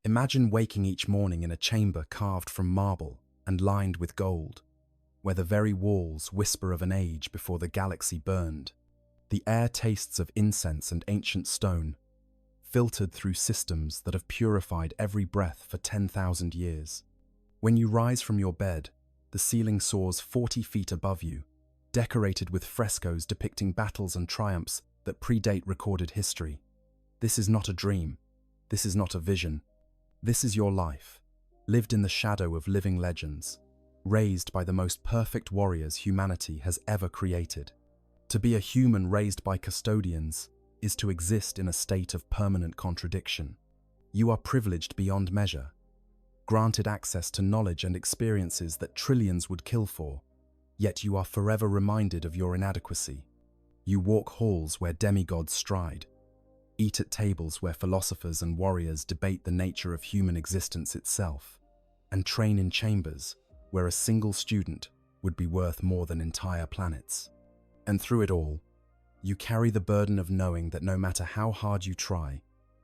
Imagine waking each morning in a chamber carved from marble and lined with gold, where the very walls whisper of an age before the galaxy burned. The air tastes of incense and ancient stone, filtered through systems that have purified every breath for 10,000 years. When you rise from your bed, the ceiling soars 40 feet above you, decorated with frescoes depicting battles and triumphs that predate recorded history. This is not a dream. This is not a vision. This is your life, lived in the shadow of living legends, raised by the most perfect warriors humanity has ever created. To be a human raised by custodians is to exist in a state of permanent contradiction. You are privileged beyond measure, granted access to knowledge and experiences that trillions would kill for, yet you are forever reminded of your inadequacy. You walk halls where demigods stride, eat at tables where philosophers and warriors debate the nature of human existence itself, and train in chambers where a single student would be worth more than entire planets. And through it all, you carry the burden of knowing that no matter how hard you try,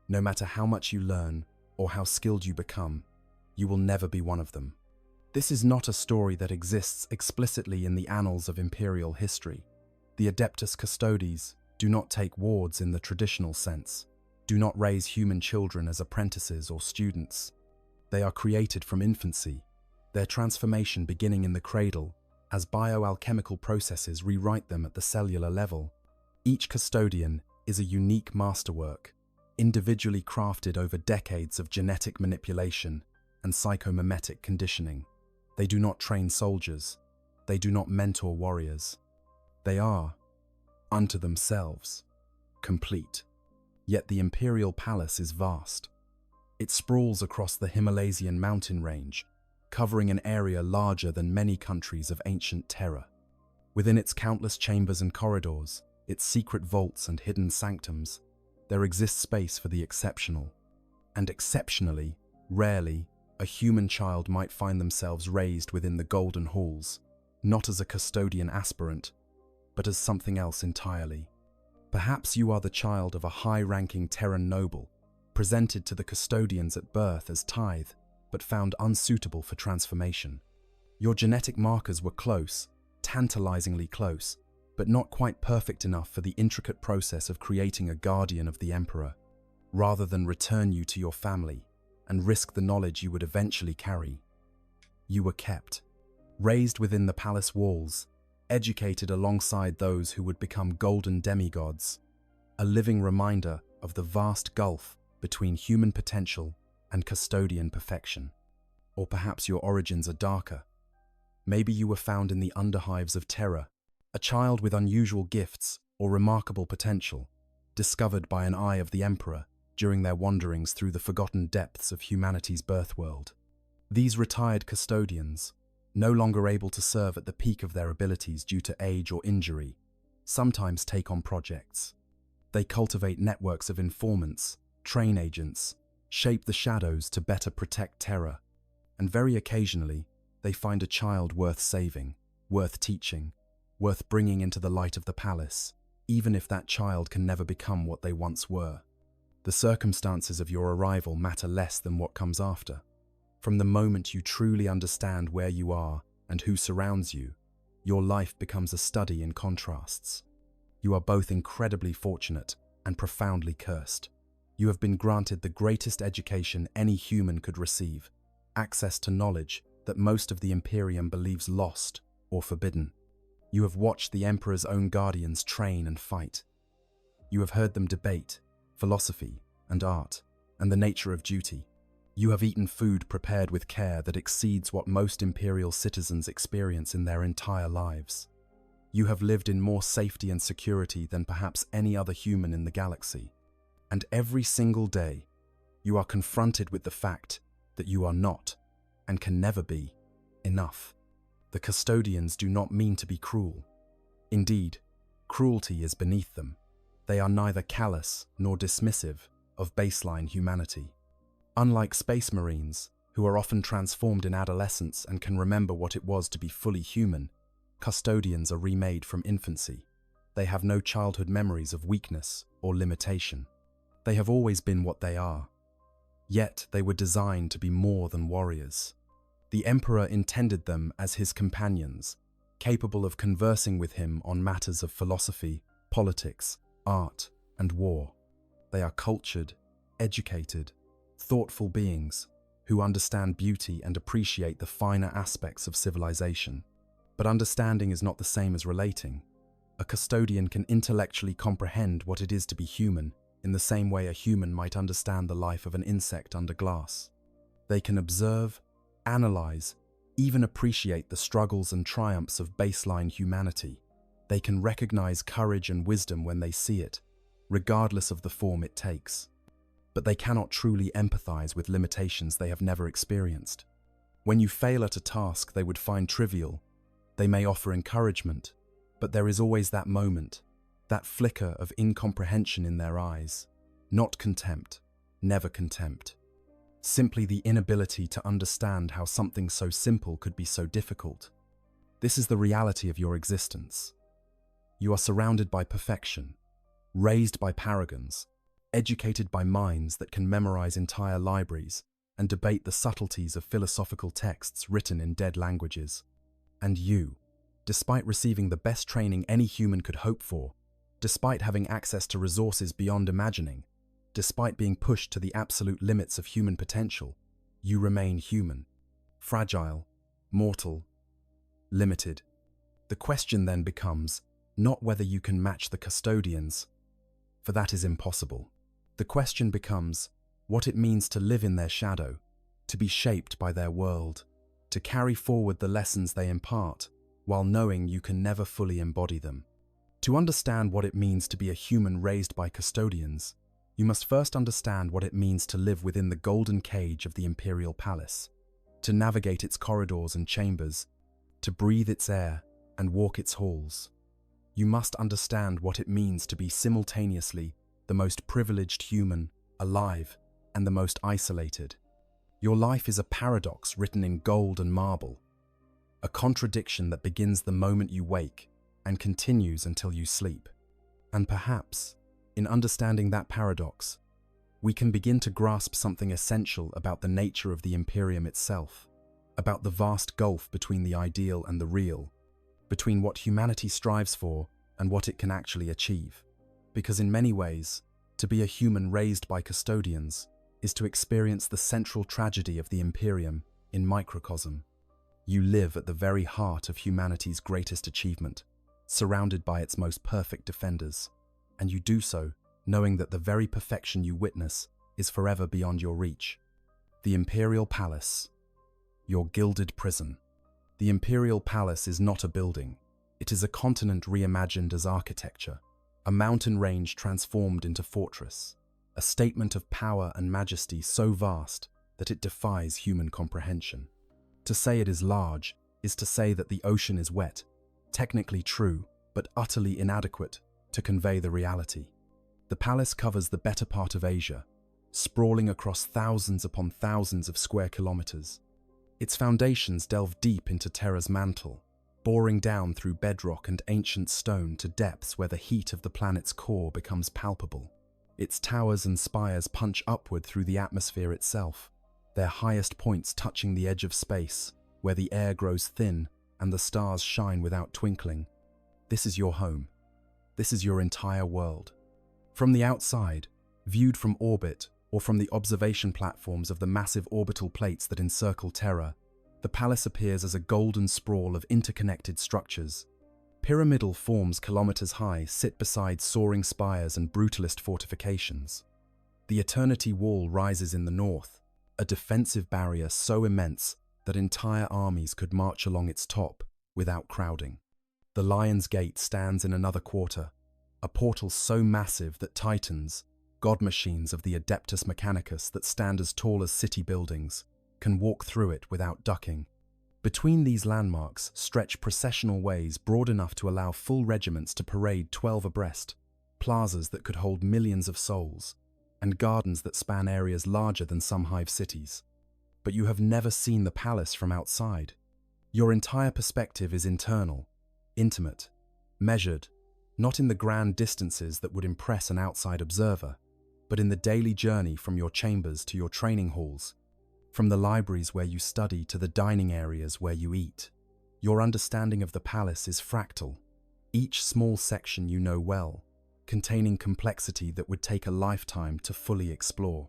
no matter how much you learn or how skilled you become, you will never be one of them. This is not a story that exists explicitly in the annals of Imperial history. The Adeptus Custodes do not take wards in the traditional sense, do not raise human children as apprentices or students. They are created from infancy, their transformation beginning in the cradle, as bioalchemical processes rewrite them at the cellular level. Each custodian is a unique masterwork, individually crafted over decades of genetic manipulation and psychomimetic conditioning. They do not train soldiers. They do not mentor warriors. They are, unto themselves, complete. Yet the imperial palace is vast. It sprawls across the Himalayan mountain range, covering an area larger than many countries of ancient Terra. Within its countless chambers and corridors, its secret vaults and hidden sanctums, there exists space for the exceptional. And exceptionally, rarely, a human child might find themselves raised within the golden halls, not as a custodian aspirant, but as something else entirely. Perhaps you are the child of a high-ranking Terran noble, presented to the custodians at birth as tithe, but found unsuitable for transformation. Your genetic markers were close, tantalizingly close, but not quite perfect enough for the intricate process of creating a guardian of the Emperor. Rather than return you to your family and risk the knowledge you would eventually carry, you were kept, raised within the palace walls, educated alongside those who would become golden demigods, a living reminder of the vast gulf between human potential and custodian perfection. Or perhaps your origins are darker. Maybe you were found in the underhives of Terra, a child with unusual gifts or remarkable potential, discovered by an eye of the Emperor during their wanderings through the forgotten depths of humanity's birthworld. These retired custodians, no longer able to serve at the peak of their abilities due to age or injury, sometimes take on projects. They cultivate networks of informants, train agents, shape the shadows to better protect Terra, and very occasionally, they find a child worth saving, worth teaching, worth bringing into the light of the palace, even if that child can never become what they once were. The circumstances of your arrival matter less than what comes after. From the moment you truly understand where you are and who surrounds you, your life becomes a study in contrasts. You are both incredibly fortunate and profoundly cursed. You have been granted the greatest education any human could receive, access to knowledge that most of the Imperium believes lost or forbidden. You have watched the Emperor's own guardians train and fight. You have heard them debate philosophy and art and the nature of duty. You have eaten food prepared with care that exceeds what most Imperial citizens experience in their entire lives. You have lived in more safety and security than perhaps any other human in the galaxy. And every single day, you are confronted with the fact that you are not, and can never be, enough. The custodians do not mean to be cruel. Indeed, cruelty is beneath them. They are neither callous nor dismissive of baseline humanity. Unlike space marines, who are often transformed in adolescence and can remember what it was to be fully human, custodians are remade from infancy. They have no childhood memories of weakness or limitation. They have always been what they are, Yet they were designed to be more than warriors. The emperor intended them as his companions, capable of conversing with him on matters of philosophy, politics, art, and war. They are cultured, educated, thoughtful beings who understand beauty and appreciate the finer aspects of civilization. But understanding is not the same as relating. A custodian can intellectually comprehend what it is to be human in the same way a human might understand the life of an insect under glass. They can observe, analyze, even appreciate the struggles and triumphs of baseline humanity. They can recognize courage and wisdom when they see it, regardless of the form it takes. But they cannot truly empathize with limitations they have never experienced. When you fail at a task they would find trivial, they may offer encouragement, but there is always that moment, that flicker of incomprehension in their eyes. Not contempt, never contempt. Simply the inability to understand how something so simple could be so difficult. This is the reality of your existence. You are surrounded by perfection, raised by paragons, educated by minds that can memorize entire libraries and debate the subtleties of philosophical texts written in dead languages. And you, despite receiving the best training any human could hope for, despite having access to resources beyond imagining, despite being pushed to the absolute limits of human potential, you remain human, fragile, mortal, limited. The question then becomes not whether you can match the custodians, for that is impossible. The question becomes what it means to live in their shadow, to be shaped by their world, to carry forward the lessons they impart, while knowing you can never fully embody them. To understand what it means to be a human raised by custodians, you must first understand what it means to live within the golden cage of the Imperial Palace, to navigate its corridors and chambers, to breathe its air and walk its halls. You must understand what it means to be simultaneously the most privileged human alive and the most isolated. Your life is a paradox written in gold and marble, a contradiction that begins the moment you wake and continues until you sleep. And perhaps, in understanding that paradox, we can begin to grasp something essential about the nature of the Imperium itself, about the vast gulf between the ideal and the real, between what humanity strives for and what it can actually achieve. Because in many ways, to be a human raised by custodians is to experience the central tragedy of the Imperium in microcosm. You live at the very heart of humanity's greatest achievement, surrounded by its most perfect defenders, and you do so knowing that the very perfection you witness is forever beyond your reach. The Imperial Palace, your gilded prison. The Imperial Palace is not a building. It is a continent reimagined as architecture, a mountain range transformed into fortress, a statement of power and majesty so vast that it defies human comprehension. To say it is large is to say that the ocean is wet, technically true, but utterly inadequate to convey the reality. The palace covers the better part of Asia, sprawling across thousands upon thousands of square kilometers. Its foundations delve deep into Terra's mantle, boring down through bedrock and ancient stone to depths where the heat of the planet's core becomes palpable. Its towers and spires punch upward through the atmosphere itself, their highest points touching the edge of space, where the air grows thin and the stars shine without twinkling. This is your home. This is your entire world. From the outside, viewed from orbit or from the observation platforms of the massive orbital plates that encircle Terra, the palace appears as a golden sprawl of interconnected structures. Pyramidal forms kilometers high sit beside soaring spires and brutalist fortifications. The Eternity Wall rises in the north, a defensive barrier so immense that entire armies could march along its top without crowding. The Lion's Gate stands in another quarter, a portal so massive that titans, god machines of the Adeptus Mechanicus that stand as tall as city buildings, can walk through it without ducking. Between these landmarks stretch processional ways broad enough to allow full regiments to parade 12 abreast, plazas that could hold millions of souls, and gardens that span areas larger than some hive cities. But you have never seen the palace from outside. Your entire perspective is internal, intimate, measured, not in the grand distances that would impress an outside observer, but in the daily journey from your chambers to your training halls, from the libraries where you study to the dining areas where you eat. Your understanding of the palace is fractal, each small section you know well, containing complexity that would take a lifetime to fully explore.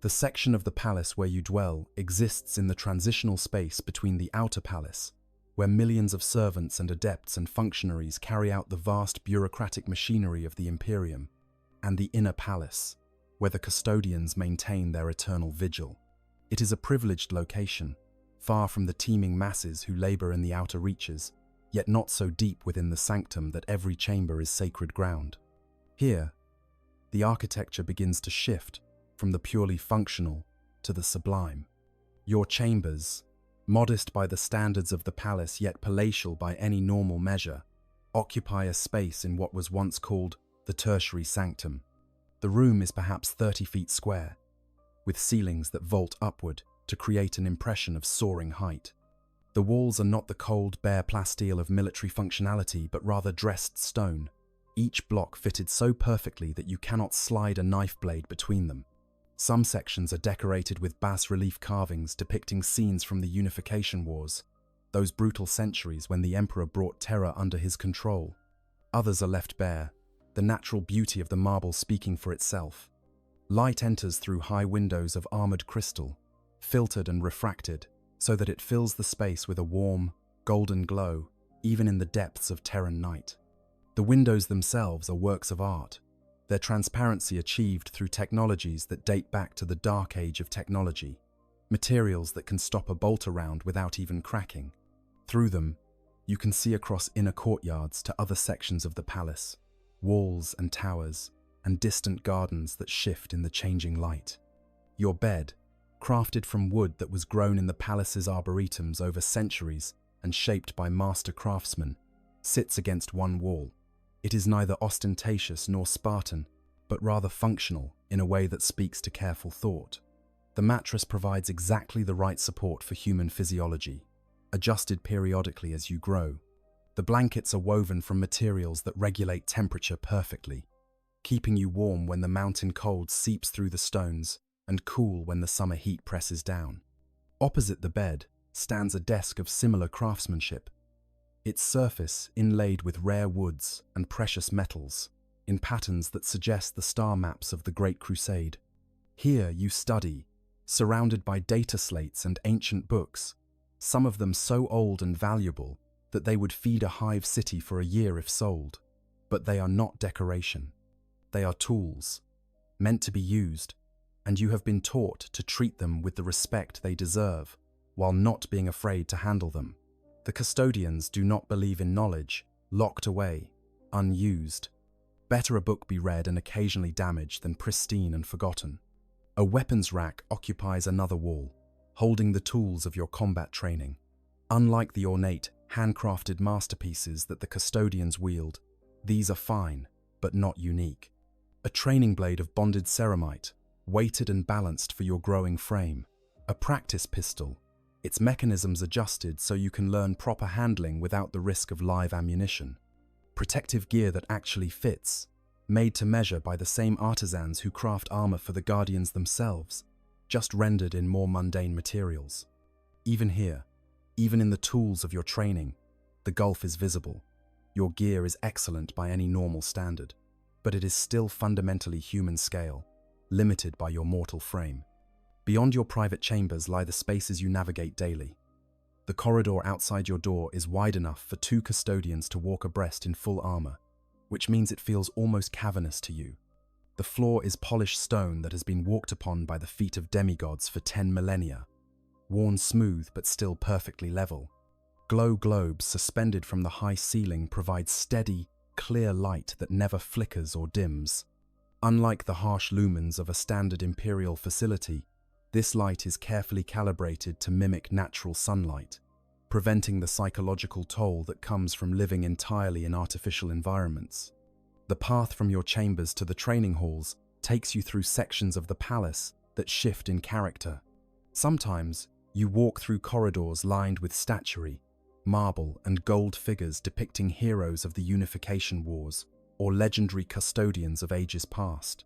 The section of the palace where you dwell exists in the transitional space between the outer palace, where millions of servants and adepts and functionaries carry out the vast bureaucratic machinery of the Imperium, and the inner palace, where the Custodians maintain their eternal vigil. It is a privileged location, far from the teeming masses who labor in the outer reaches, yet not so deep within the sanctum that every chamber is sacred ground. Here, the architecture begins to shift from the purely functional to the sublime. Your chambers, modest by the standards of the palace yet palatial by any normal measure, occupy a space in what was once called the tertiary sanctum. The room is perhaps 30 feet square, with ceilings that vault upward to create an impression of soaring height. The walls are not the cold, bare plasteel of military functionality, but rather dressed stone, each block fitted so perfectly that you cannot slide a knife blade between them. Some sections are decorated with bas-relief carvings depicting scenes from the Unification Wars, those brutal centuries when the Emperor brought terror under his control. Others are left bare, the natural beauty of the marble speaking for itself. Light enters through high windows of armored crystal, filtered and refracted, so that it fills the space with a warm, golden glow, even in the depths of Terran night. The windows themselves are works of art, their transparency achieved through technologies that date back to the dark age of technology, materials that can stop a bolter round without even cracking. Through them, you can see across inner courtyards to other sections of the palace, walls and towers, and distant gardens that shift in the changing light. Your bed, crafted from wood that was grown in the palace's arboretums over centuries and shaped by master craftsmen, sits against one wall. It is neither ostentatious nor Spartan, but rather functional in a way that speaks to careful thought. The mattress provides exactly the right support for human physiology, adjusted periodically as you grow. The blankets are woven from materials that regulate temperature perfectly, keeping you warm when the mountain cold seeps through the stones and cool when the summer heat presses down. Opposite the bed stands a desk of similar craftsmanship, its surface inlaid with rare woods and precious metals in patterns that suggest the star maps of the Great Crusade. Here you study, surrounded by data slates and ancient books, some of them so old and valuable that they would feed a hive city for a year if sold. But they are not decoration. They are tools, meant to be used, and you have been taught to treat them with the respect they deserve, while not being afraid to handle them. The Custodians do not believe in knowledge, locked away, unused. Better a book be read and occasionally damaged than pristine and forgotten. A weapons rack occupies another wall, holding the tools of your combat training. Unlike the ornate, handcrafted masterpieces that the Custodians wield, these are fine, but not unique. A training blade of bonded ceramite, weighted and balanced for your growing frame. A practice pistol, its mechanisms adjusted so you can learn proper handling without the risk of live ammunition. Protective gear that actually fits, made to measure by the same artisans who craft armor for the Guardians themselves, just rendered in more mundane materials. Even here, even in the tools of your training, the gulf is visible. Your gear is excellent by any normal standard, but it is still fundamentally human scale, limited by your mortal frame. Beyond your private chambers lie the spaces you navigate daily. The corridor outside your door is wide enough for 2 Custodians to walk abreast in full armor, which means it feels almost cavernous to you. The floor is polished stone that has been walked upon by the feet of demigods for 10 millennia, worn smooth but still perfectly level. Glow globes suspended from the high ceiling provide steady, clear light that never flickers or dims. Unlike the harsh lumens of a standard Imperial facility, this light is carefully calibrated to mimic natural sunlight, preventing the psychological toll that comes from living entirely in artificial environments. The path from your chambers to the training halls takes you through sections of the palace that shift in character. Sometimes, you walk through corridors lined with statuary, marble and gold figures depicting heroes of the Unification Wars or legendary Custodians of ages past.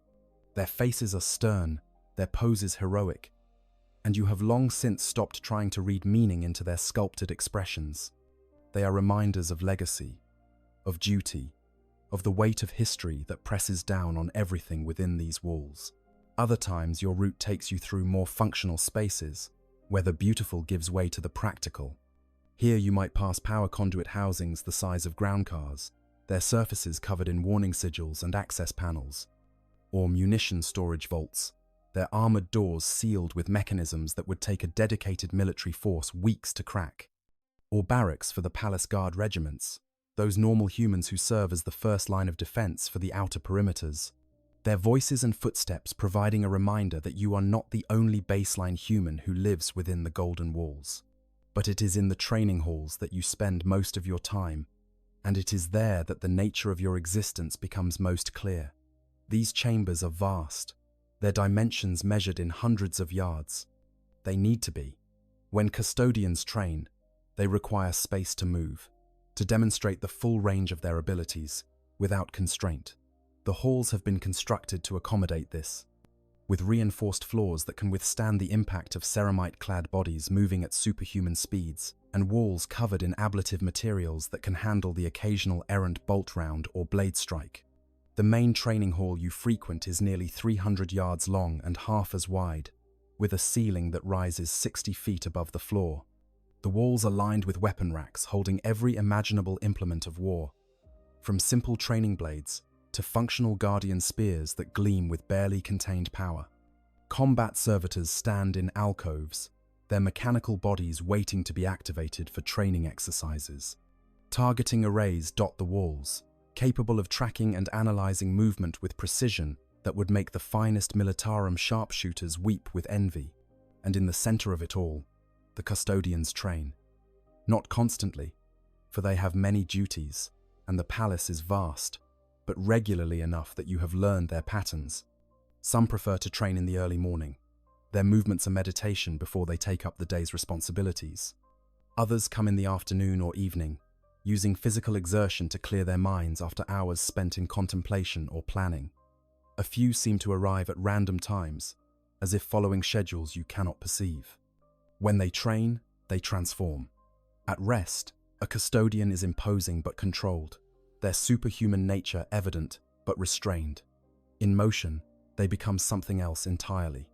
Their faces are stern, their poses heroic, and you have long since stopped trying to read meaning into their sculpted expressions. They are reminders of legacy, of duty, of the weight of history that presses down on everything within these walls. Other times your route takes you through more functional spaces, where the beautiful gives way to the practical. Here you might pass power conduit housings the size of ground cars, their surfaces covered in warning sigils and access panels, or munition storage vaults, their armored doors sealed with mechanisms that would take a dedicated military force weeks to crack, or barracks for the palace guard regiments, those normal humans who serve as the first line of defense for the outer perimeters, their voices and footsteps providing a reminder that you are not the only baseline human who lives within the golden walls. But it is in the training halls that you spend most of your time, and it is there that the nature of your existence becomes most clear. These chambers are vast, their dimensions measured in hundreds of yards. They need to be. When custodians train, they require space to move, to demonstrate the full range of their abilities, without constraint. The halls have been constructed to accommodate this, with reinforced floors that can withstand the impact of ceramite-clad bodies moving at superhuman speeds, and walls covered in ablative materials that can handle the occasional errant bolt round or blade strike. The main training hall you frequent is nearly 300 yards long and half as wide, with a ceiling that rises 60 feet above the floor. The walls are lined with weapon racks holding every imaginable implement of war, from simple training blades to functional guardian spears that gleam with barely contained power. Combat servitors stand in alcoves, their mechanical bodies waiting to be activated for training exercises. Targeting arrays dot the walls, capable of tracking and analyzing movement with precision that would make the finest militarum sharpshooters weep with envy. And in the center of it all, the custodians train. Not constantly, for they have many duties, and the palace is vast, but regularly enough that you have learned their patterns. Some prefer to train in the early morning. Their movements are meditation before they take up the day's responsibilities. Others come in the afternoon or evening, using physical exertion to clear their minds after hours spent in contemplation or planning. A few seem to arrive at random times, as if following schedules you cannot perceive. When they train, they transform. At rest, a custodian is imposing but controlled, their superhuman nature evident but restrained. In motion, they become something else entirely.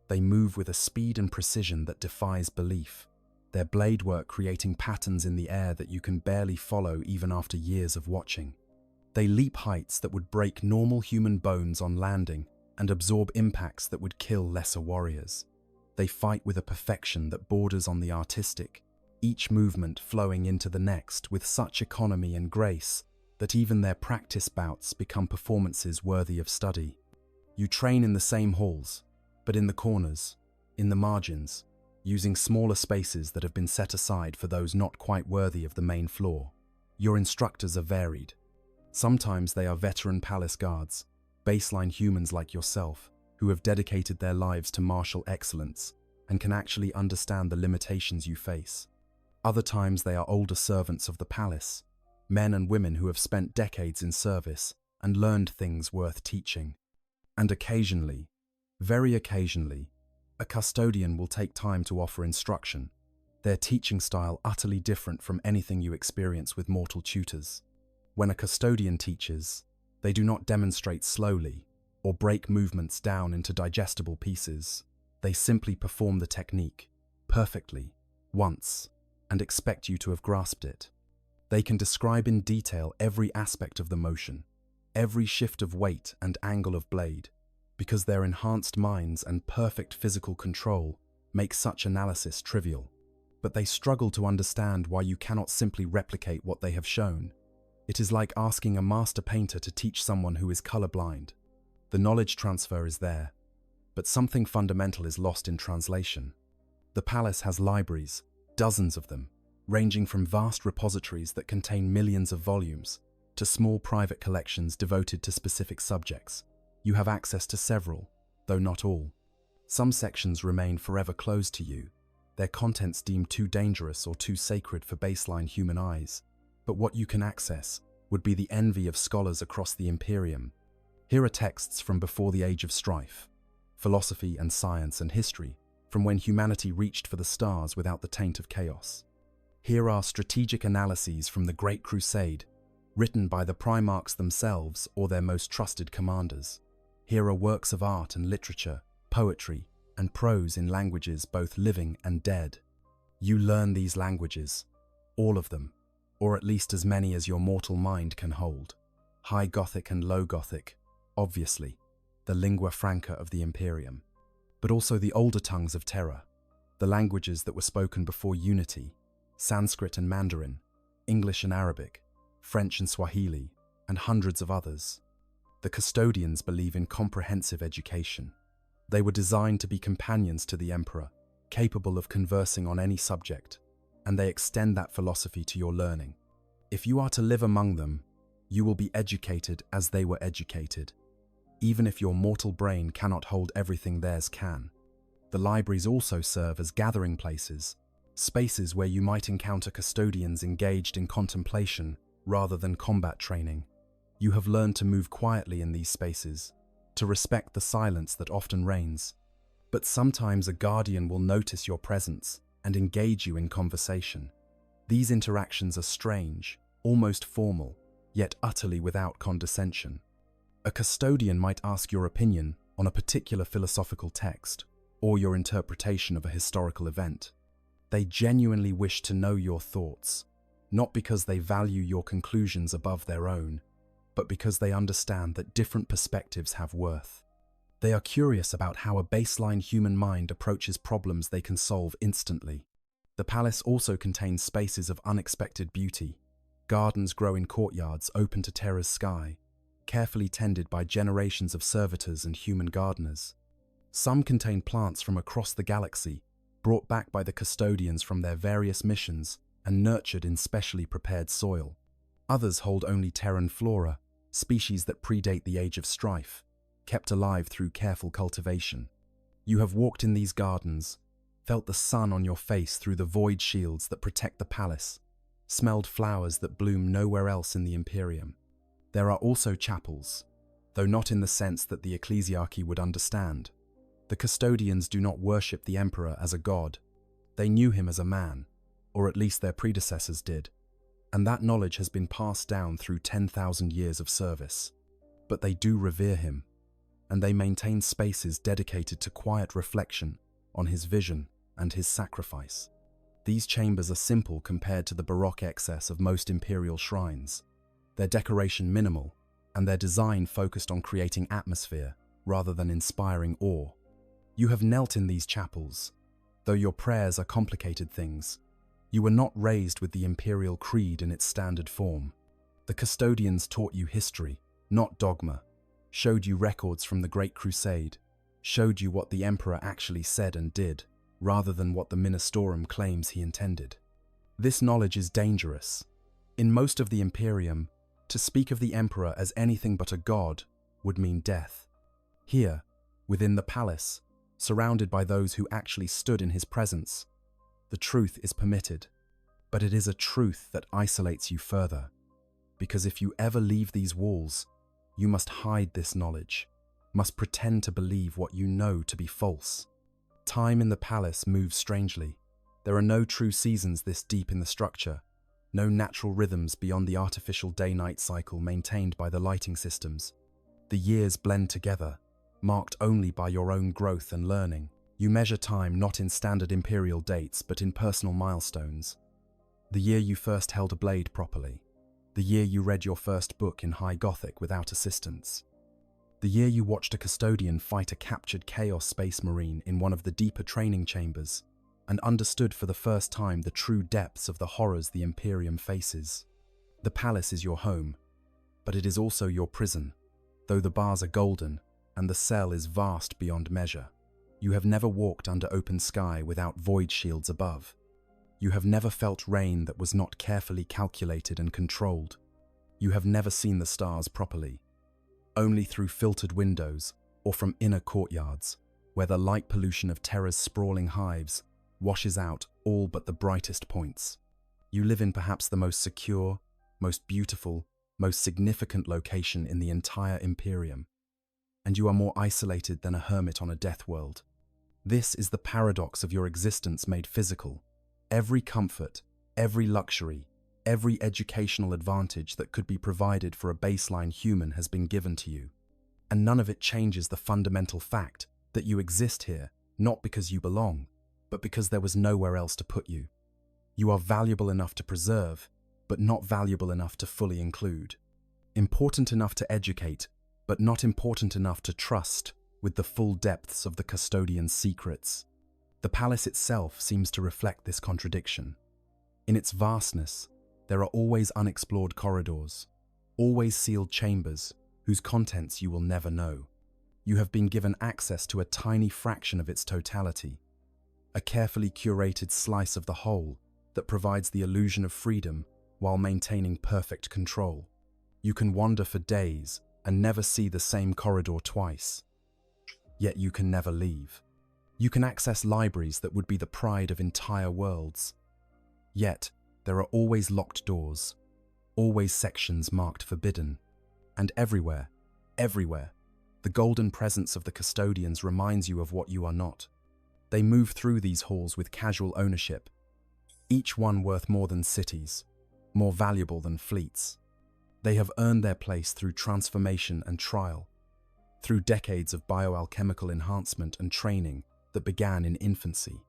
They move with a speed and precision that defies belief, their blade work creating patterns in the air that you can barely follow even after years of watching. They leap heights that would break normal human bones on landing and absorb impacts that would kill lesser warriors. They fight with a perfection that borders on the artistic, each movement flowing into the next with such economy and grace that even their practice bouts become performances worthy of study. You train in the same halls, but in the corners, in the margins, using smaller spaces that have been set aside for those not quite worthy of the main floor. Your instructors are varied. Sometimes they are veteran palace guards, baseline humans like yourself, who have dedicated their lives to martial excellence and can actually understand the limitations you face. Other times they are older servants of the palace, men and women who have spent decades in service and learned things worth teaching. And occasionally, very occasionally, a custodian will take time to offer instruction, their teaching style utterly different from anything you experience with mortal tutors. When a custodian teaches, they do not demonstrate slowly or break movements down into digestible pieces. They simply perform the technique, perfectly, once, and expect you to have grasped it. They can describe in detail every aspect of the motion, every shift of weight and angle of blade, because their enhanced minds and perfect physical control make such analysis trivial. But they struggle to understand why you cannot simply replicate what they have shown. It is like asking a master painter to teach someone who is colorblind. The knowledge transfer is there, but something fundamental is lost in translation. The palace has libraries, dozens of them, ranging from vast repositories that contain millions of volumes to small private collections devoted to specific subjects. You have access to several, though not all. Some sections remain forever closed to you, their contents deemed too dangerous or too sacred for baseline human eyes. But what you can access would be the envy of scholars across the Imperium. Here are texts from before the age of strife, philosophy and science and history, from when humanity reached for the stars without the taint of chaos. Here are strategic analyses from the Great Crusade, written by the Primarchs themselves or their most trusted commanders. Here are works of art and literature, poetry, and prose in languages both living and dead. You learn these languages, all of them, or at least as many as your mortal mind can hold. High Gothic and Low Gothic, obviously, the lingua franca of the Imperium, but also the older tongues of Terra, the languages that were spoken before Unity, Sanskrit and Mandarin, English and Arabic, French and Swahili, and hundreds of others. The Custodians believe in comprehensive education. They were designed to be companions to the Emperor, capable of conversing on any subject, and they extend that philosophy to your learning. If you are to live among them, you will be educated as they were educated, even if your mortal brain cannot hold everything theirs can. The libraries also serve as gathering places, spaces where you might encounter custodians engaged in contemplation rather than combat training. You have learned to move quietly in these spaces, to respect the silence that often reigns. But sometimes a guardian will notice your presence and engage you in conversation. These interactions are strange, almost formal, yet utterly without condescension. A custodian might ask your opinion on a particular philosophical text or your interpretation of a historical event. They genuinely wish to know your thoughts, not because they value your conclusions above their own, but because they understand that different perspectives have worth. They are curious about how a baseline human mind approaches problems they can solve instantly. The palace also contains spaces of unexpected beauty. Gardens grow in courtyards open to Terra's sky, carefully tended by generations of servitors and human gardeners. Some contain plants from across the galaxy, brought back by the custodians from their various missions and nurtured in specially prepared soil. Others hold only Terran flora, species that predate the age of strife, kept alive through careful cultivation. You have walked in these gardens, felt the sun on your face through the void shields that protect the palace, smelled flowers that bloom nowhere else in the Imperium. There are also chapels, though not in the sense that the ecclesiarchy would understand. The custodians do not worship the emperor as a god. They knew him as a man, or at least their predecessors did, and that knowledge has been passed down through 10,000 years of service. But they do revere him, and they maintain spaces dedicated to quiet reflection on his vision and his sacrifice. These chambers are simple compared to the Baroque excess of most imperial shrines, their decoration minimal, and their design focused on creating atmosphere rather than inspiring awe. You have knelt in these chapels, though your prayers are complicated things. You were not raised with the imperial creed in its standard form. The custodians taught you history, not dogma, showed you records from the Great Crusade, showed you what the emperor actually said and did, rather than what the Ministorum claims he intended. This knowledge is dangerous. In most of the Imperium, to speak of the emperor as anything but a god would mean death. Here, within the palace, surrounded by those who actually stood in his presence, the truth is permitted, but it is a truth that isolates you further, because if you ever leave these walls, you must hide this knowledge, must pretend to believe what you know to be false. Time in the palace moves strangely. There are no true seasons this deep in the structure, no natural rhythms beyond the artificial day-night cycle maintained by the lighting systems. The years blend together, marked only by your own growth and learning. You measure time not in standard imperial dates, but in personal milestones. The year you first held a blade properly. The year you read your first book in High Gothic without assistance. The year you watched a custodian fight a captured Chaos Space Marine in one of the deeper training chambers and understood for the first time the true depths of the horrors the Imperium faces. The palace is your home, but it is also your prison, though the bars are golden and the cell is vast beyond measure. You have never walked under open sky without void shields above. You have never felt rain that was not carefully calculated and controlled. You have never seen the stars properly, only through filtered windows or from inner courtyards, where the light pollution of Terra's sprawling hives washes out all but the brightest points. You live in perhaps the most secure, most beautiful, most significant location in the entire Imperium. and you are more isolated than a hermit on a death world. This is the paradox of your existence made physical. Every comfort, every luxury, every educational advantage that could be provided for a baseline human has been given to you. And none of it changes the fundamental fact that you exist here, not because you belong, but because there was nowhere else to put you. You are valuable enough to preserve, but not valuable enough to fully include. Important enough to educate, but not important enough to trust with the full depths of the Custodian's secrets. The palace itself seems to reflect this contradiction. In its vastness, there are always unexplored corridors, always sealed chambers whose contents you will never know. You have been given access to a tiny fraction of its totality, a carefully curated slice of the whole that provides the illusion of freedom while maintaining perfect control. You can wander for days and never see the same corridor twice. Yet you can never leave. You can access libraries that would be the pride of entire worlds. Yet there are always locked doors, always sections marked forbidden. And everywhere, the golden presence of the Custodians reminds you of what you are not. They move through these halls with casual ownership, each one worth more than cities, more valuable than fleets. They have earned their place through transformation and trial, through decades of bioalchemical enhancement and training that began in infancy.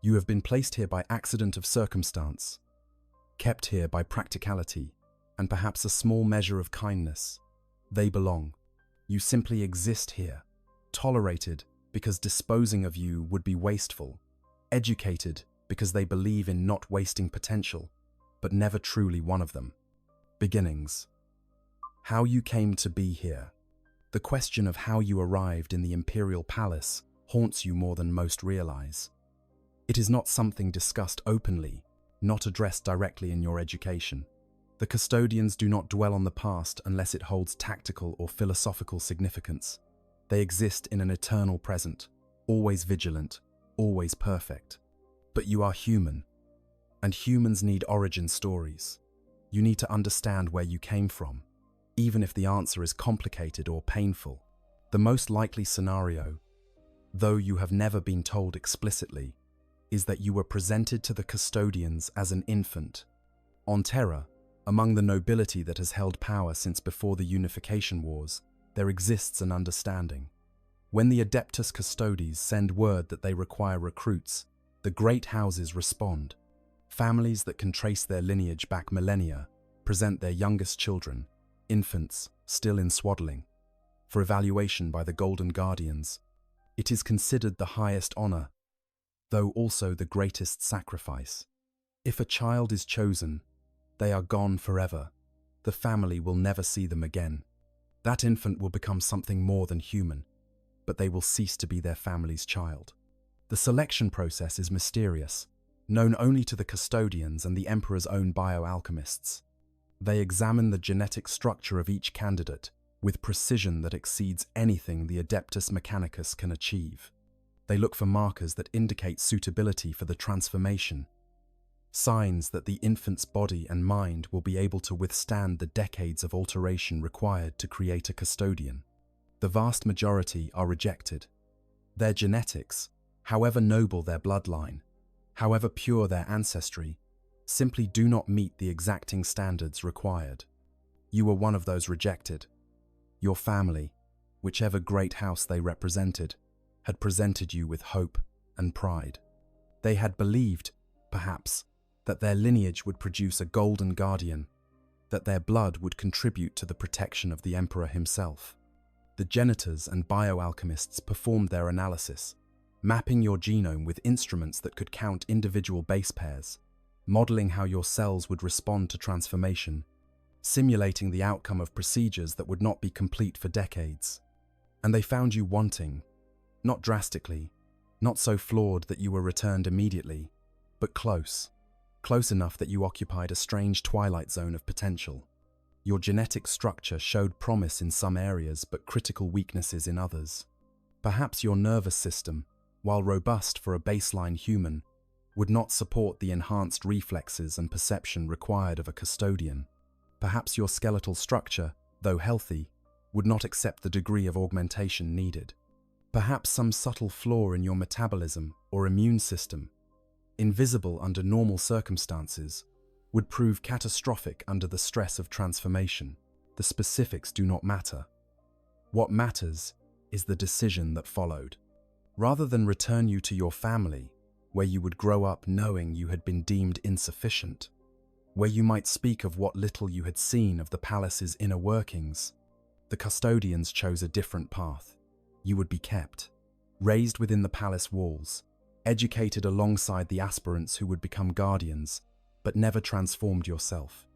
You have been placed here by accident of circumstance, kept here by practicality, and perhaps a small measure of kindness. They belong. You simply exist here, tolerated because disposing of you would be wasteful, educated because they believe in not wasting potential, but never truly one of them. Beginnings. How you came to be here. The question of how you arrived in the Imperial Palace haunts you more than most realize. It is not something discussed openly, not addressed directly in your education. The Custodians do not dwell on the past unless it holds tactical or philosophical significance. They exist in an eternal present, always vigilant, always perfect. But you are human, and humans need origin stories. You need to understand where you came from, even if the answer is complicated or painful. The most likely scenario, though you have never been told explicitly, is that you were presented to the Custodians as an infant. On Terra, among the nobility that has held power since before the Unification Wars, there exists an understanding. When the Adeptus Custodes send word that they require recruits, the great houses respond. Families that can trace their lineage back millennia present their youngest children, infants still in swaddling, for evaluation by the Golden Guardians. It is considered the highest honor, though also the greatest sacrifice. If a child is chosen, they are gone forever. The family will never see them again. That infant will become something more than human, but they will cease to be their family's child. The selection process is mysterious, known only to the Custodians and the Emperor's own bioalchemists. They examine the genetic structure of each candidate with precision that exceeds anything the Adeptus Mechanicus can achieve. They look for markers that indicate suitability for the transformation, signs that the infant's body and mind will be able to withstand the decades of alteration required to create a Custodian. The vast majority are rejected. Their genetics, however noble their bloodline, however pure their ancestry, simply do not meet the exacting standards required. You were one of those rejected. Your family, whichever great house they represented, had presented you with hope and pride. They had believed, perhaps, that their lineage would produce a golden guardian, that their blood would contribute to the protection of the Emperor himself. The genetors and bioalchemists performed their analysis, mapping your genome with instruments that could count individual base pairs, modeling how your cells would respond to transformation, simulating the outcome of procedures that would not be complete for decades. And they found you wanting, not drastically, not so flawed that you were returned immediately, but close enough that you occupied a strange twilight zone of potential. Your genetic structure showed promise in some areas but critical weaknesses in others. Perhaps your nervous system, while robust for a baseline human, would not support the enhanced reflexes and perception required of a Custodian. Perhaps your skeletal structure, though healthy, would not accept the degree of augmentation needed. Perhaps some subtle flaw in your metabolism or immune system, invisible under normal circumstances, would prove catastrophic under the stress of transformation. The specifics do not matter. What matters is the decision that followed. Rather than return you to your family, where you would grow up knowing you had been deemed insufficient, where you might speak of what little you had seen of the palace's inner workings, the Custodians chose a different path. You would be kept, raised within the palace walls, educated alongside the aspirants who would become guardians, but never transformed yourself.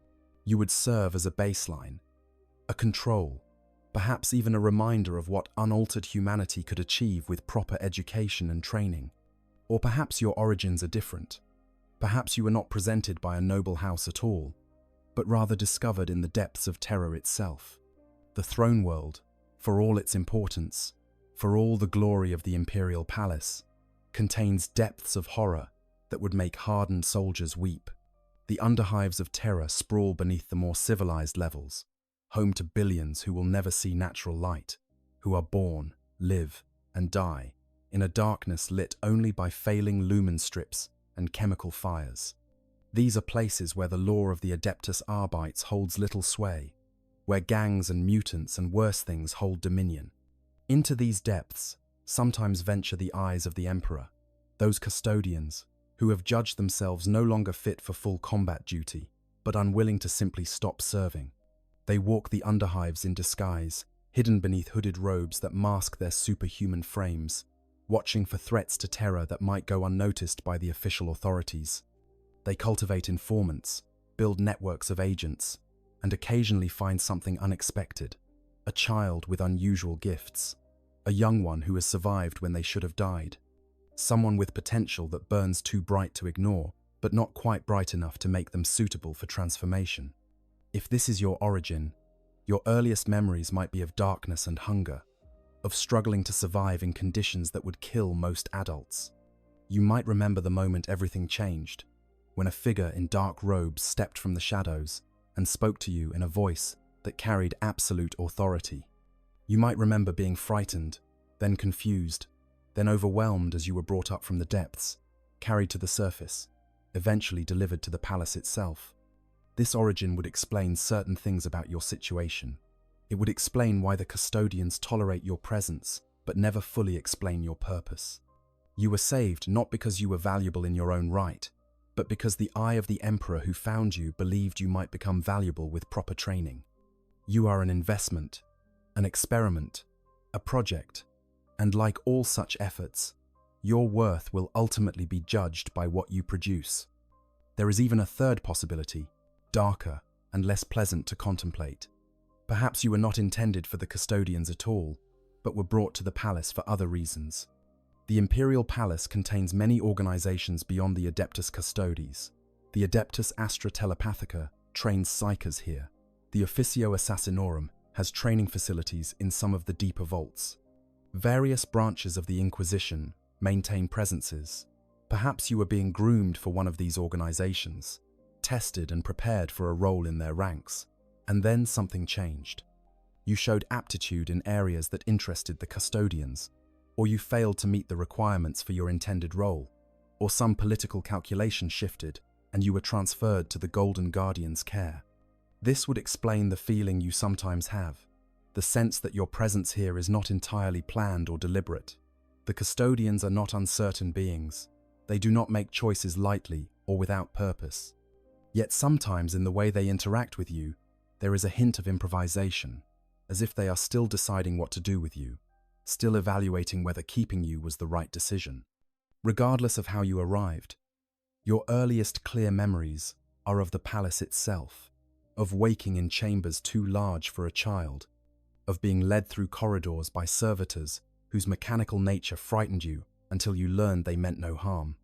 You would serve as a baseline, a control, perhaps even a reminder of what unaltered humanity could achieve with proper education and training. Or perhaps your origins are different. Perhaps you were not presented by a noble house at all, but rather discovered in the depths of terror itself. The throne world, for all its importance, for all the glory of the imperial palace, contains depths of horror that would make hardened soldiers weep. The underhives of terror sprawl beneath the more civilized levels, home to billions who will never see natural light, who are born, live, and die in a darkness lit only by failing lumen strips and chemical fires. These are places where the law of the Adeptus Arbites holds little sway, where gangs and mutants and worse things hold dominion. Into these depths sometimes venture the eyes of the Emperor, those Custodians who have judged themselves no longer fit for full combat duty, but unwilling to simply stop serving. They walk the underhives in disguise, hidden beneath hooded robes that mask their superhuman frames, watching for threats to terror that might go unnoticed by the official authorities. They cultivate informants, build networks of agents, and occasionally find something unexpected: a child with unusual gifts, a young one who has survived when they should have died, someone with potential that burns too bright to ignore, but not quite bright enough to make them suitable for transformation. If this is your origin, your earliest memories might be of darkness and hunger, of struggling to survive in conditions that would kill most adults. You might remember the moment everything changed, when a figure in dark robes stepped from the shadows and spoke to you in a voice that carried absolute authority. You might remember being frightened, then confused, then overwhelmed as you were brought up from the depths, carried to the surface, eventually delivered to the palace itself. This origin would explain certain things about your situation. It would explain why the Custodians tolerate your presence, but never fully explain your purpose. You were saved not because you were valuable in your own right, but because the eye of the Emperor who found you believed you might become valuable with proper training. You are an investment, an experiment, a project, and like all such efforts, your worth will ultimately be judged by what you produce. There is even a third possibility, darker and less pleasant to contemplate. Perhaps you were not intended for the Custodians at all, but were brought to the palace for other reasons. The Imperial Palace contains many organizations beyond the Adeptus Custodes. The Adeptus Astra Telepathica trains psychers here. The Officio Assassinorum has training facilities in some of the deeper vaults. Various branches of the Inquisition maintain presences. Perhaps you were being groomed for one of these organizations, tested and prepared for a role in their ranks, and then something changed. You showed aptitude in areas that interested the Custodians, or you failed to meet the requirements for your intended role, or some political calculation shifted and you were transferred to the Golden Guardian's care. This would explain the feeling you sometimes have, the sense that your presence here is not entirely planned or deliberate. The Custodians are not uncertain beings. They do not make choices lightly or without purpose. Yet sometimes in the way they interact with you, there is a hint of improvisation, as if they are still deciding what to do with you, still evaluating whether keeping you was the right decision. Regardless of how you arrived, your earliest clear memories are of the palace itself, of waking in chambers too large for a child, of being led through corridors by servitors whose mechanical nature frightened you until you learned they meant no harm.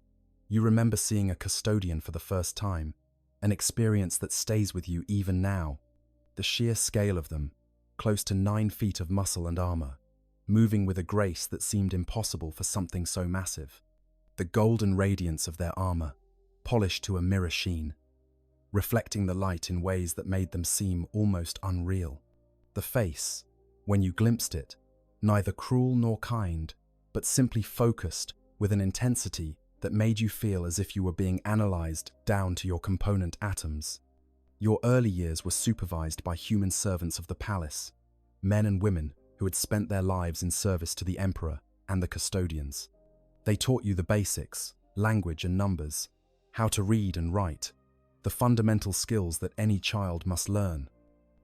You remember seeing a custodian for the first time, an experience that stays with you even now. The sheer scale of them, close to 9 feet of muscle and armor, moving with a grace that seemed impossible for something so massive. The golden radiance of their armor, polished to a mirror sheen, reflecting the light in ways that made them seem almost unreal. The face, When you glimpsed it, neither cruel nor kind, but simply focused with an intensity that made you feel as if you were being analyzed down to your component atoms. Your early years were supervised by human servants of the palace, men and women who had spent their lives in service to the emperor and the custodians. They taught you the basics, language and numbers, how to read and write, the fundamental skills that any child must learn.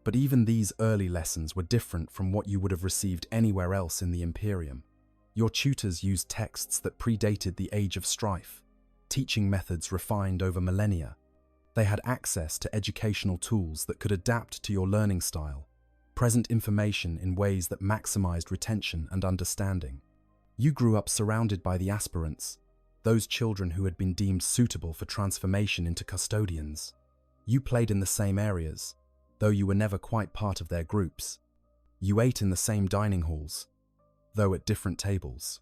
But even these early lessons were different from what you would have received anywhere else in the Imperium. Your tutors used texts that predated the Age of Strife, teaching methods refined over millennia. They had access to educational tools that could adapt to your learning style, present information in ways that maximized retention and understanding. You grew up surrounded by the aspirants, those children who had been deemed suitable for transformation into custodians. You played in the same areas, though you were never quite part of their groups. You ate in the same dining halls, though at different tables.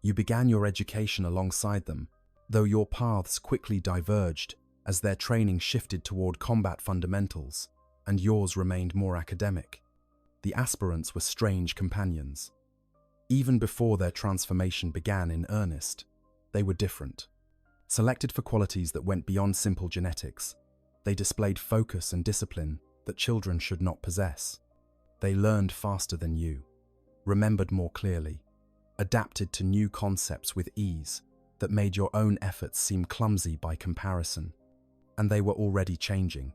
You began your education alongside them, though your paths quickly diverged as their training shifted toward combat fundamentals, and yours remained more academic. The aspirants were strange companions. Even before their transformation began in earnest, they were different. Selected for qualities that went beyond simple genetics, they displayed focus and discipline that children should not possess. They learned faster than you, remembered more clearly, adapted to new concepts with ease that made your own efforts seem clumsy by comparison. And they were already changing,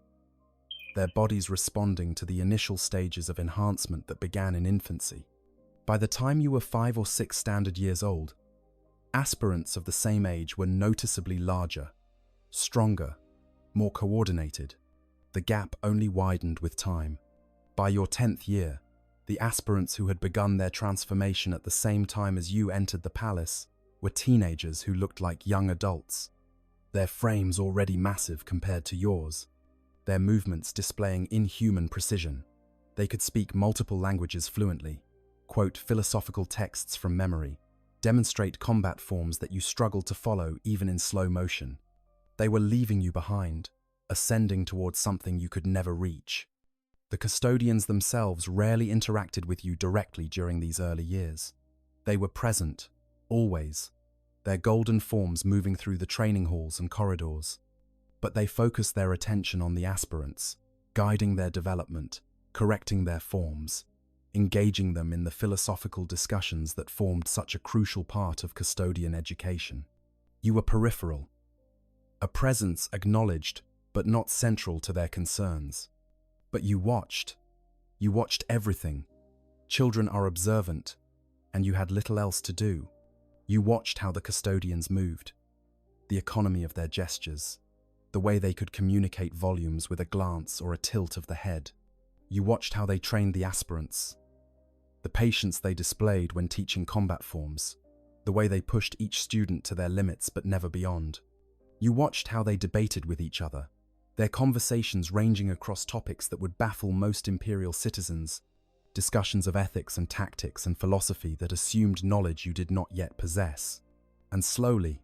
their bodies responding to the initial stages of enhancement that began in infancy. By the time you were 5 or 6 standard years old, aspirants of the same age were noticeably larger, stronger, more coordinated. The gap only widened with time. By your 10th year, the aspirants who had begun their transformation at the same time as you entered the palace were teenagers who looked like young adults, their frames already massive compared to yours, their movements displaying inhuman precision. They could speak multiple languages fluently, quote philosophical texts from memory, demonstrate combat forms that you struggled to follow even in slow motion. They were leaving you behind, ascending towards something you could never reach. The custodians themselves rarely interacted with you directly during these early years. They were present, always, their golden forms moving through the training halls and corridors. But they focused their attention on the aspirants, guiding their development, correcting their forms, engaging them in the philosophical discussions that formed such a crucial part of custodian education. You were peripheral, a presence acknowledged but not central to their concerns. But you watched everything. Children are observant, and you had little else to do. You watched how the custodians moved, the economy of their gestures, the way they could communicate volumes with a glance or a tilt of the head. You watched how they trained the aspirants, the patience they displayed when teaching combat forms, the way they pushed each student to their limits but never beyond. You watched how they debated with each other, their conversations ranging across topics that would baffle most imperial citizens, discussions of ethics and tactics and philosophy that assumed knowledge you did not yet possess. And slowly,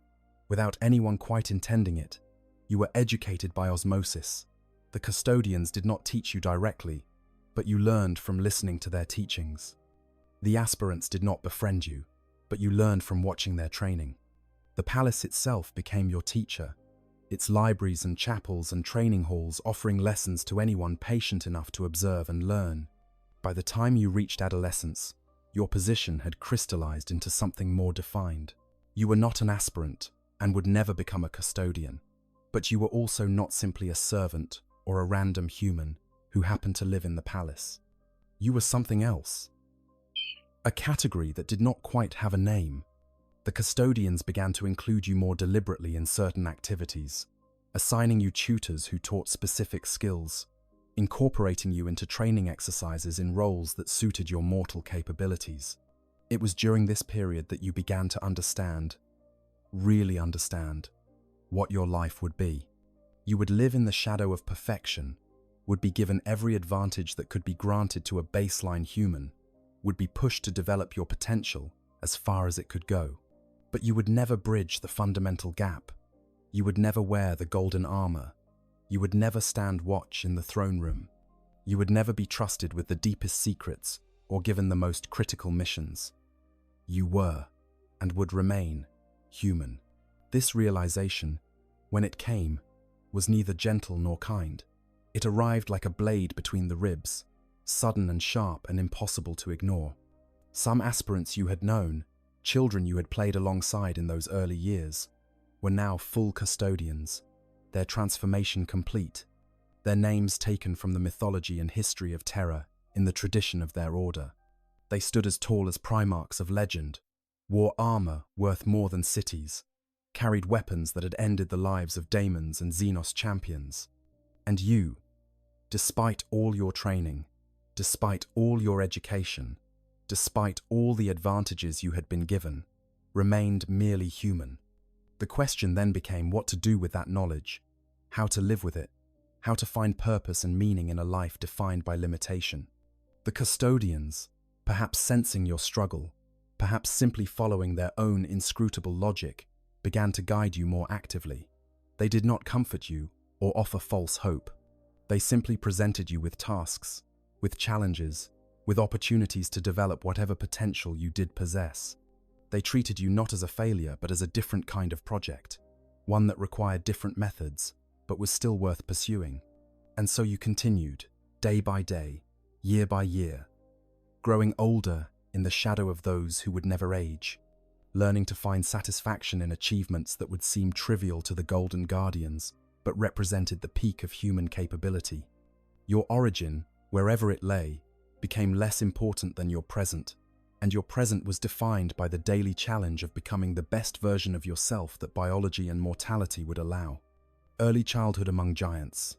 without anyone quite intending it, you were educated by osmosis. The custodians did not teach you directly, but you learned from listening to their teachings. The aspirants did not befriend you, but you learned from watching their training. The palace itself became your teacher, its libraries and chapels and training halls offering lessons to anyone patient enough to observe and learn. By the time you reached adolescence, your position had crystallized into something more defined. You were not an aspirant and would never become a custodian, but you were also not simply a servant or a random human who happened to live in the palace. You were something else, a category that did not quite have a name. The custodians began to include you more deliberately in certain activities, assigning you tutors who taught specific skills, incorporating you into training exercises in roles that suited your mortal capabilities. It was during this period that you began to understand, really understand, what your life would be. You would live in the shadow of perfection, would be given every advantage that could be granted to a baseline human, would be pushed to develop your potential as far as it could go. But you would never bridge the fundamental gap. You would never wear the golden armor. You would never stand watch in the throne room. You would never be trusted with the deepest secrets or given the most critical missions. You were, and would remain, human. This realization, when it came, was neither gentle nor kind. It arrived like a blade between the ribs, sudden and sharp and impossible to ignore. Some aspirants you had known, children you had played alongside in those early years, were now full custodians, their transformation complete, their names taken from the mythology and history of terror in the tradition of their order. They stood as tall as primarchs of legend, wore armor worth more than cities, carried weapons that had ended the lives of daemons and Xenos champions. And you, despite all your training, despite all your education, despite all the advantages you had been given, remained merely human. The question then became what to do with that knowledge, how to live with it, how to find purpose and meaning in a life defined by limitation. The custodians, perhaps sensing your struggle, perhaps simply following their own inscrutable logic, began to guide you more actively. They did not comfort you or offer false hope. They simply presented you with tasks, with challenges, with opportunities to develop whatever potential you did possess. They treated you not as a failure, but as a different kind of project, one that required different methods, but was still worth pursuing. And so you continued, day by day, year by year, growing older in the shadow of those who would never age, learning to find satisfaction in achievements that would seem trivial to the Golden Guardians, but represented the peak of human capability. Your origin, wherever it lay, became less important than your present, and your present was defined by the daily challenge of becoming the best version of yourself that biology and mortality would allow. Early childhood among giants.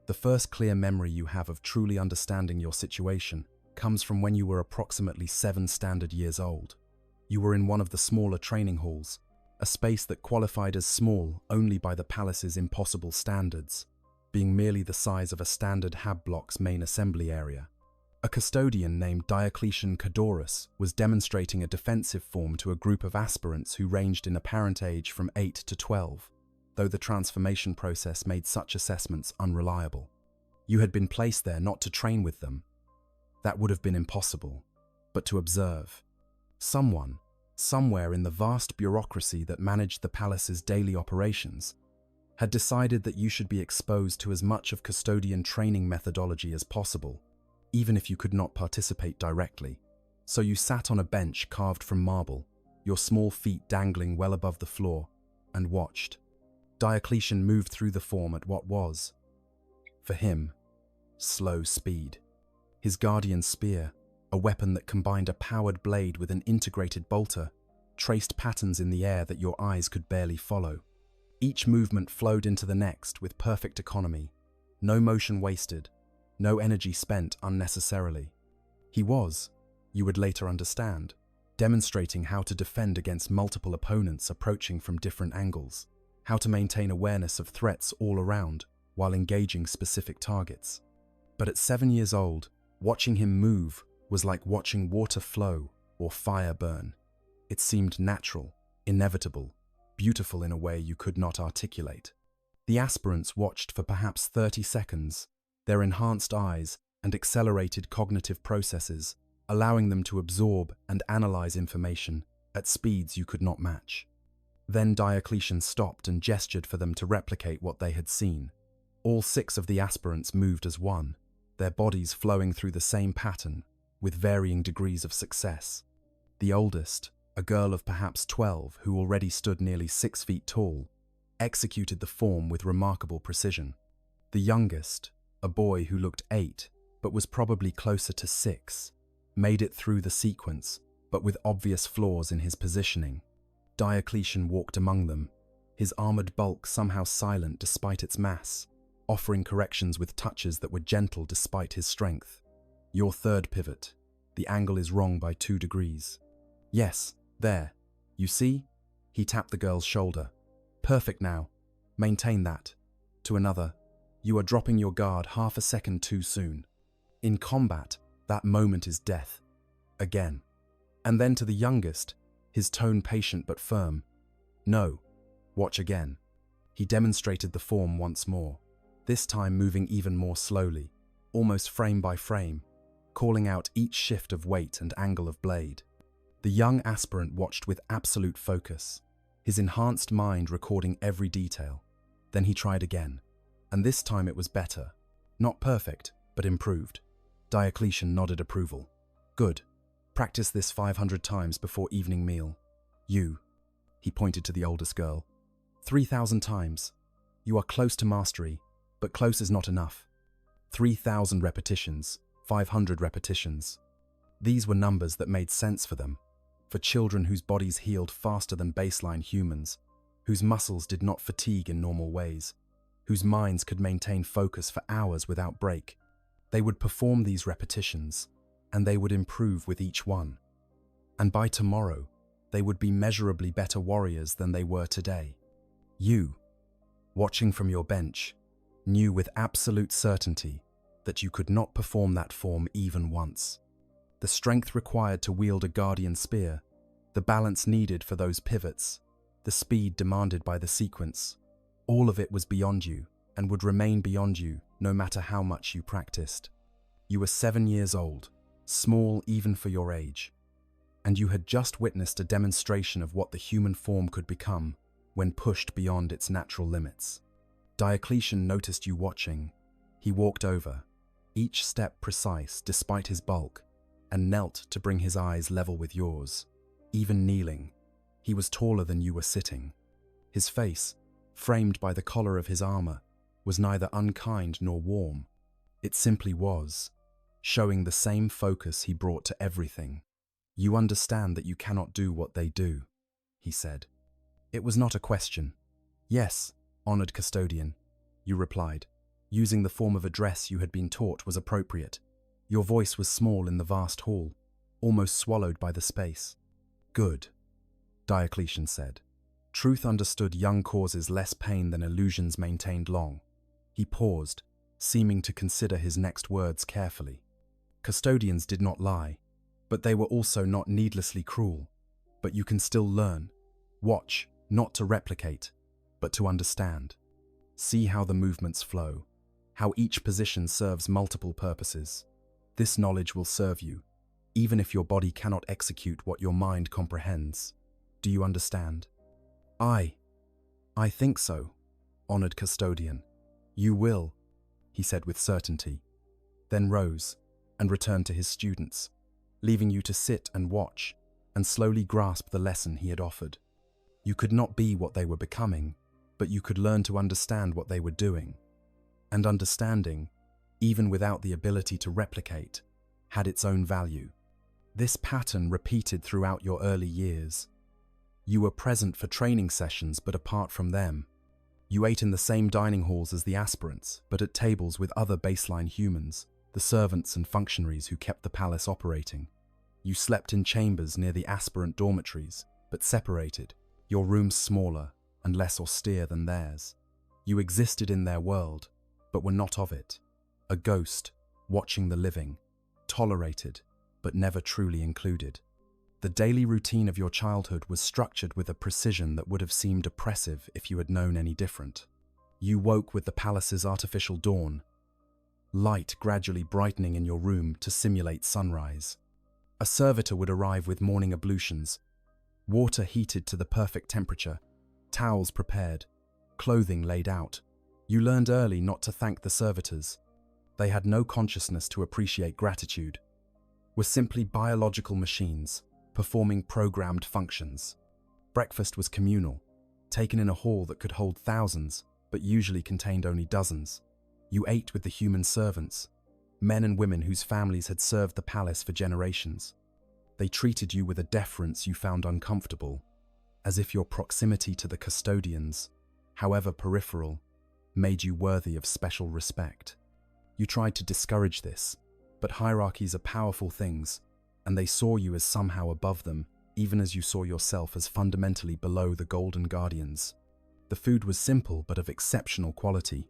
The first clear memory you have of truly understanding your situation comes from when you were approximately 7 standard years old. You were in one of the smaller training halls, a space that qualified as small only by the palace's impossible standards, being merely the size of a standard hab block's main assembly area. A custodian named Diocletian Cadorus was demonstrating a defensive form to a group of aspirants who ranged in apparent age from 8 to 12, though the transformation process made such assessments unreliable. You had been placed there not to train with them. That would have been impossible, but to observe. Someone, somewhere in the vast bureaucracy that managed the palace's daily operations, had decided that you should be exposed to as much of custodian training methodology as possible, even if you could not participate directly. So you sat on a bench carved from marble, your small feet dangling well above the floor, and watched. Diocletian moved through the form at what was, for him, slow speed. His guardian spear, a weapon that combined a powered blade with an integrated bolter, traced patterns in the air that your eyes could barely follow. Each movement flowed into the next with perfect economy, no motion wasted, no energy spent unnecessarily. He was, you would later understand, demonstrating how to defend against multiple opponents approaching from different angles, how to maintain awareness of threats all around while engaging specific targets. But at 7 years old, watching him move was like watching water flow or fire burn. It seemed natural, inevitable, beautiful in a way you could not articulate. The aspirants watched for perhaps 30 seconds, their enhanced eyes and accelerated cognitive processes allowing them to absorb and analyze information at speeds you could not match. Then Diocletian stopped and gestured for them to replicate what they had seen. All 6 of the aspirants moved as one, their bodies flowing through the same pattern, with varying degrees of success. The oldest, a girl of perhaps 12 who already stood nearly 6 feet tall, executed the form with remarkable precision. The youngest, a boy who looked 8, but was probably closer to 6, made it through the sequence, but with obvious flaws in his positioning. Diocletian walked among them, his armored bulk somehow silent despite its mass, offering corrections with touches that were gentle despite his strength. Your third pivot. The angle is wrong by 2 degrees. Yes, there. You see? He tapped the girl's shoulder. Perfect now. Maintain that. To another. You are dropping your guard half a second too soon. In combat, that moment is death. Again. And then to the youngest, his tone patient but firm. No. Watch again. He demonstrated the form once more, this time moving even more slowly, almost frame by frame, calling out each shift of weight and angle of blade. The young aspirant watched with absolute focus, his enhanced mind recording every detail. Then he tried again, and this time it was better. Not perfect, but improved. Diocletian nodded approval. Good. Practice this 500 times before evening meal. You, he pointed to the oldest girl, 3,000 times. You are close to mastery, but close is not enough. 3,000 repetitions, 500 repetitions. These were numbers that made sense for them, for children whose bodies healed faster than baseline humans, whose muscles did not fatigue in normal ways, whose minds could maintain focus for hours without break. They would perform these repetitions, and they would improve with each one. And by tomorrow, they would be measurably better warriors than they were today. You, watching from your bench, knew with absolute certainty that you could not perform that form even once. The strength required to wield a guardian spear, the balance needed for those pivots, the speed demanded by the sequence, all of it was beyond you and would remain beyond you no matter how much you practiced. You were 7 years old, small even for your age, and you had just witnessed a demonstration of what the human form could become when pushed beyond its natural limits. Diocletian noticed you watching. He walked over, each step precise despite his bulk, and knelt to bring his eyes level with yours. Even kneeling, he was taller than you were sitting. His face, framed by the collar of his armor, was neither unkind nor warm. It simply was, showing the same focus he brought to everything. You understand that you cannot do what they do, he said. It was not a question. Yes, honored custodian, you replied. Using the form of address you had been taught was appropriate. Your voice was small in the vast hall, almost swallowed by the space. Good, Diocletian said. Truth understood young causes less pain than illusions maintained long. He paused, seeming to consider his next words carefully. Custodians did not lie, but they were also not needlessly cruel. But you can still learn. Watch, not to replicate, but to understand. See how the movements flow, how each position serves multiple purposes. This knowledge will serve you, even if your body cannot execute what your mind comprehends. Do you understand? I think so, honored custodian. You will, he said with certainty, then rose and returned to his students, leaving you to sit and watch and slowly grasp the lesson he had offered. You could not be what they were becoming, but you could learn to understand what they were doing. And understanding, even without the ability to replicate, had its own value. This pattern repeated throughout your early years. You were present for training sessions, but apart from them, you ate in the same dining halls as the aspirants, but at tables with other baseline humans, the servants and functionaries who kept the palace operating. You slept in chambers near the aspirant dormitories, but separated, your rooms smaller and less austere than theirs. You existed in their world, but were not of it. A ghost, watching the living, tolerated, but never truly included. The daily routine of your childhood was structured with a precision that would have seemed oppressive if you had known any different. You woke with the palace's artificial dawn, light gradually brightening in your room to simulate sunrise. A servitor would arrive with morning ablutions, water heated to the perfect temperature, towels prepared, clothing laid out. You learned early not to thank the servitors. They had no consciousness to appreciate gratitude, were simply biological machines, performing programmed functions. Breakfast was communal, taken in a hall that could hold thousands, but usually contained only dozens. You ate with the human servants, men and women whose families had served the palace for generations. They treated you with a deference you found uncomfortable, as if your proximity to the custodians, however peripheral, made you worthy of special respect. You tried to discourage this, but hierarchies are powerful things, and they saw you as somehow above them, even as you saw yourself as fundamentally below the Golden Guardians. The food was simple but of exceptional quality.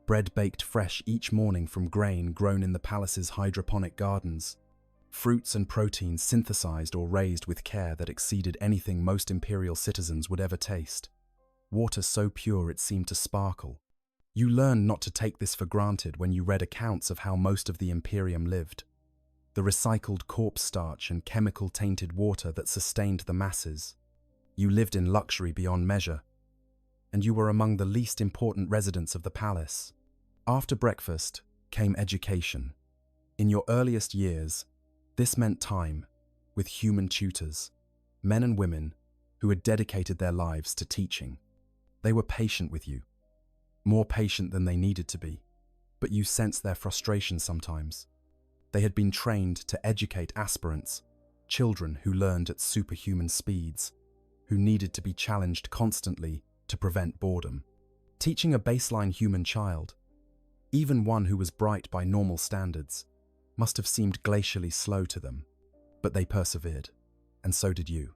Bread baked fresh each morning from grain grown in the palace's hydroponic gardens. Fruits and proteins synthesized or raised with care that exceeded anything most imperial citizens would ever taste. Water so pure it seemed to sparkle. You learned not to take this for granted when you read accounts of how most of the Imperium lived. the recycled corpse starch and chemical-tainted water that sustained the masses. You lived in luxury beyond measure, and you were among the least important residents of the palace. After breakfast came education. In your earliest years, this meant time with human tutors, men and women who had dedicated their lives to teaching. They were patient with you, more patient than they needed to be, but you sensed their frustration sometimes. They had been trained to educate aspirants, children who learned at superhuman speeds, who needed to be challenged constantly to prevent boredom. Teaching a baseline human child, even one who was bright by normal standards, must have seemed glacially slow to them. But they persevered, and so did you.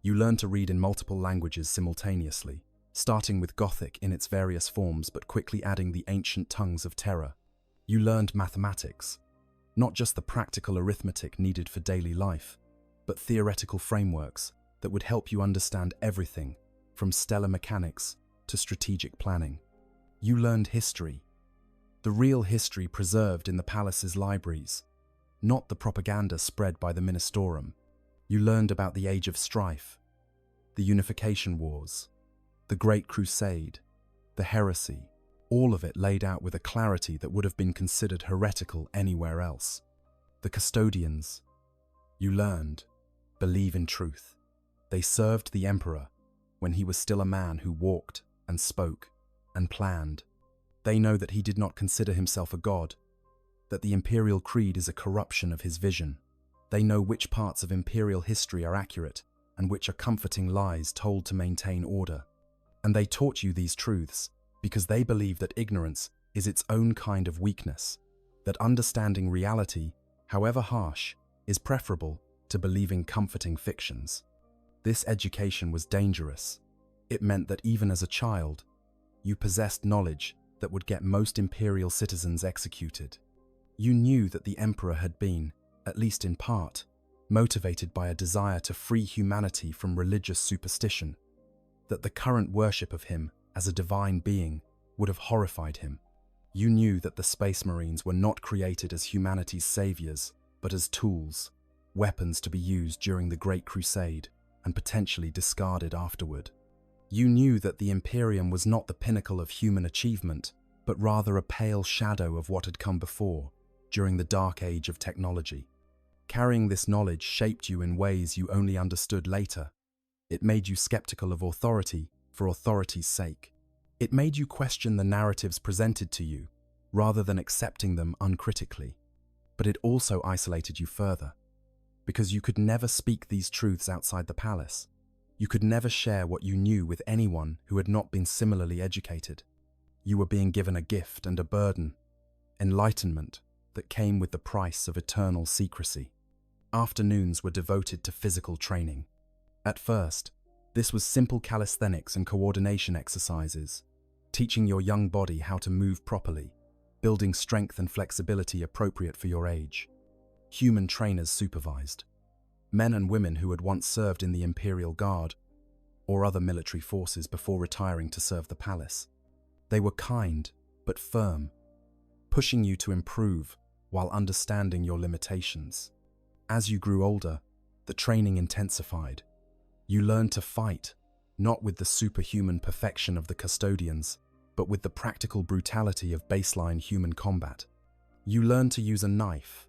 You learned to read in multiple languages simultaneously, starting with Gothic in its various forms but quickly adding the ancient tongues of terror. You learned mathematics, not just the practical arithmetic needed for daily life, but theoretical frameworks that would help you understand everything from stellar mechanics to strategic planning. You learned history, the real history preserved in the palace's libraries, not the propaganda spread by the Ministorum. You learned about the Age of Strife, the Unification Wars, the Great Crusade, the heresy, all of it laid out with a clarity that would have been considered heretical anywhere else. The Custodians, you learned, believe in truth. They served the Emperor when he was still a man who walked and spoke and planned. They know that he did not consider himself a god, that the Imperial Creed is a corruption of his vision. They know which parts of Imperial history are accurate and which are comforting lies told to maintain order. And they taught you these truths because they believe that ignorance is its own kind of weakness, that understanding reality, however harsh, is preferable to believing comforting fictions. This education was dangerous. It meant that even as a child, you possessed knowledge that would get most imperial citizens executed. You knew that the Emperor had been, at least in part, motivated by a desire to free humanity from religious superstition, that the current worship of him as a divine being would have horrified him. You knew that the Space Marines were not created as humanity's saviors, but as tools, weapons to be used during the Great Crusade and potentially discarded afterward. You knew that the Imperium was not the pinnacle of human achievement, but rather a pale shadow of what had come before, during the dark age of technology. Carrying this knowledge shaped you in ways you only understood later. It made you skeptical of authority for authority's sake. It made you question the narratives presented to you, rather than accepting them uncritically. But it also isolated you further, because you could never speak these truths outside the palace. You could never share what you knew with anyone who had not been similarly educated. You were being given a gift and a burden, enlightenment that came with the price of eternal secrecy. Afternoons were devoted to physical training. At first, this was simple calisthenics and coordination exercises, teaching your young body how to move properly, building strength and flexibility appropriate for your age. Human trainers supervised. Men and women who had once served in the Imperial Guard or other military forces before retiring to serve the palace. They were kind but firm, pushing you to improve while understanding your limitations. As you grew older, the training intensified. You learned to fight, not with the superhuman perfection of the Custodians, but with the practical brutality of baseline human combat. You learned to use a knife,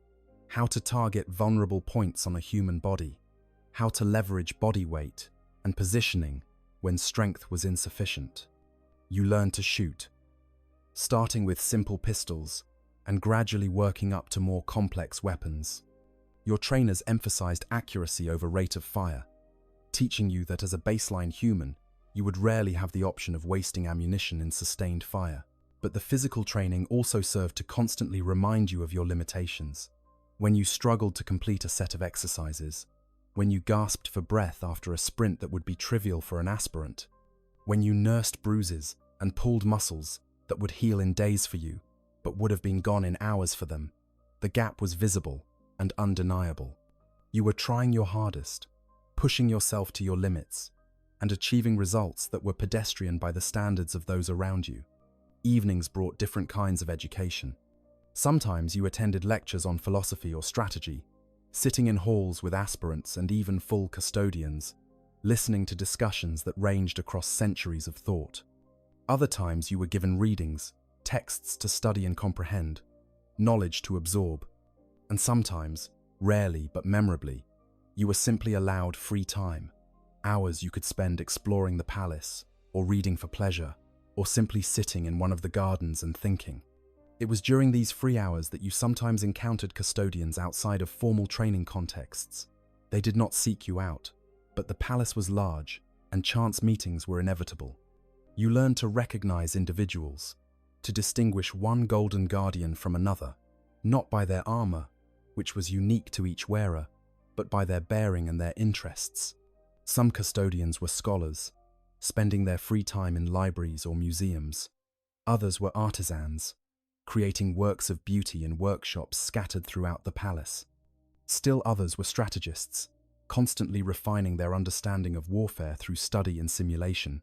how to target vulnerable points on a human body, how to leverage body weight and positioning when strength was insufficient. You learned to shoot, starting with simple pistols and gradually working up to more complex weapons. Your trainers emphasized accuracy over rate of fire, teaching you that as a baseline human, you would rarely have the option of wasting ammunition in sustained fire. But the physical training also served to constantly remind you of your limitations. When you struggled to complete a set of exercises, when you gasped for breath after a sprint that would be trivial for an aspirant, when you nursed bruises and pulled muscles that would heal in days for you, but would have been gone in hours for them, the gap was visible and undeniable. You were trying your hardest, pushing yourself to your limits, and achieving results that were pedestrian by the standards of those around you. Evenings brought different kinds of education. Sometimes you attended lectures on philosophy or strategy, sitting in halls with aspirants and even full custodians, listening to discussions that ranged across centuries of thought. Other times you were given readings, texts to study and comprehend, knowledge to absorb, and sometimes, rarely but memorably, you were simply allowed free time, hours you could spend exploring the palace, or reading for pleasure, or simply sitting in one of the gardens and thinking. It was during these free hours that you sometimes encountered custodians outside of formal training contexts. They did not seek you out, but the palace was large, and chance meetings were inevitable. You learned to recognize individuals, to distinguish one golden guardian from another, not by their armor, which was unique to each wearer, but by their bearing and their interests. Some custodians were scholars, spending their free time in libraries or museums. Others were artisans, creating works of beauty in workshops scattered throughout the palace. Still others were strategists, constantly refining their understanding of warfare through study and simulation.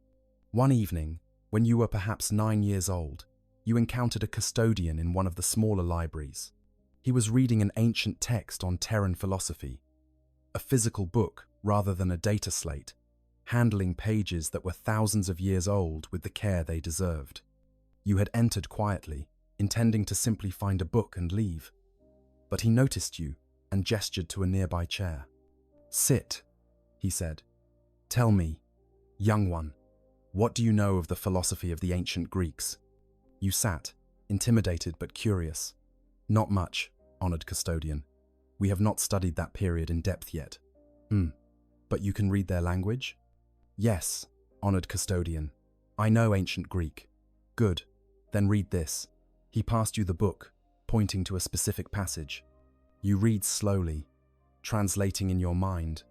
One evening, when you were perhaps 9 years old, you encountered a custodian in one of the smaller libraries. He was reading an ancient text on Terran philosophy, a physical book rather than a data slate, handling pages that were thousands of years old with the care they deserved. You had entered quietly, intending to simply find a book and leave. But he noticed you and gestured to a nearby chair. "Sit," he said. "Tell me, young one, what do you know of the philosophy of the ancient Greeks?" You sat, intimidated but curious. "Not much, honored custodian. We have not studied that period in depth yet." But you can read their language?" "Yes, honored custodian. I know ancient Greek." "Good. Then read this." He passed you the book, pointing to a specific passage. You read slowly, translating in your mind,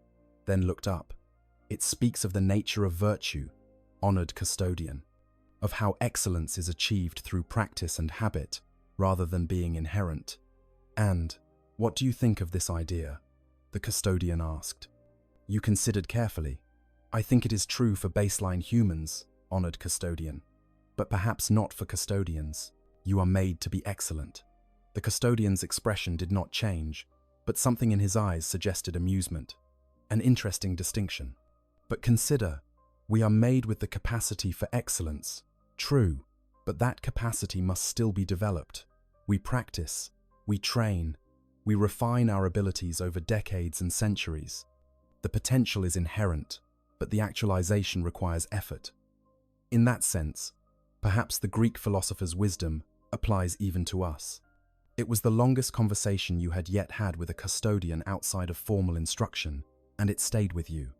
then looked up. It speaks of the nature of virtue, honored custodian, of how excellence is achieved through practice and habit, rather than being inherent. "And what do you think of this idea?" the custodian asked. You considered carefully. "I think it is true for baseline humans, honored custodian, but perhaps not for custodians. You are made to be excellent." The custodian's expression did not change, but something in his eyes suggested amusement. An interesting distinction. "But consider, we are made with the capacity for excellence. True, but that capacity must still be developed. We practice, we train, we refine our abilities over decades and centuries. The potential is inherent, but the actualization requires effort. In that sense, perhaps the Greek philosopher's wisdom applies even to us." It was the longest conversation you had yet had with a custodian outside of formal instruction, and it stayed with you.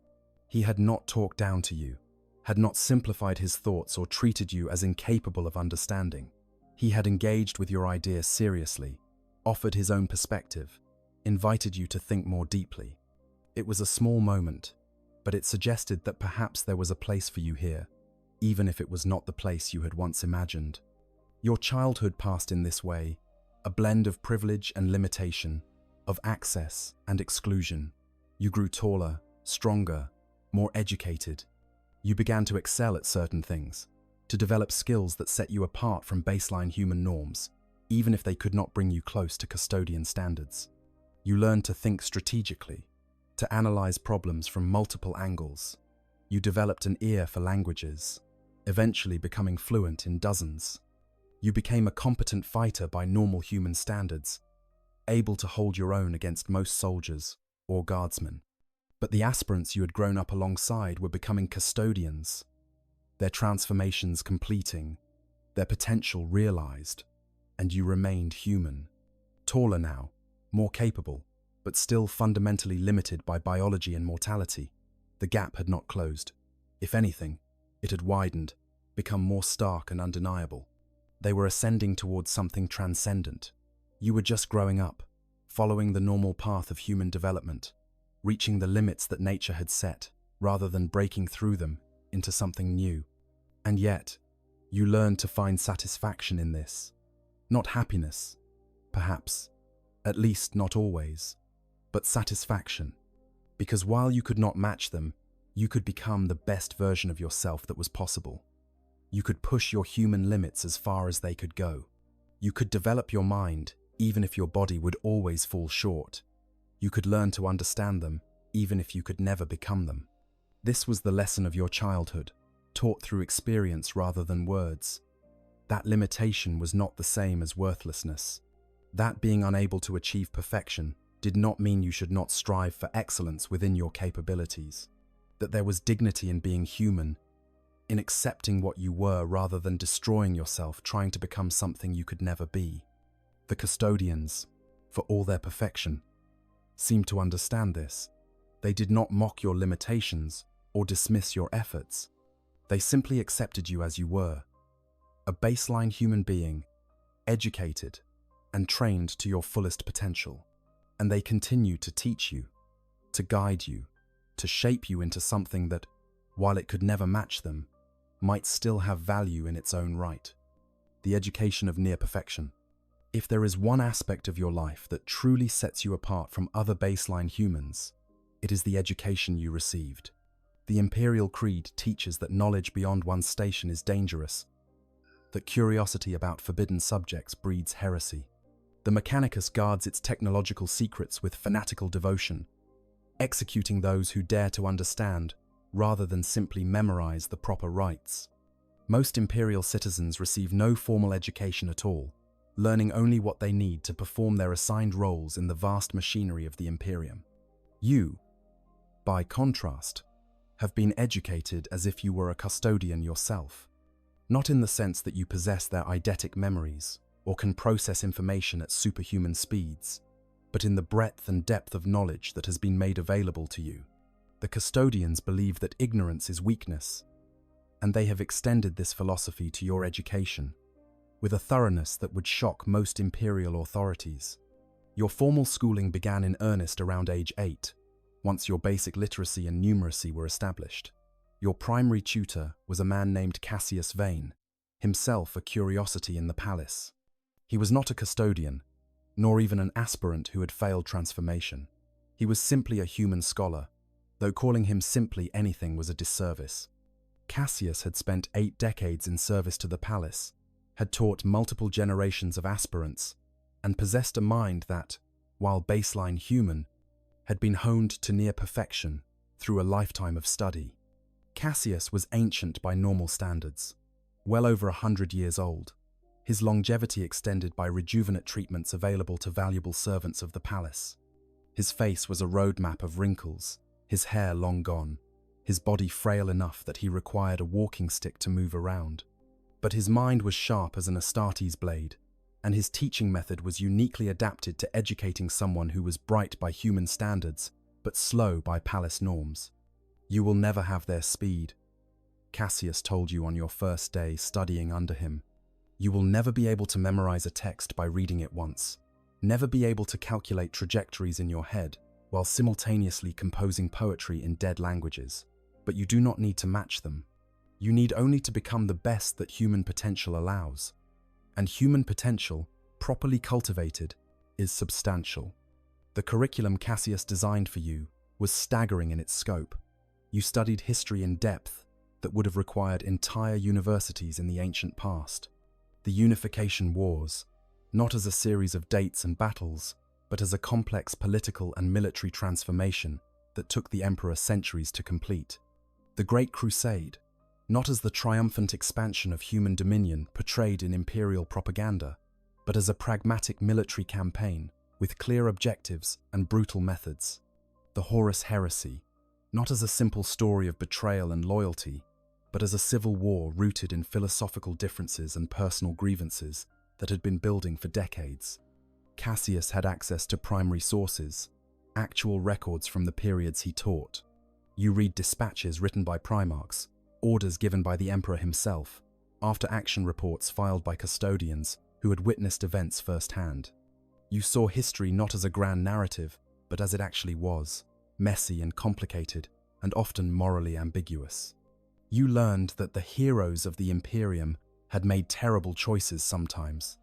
He had not talked down to you, had not simplified his thoughts or treated you as incapable of understanding. He had engaged with your idea seriously, offered his own perspective, invited you to think more deeply. It was a small moment, but it suggested that perhaps there was a place for you here, even if it was not the place you had once imagined. Your childhood passed in this way, a blend of privilege and limitation, of access and exclusion. You grew taller, stronger, more educated. You began to excel at certain things, to develop skills that set you apart from baseline human norms, even if they could not bring you close to custodian standards. You learned to think strategically, to analyze problems from multiple angles. You developed an ear for languages, eventually becoming fluent in dozens. You became a competent fighter by normal human standards, able to hold your own against most soldiers or guardsmen. But the aspirants you had grown up alongside were becoming custodians, their transformations completing, their potential realized, and you remained human. Taller now, more capable, but still fundamentally limited by biology and mortality. The gap had not closed. If anything, it had widened, become more stark and undeniable. They were ascending towards something transcendent. You were just growing up, following the normal path of human development, reaching the limits that nature had set, rather than breaking through them into something new. And yet, you learned to find satisfaction in this. Not happiness, perhaps, at least not always, but satisfaction. Because while you could not match them, you could become the best version of yourself that was possible. You could push your human limits as far as they could go. You could develop your mind, even if your body would always fall short. You could learn to understand them, even if you could never become them. This was the lesson of your childhood, taught through experience rather than words. That limitation was not the same as worthlessness. That being unable to achieve perfection did not mean you should not strive for excellence within your capabilities. That there was dignity in being human, in accepting what you were rather than destroying yourself trying to become something you could never be. The Custodians, for all their perfection, seemed to understand this. They did not mock your limitations or dismiss your efforts. They simply accepted you as you were, a baseline human being, educated and trained to your fullest potential. And they continue to teach you, to guide you, to shape you into something that, while it could never match them, might still have value in its own right. The education of near perfection. If there is one aspect of your life that truly sets you apart from other baseline humans, it is the education you received. The Imperial Creed teaches that knowledge beyond one's station is dangerous, that curiosity about forbidden subjects breeds heresy. The Mechanicus guards its technological secrets with fanatical devotion, executing those who dare to understand rather than simply memorize the proper rites. Most Imperial citizens receive no formal education at all, learning only what they need to perform their assigned roles in the vast machinery of the Imperium. You, by contrast, have been educated as if you were a custodian yourself, not in the sense that you possess their eidetic memories or can process information at superhuman speeds, but in the breadth and depth of knowledge that has been made available to you. The Custodians believe that ignorance is weakness, and they have extended this philosophy to your education, with a thoroughness that would shock most Imperial authorities. Your formal schooling began in earnest around age 8, once your basic literacy and numeracy were established. Your primary tutor was a man named Cassius Vane, himself a curiosity in the palace. He was not a custodian, nor even an aspirant who had failed transformation. He was simply a human scholar, though calling him simply anything was a disservice. Cassius had spent 8 decades in service to the palace, had taught multiple generations of aspirants, and possessed a mind that, while baseline human, had been honed to near perfection through a lifetime of study. Cassius was ancient by normal standards, well over 100 years old, his longevity extended by rejuvenate treatments available to valuable servants of the palace. His face was a roadmap of wrinkles, his hair long gone, his body frail enough that he required a walking stick to move around. But his mind was sharp as an Astartes blade, and his teaching method was uniquely adapted to educating someone who was bright by human standards, but slow by palace norms. You will never have their speed, Cassius told you on your first day studying under him. You will never be able to memorize a text by reading it once, never be able to calculate trajectories in your head while simultaneously composing poetry in dead languages. But you do not need to match them. You need only to become the best that human potential allows. And human potential, properly cultivated, is substantial. The curriculum Cassius designed for you was staggering in its scope. You studied history in depth that would have required entire universities in the ancient past. The Unification Wars, not as a series of dates and battles, but as a complex political and military transformation that took the Emperor centuries to complete. The Great Crusade, not as the triumphant expansion of human dominion portrayed in imperial propaganda, but as a pragmatic military campaign with clear objectives and brutal methods. The Horus Heresy, not as a simple story of betrayal and loyalty, but as a civil war rooted in philosophical differences and personal grievances that had been building for decades. Cassius had access to primary sources, actual records from the periods he taught. You read dispatches written by primarchs, orders given by the emperor himself, after-action reports filed by custodians who had witnessed events firsthand. You saw history not as a grand narrative, but as it actually was, messy and complicated, and often morally ambiguous. You learned that the heroes of the Imperium had made terrible choices sometimes,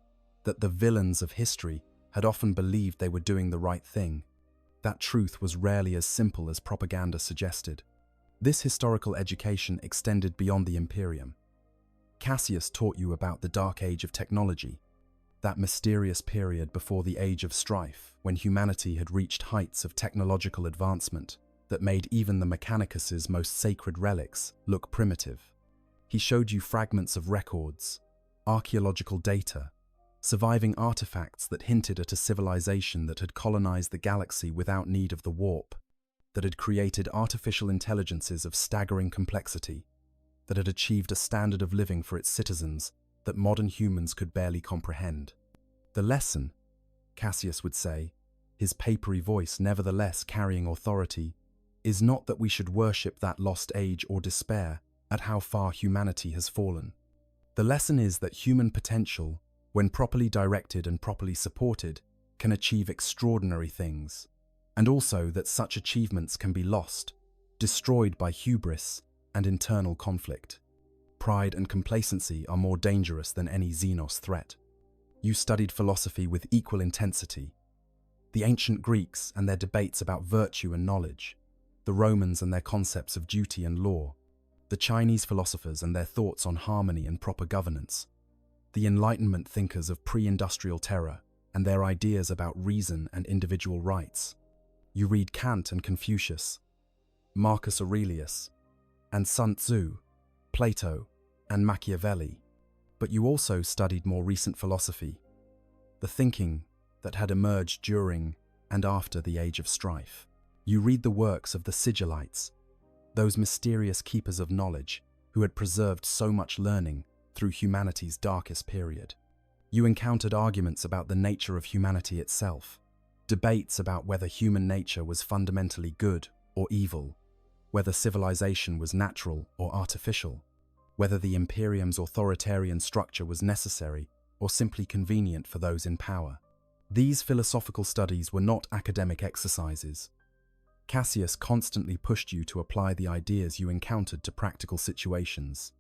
that the villains of history had often believed they were doing the right thing. That truth was rarely as simple as propaganda suggested. This historical education extended beyond the Imperium. Cassius taught you about the dark age of technology, that mysterious period before the Age of Strife, when humanity had reached heights of technological advancement that made even the Mechanicus's most sacred relics look primitive. He showed you fragments of records, archaeological data, surviving artifacts that hinted at a civilization that had colonized the galaxy without need of the warp, that had created artificial intelligences of staggering complexity, that had achieved a standard of living for its citizens that modern humans could barely comprehend. The lesson, Cassius would say, his papery voice nevertheless carrying authority, is not that we should worship that lost age or despair at how far humanity has fallen. The lesson is that human potential, when properly directed and properly supported, can achieve extraordinary things, and also that such achievements can be lost, destroyed by hubris and internal conflict. Pride and complacency are more dangerous than any Xenos threat. You studied philosophy with equal intensity. The ancient Greeks and their debates about virtue and knowledge, the Romans and their concepts of duty and law, the Chinese philosophers and their thoughts on harmony and proper governance, the Enlightenment thinkers of pre-industrial terror and their ideas about reason and individual rights. You read Kant and Confucius, Marcus Aurelius, and Sun Tzu, Plato, and Machiavelli, but you also studied more recent philosophy, the thinking that had emerged during and after the Age of Strife. You read the works of the Sigillites, those mysterious keepers of knowledge who had preserved so much learning through humanity's darkest period. You encountered arguments about the nature of humanity itself, debates about whether human nature was fundamentally good or evil, whether civilization was natural or artificial, whether the Imperium's authoritarian structure was necessary or simply convenient for those in power. These philosophical studies were not academic exercises. Cassius constantly pushed you to apply the ideas you encountered to practical situations.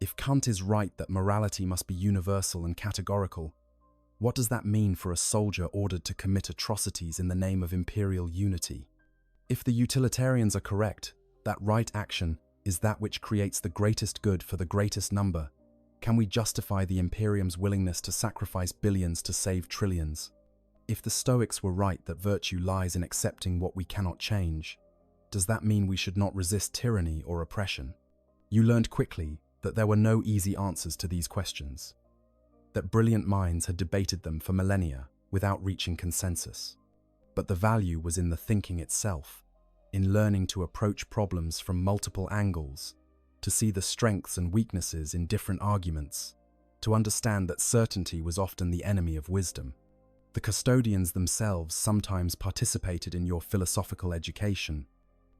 If Kant is right that morality must be universal and categorical, what does that mean for a soldier ordered to commit atrocities in the name of imperial unity? If the utilitarians are correct, that right action is that which creates the greatest good for the greatest number, can we justify the Imperium's willingness to sacrifice billions to save trillions? If the Stoics were right that virtue lies in accepting what we cannot change, does that mean we should not resist tyranny or oppression? You learned quickly that there were no easy answers to these questions, that brilliant minds had debated them for millennia without reaching consensus. But the value was in the thinking itself, in learning to approach problems from multiple angles, to see the strengths and weaknesses in different arguments, to understand that certainty was often the enemy of wisdom. The custodians themselves sometimes participated in your philosophical education.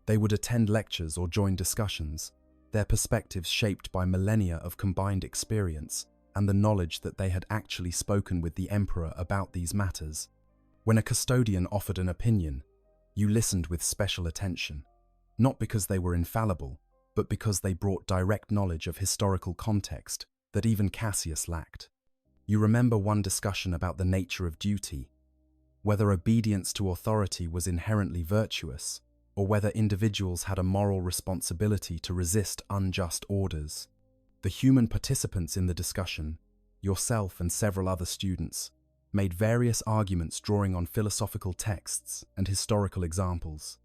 They would attend lectures or join discussions, their perspectives shaped by millennia of combined experience and the knowledge that they had actually spoken with the Emperor about these matters. When a custodian offered an opinion, you listened with special attention, not because they were infallible, but because they brought direct knowledge of historical context that even Cassius lacked. You remember one discussion about the nature of duty, whether obedience to authority was inherently virtuous, or whether individuals had a moral responsibility to resist unjust orders. The human participants in the discussion, yourself and several other students, made various arguments drawing on philosophical texts and historical examples.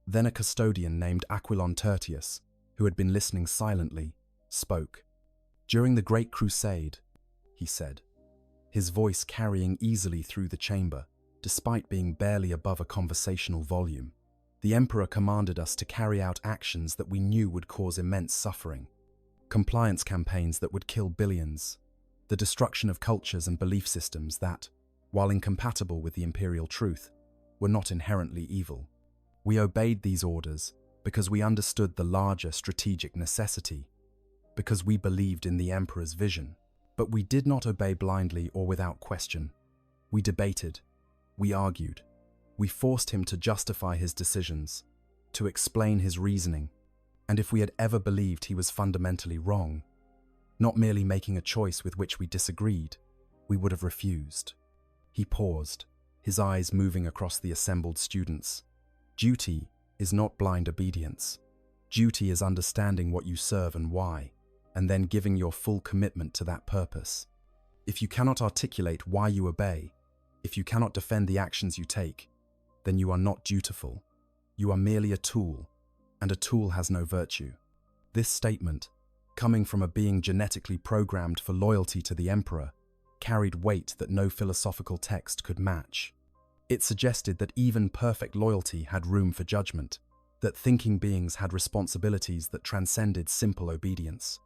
Then a custodian named Aquilon Tertius, who had been listening silently, spoke. During the Great Crusade, he said, his voice carrying easily through the chamber, despite being barely above a conversational volume, the Emperor commanded us to carry out actions that we knew would cause immense suffering. Compliance campaigns that would kill billions, the destruction of cultures and belief systems that, while incompatible with the imperial truth, were not inherently evil. We obeyed these orders because we understood the larger strategic necessity, because we believed in the Emperor's vision. But we did not obey blindly or without question. We debated, we argued, we forced him to justify his decisions, to explain his reasoning, and if we had ever believed he was fundamentally wrong, not merely making a choice with which we disagreed, we would have refused. He paused, his eyes moving across the assembled students. Duty is not blind obedience. Duty is understanding what you serve and why, and then giving your full commitment to that purpose. If you cannot articulate why you obey, if you cannot defend the actions you take, then you are not dutiful. You are merely a tool, and a tool has no virtue. This statement, coming from a being genetically programmed for loyalty to the Emperor, carried weight that no philosophical text could match. It suggested that even perfect loyalty had room for judgment, that thinking beings had responsibilities that transcended simple obedience.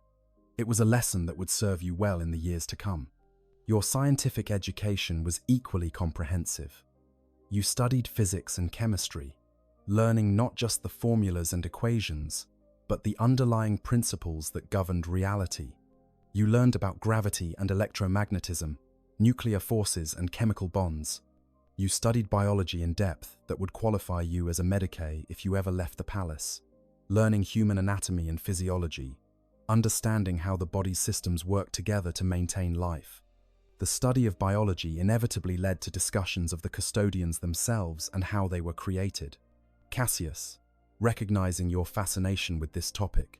It was a lesson that would serve you well in the years to come. Your scientific education was equally comprehensive. You studied physics and chemistry, learning not just the formulas and equations, but the underlying principles that governed reality. You learned about gravity and electromagnetism, nuclear forces and chemical bonds. You studied biology in depth that would qualify you as a medicae if you ever left the palace, learning human anatomy and physiology, understanding how the body's systems work together to maintain life. The study of biology inevitably led to discussions of the custodians themselves and how they were created. Cassius, recognizing your fascination with this topic,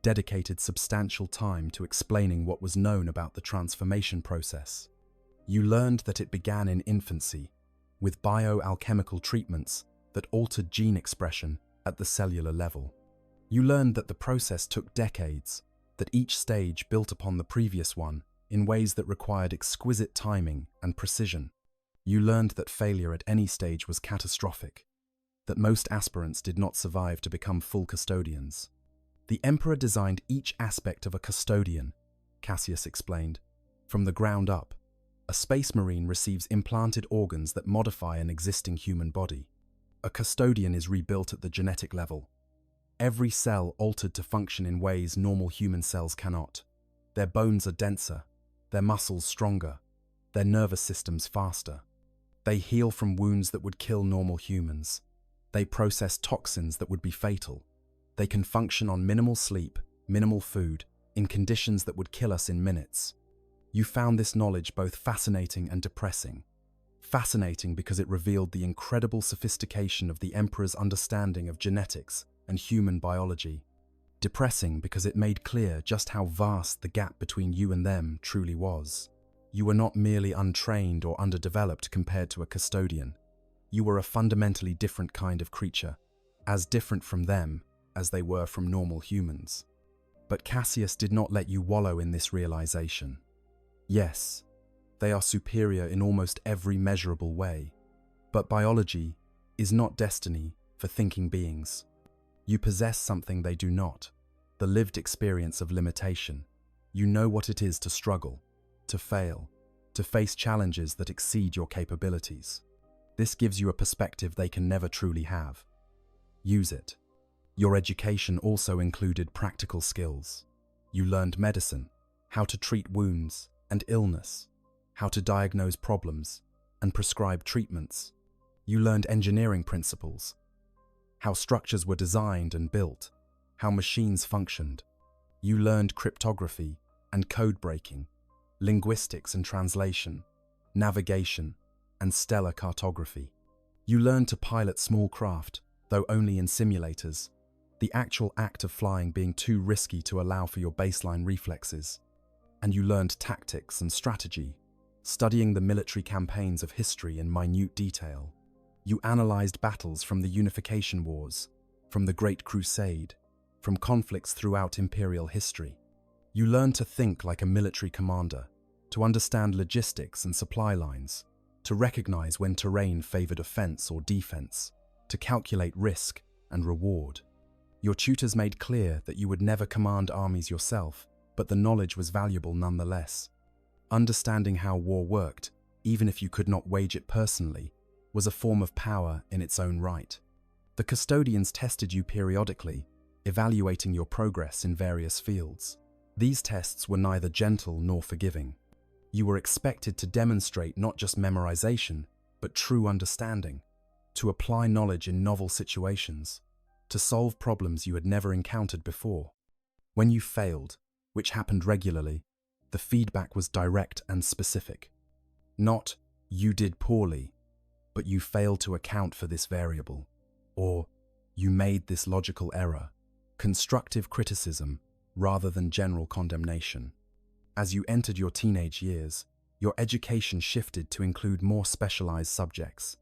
dedicated substantial time to explaining what was known about the transformation process. You learned that it began in infancy, with bioalchemical treatments that altered gene expression at the cellular level. You learned that the process took decades, that each stage built upon the previous one in ways that required exquisite timing and precision. You learned that failure at any stage was catastrophic, that most aspirants did not survive to become full custodians. The Emperor designed each aspect of a custodian, Cassius explained, from the ground up. A space marine receives implanted organs that modify an existing human body. A custodian is rebuilt at the genetic level. Every cell altered to function in ways normal human cells cannot. Their bones are denser, their muscles stronger, their nervous systems faster. They heal from wounds that would kill normal humans. They process toxins that would be fatal. They can function on minimal sleep, minimal food, in conditions that would kill us in minutes. You found this knowledge both fascinating and depressing. Fascinating because it revealed the incredible sophistication of the Emperor's understanding of genetics and human biology. Depressing because it made clear just how vast the gap between you and them truly was. You were not merely untrained or underdeveloped compared to a custodian. You were a fundamentally different kind of creature, as different from them as they were from normal humans. But Cassius did not let you wallow in this realization. Yes, they are superior in almost every measurable way, but biology is not destiny for thinking beings. You possess something they do not, the lived experience of limitation. You know what it is to struggle, to fail, to face challenges that exceed your capabilities. This gives you a perspective they can never truly have. Use it. Your education also included practical skills. You learned medicine, how to treat wounds and illness, how to diagnose problems and prescribe treatments. You learned engineering principles, how structures were designed and built, how machines functioned. You learned cryptography and code breaking, linguistics and translation, navigation, and stellar cartography. You learned to pilot small craft, though only in simulators, the actual act of flying being too risky to allow for your baseline reflexes. And you learned tactics and strategy, studying the military campaigns of history in minute detail. You analyzed battles from the Unification Wars, from the Great Crusade, from conflicts throughout Imperial history. You learned to think like a military commander, to understand logistics and supply lines, to recognize when terrain favored offense or defense, to calculate risk and reward. Your tutors made clear that you would never command armies yourself, but the knowledge was valuable nonetheless. Understanding how war worked, even if you could not wage it personally, was a form of power in its own right. The custodians tested you periodically, evaluating your progress in various fields. These tests were neither gentle nor forgiving. You were expected to demonstrate not just memorization, but true understanding, to apply knowledge in novel situations, to solve problems you had never encountered before. When you failed, which happened regularly, the feedback was direct and specific. Not, you did poorly, but you failed to account for this variable, or you made this logical error. Constructive criticism rather than general condemnation. As you entered your teenage years, your education shifted to include more specialized subjects.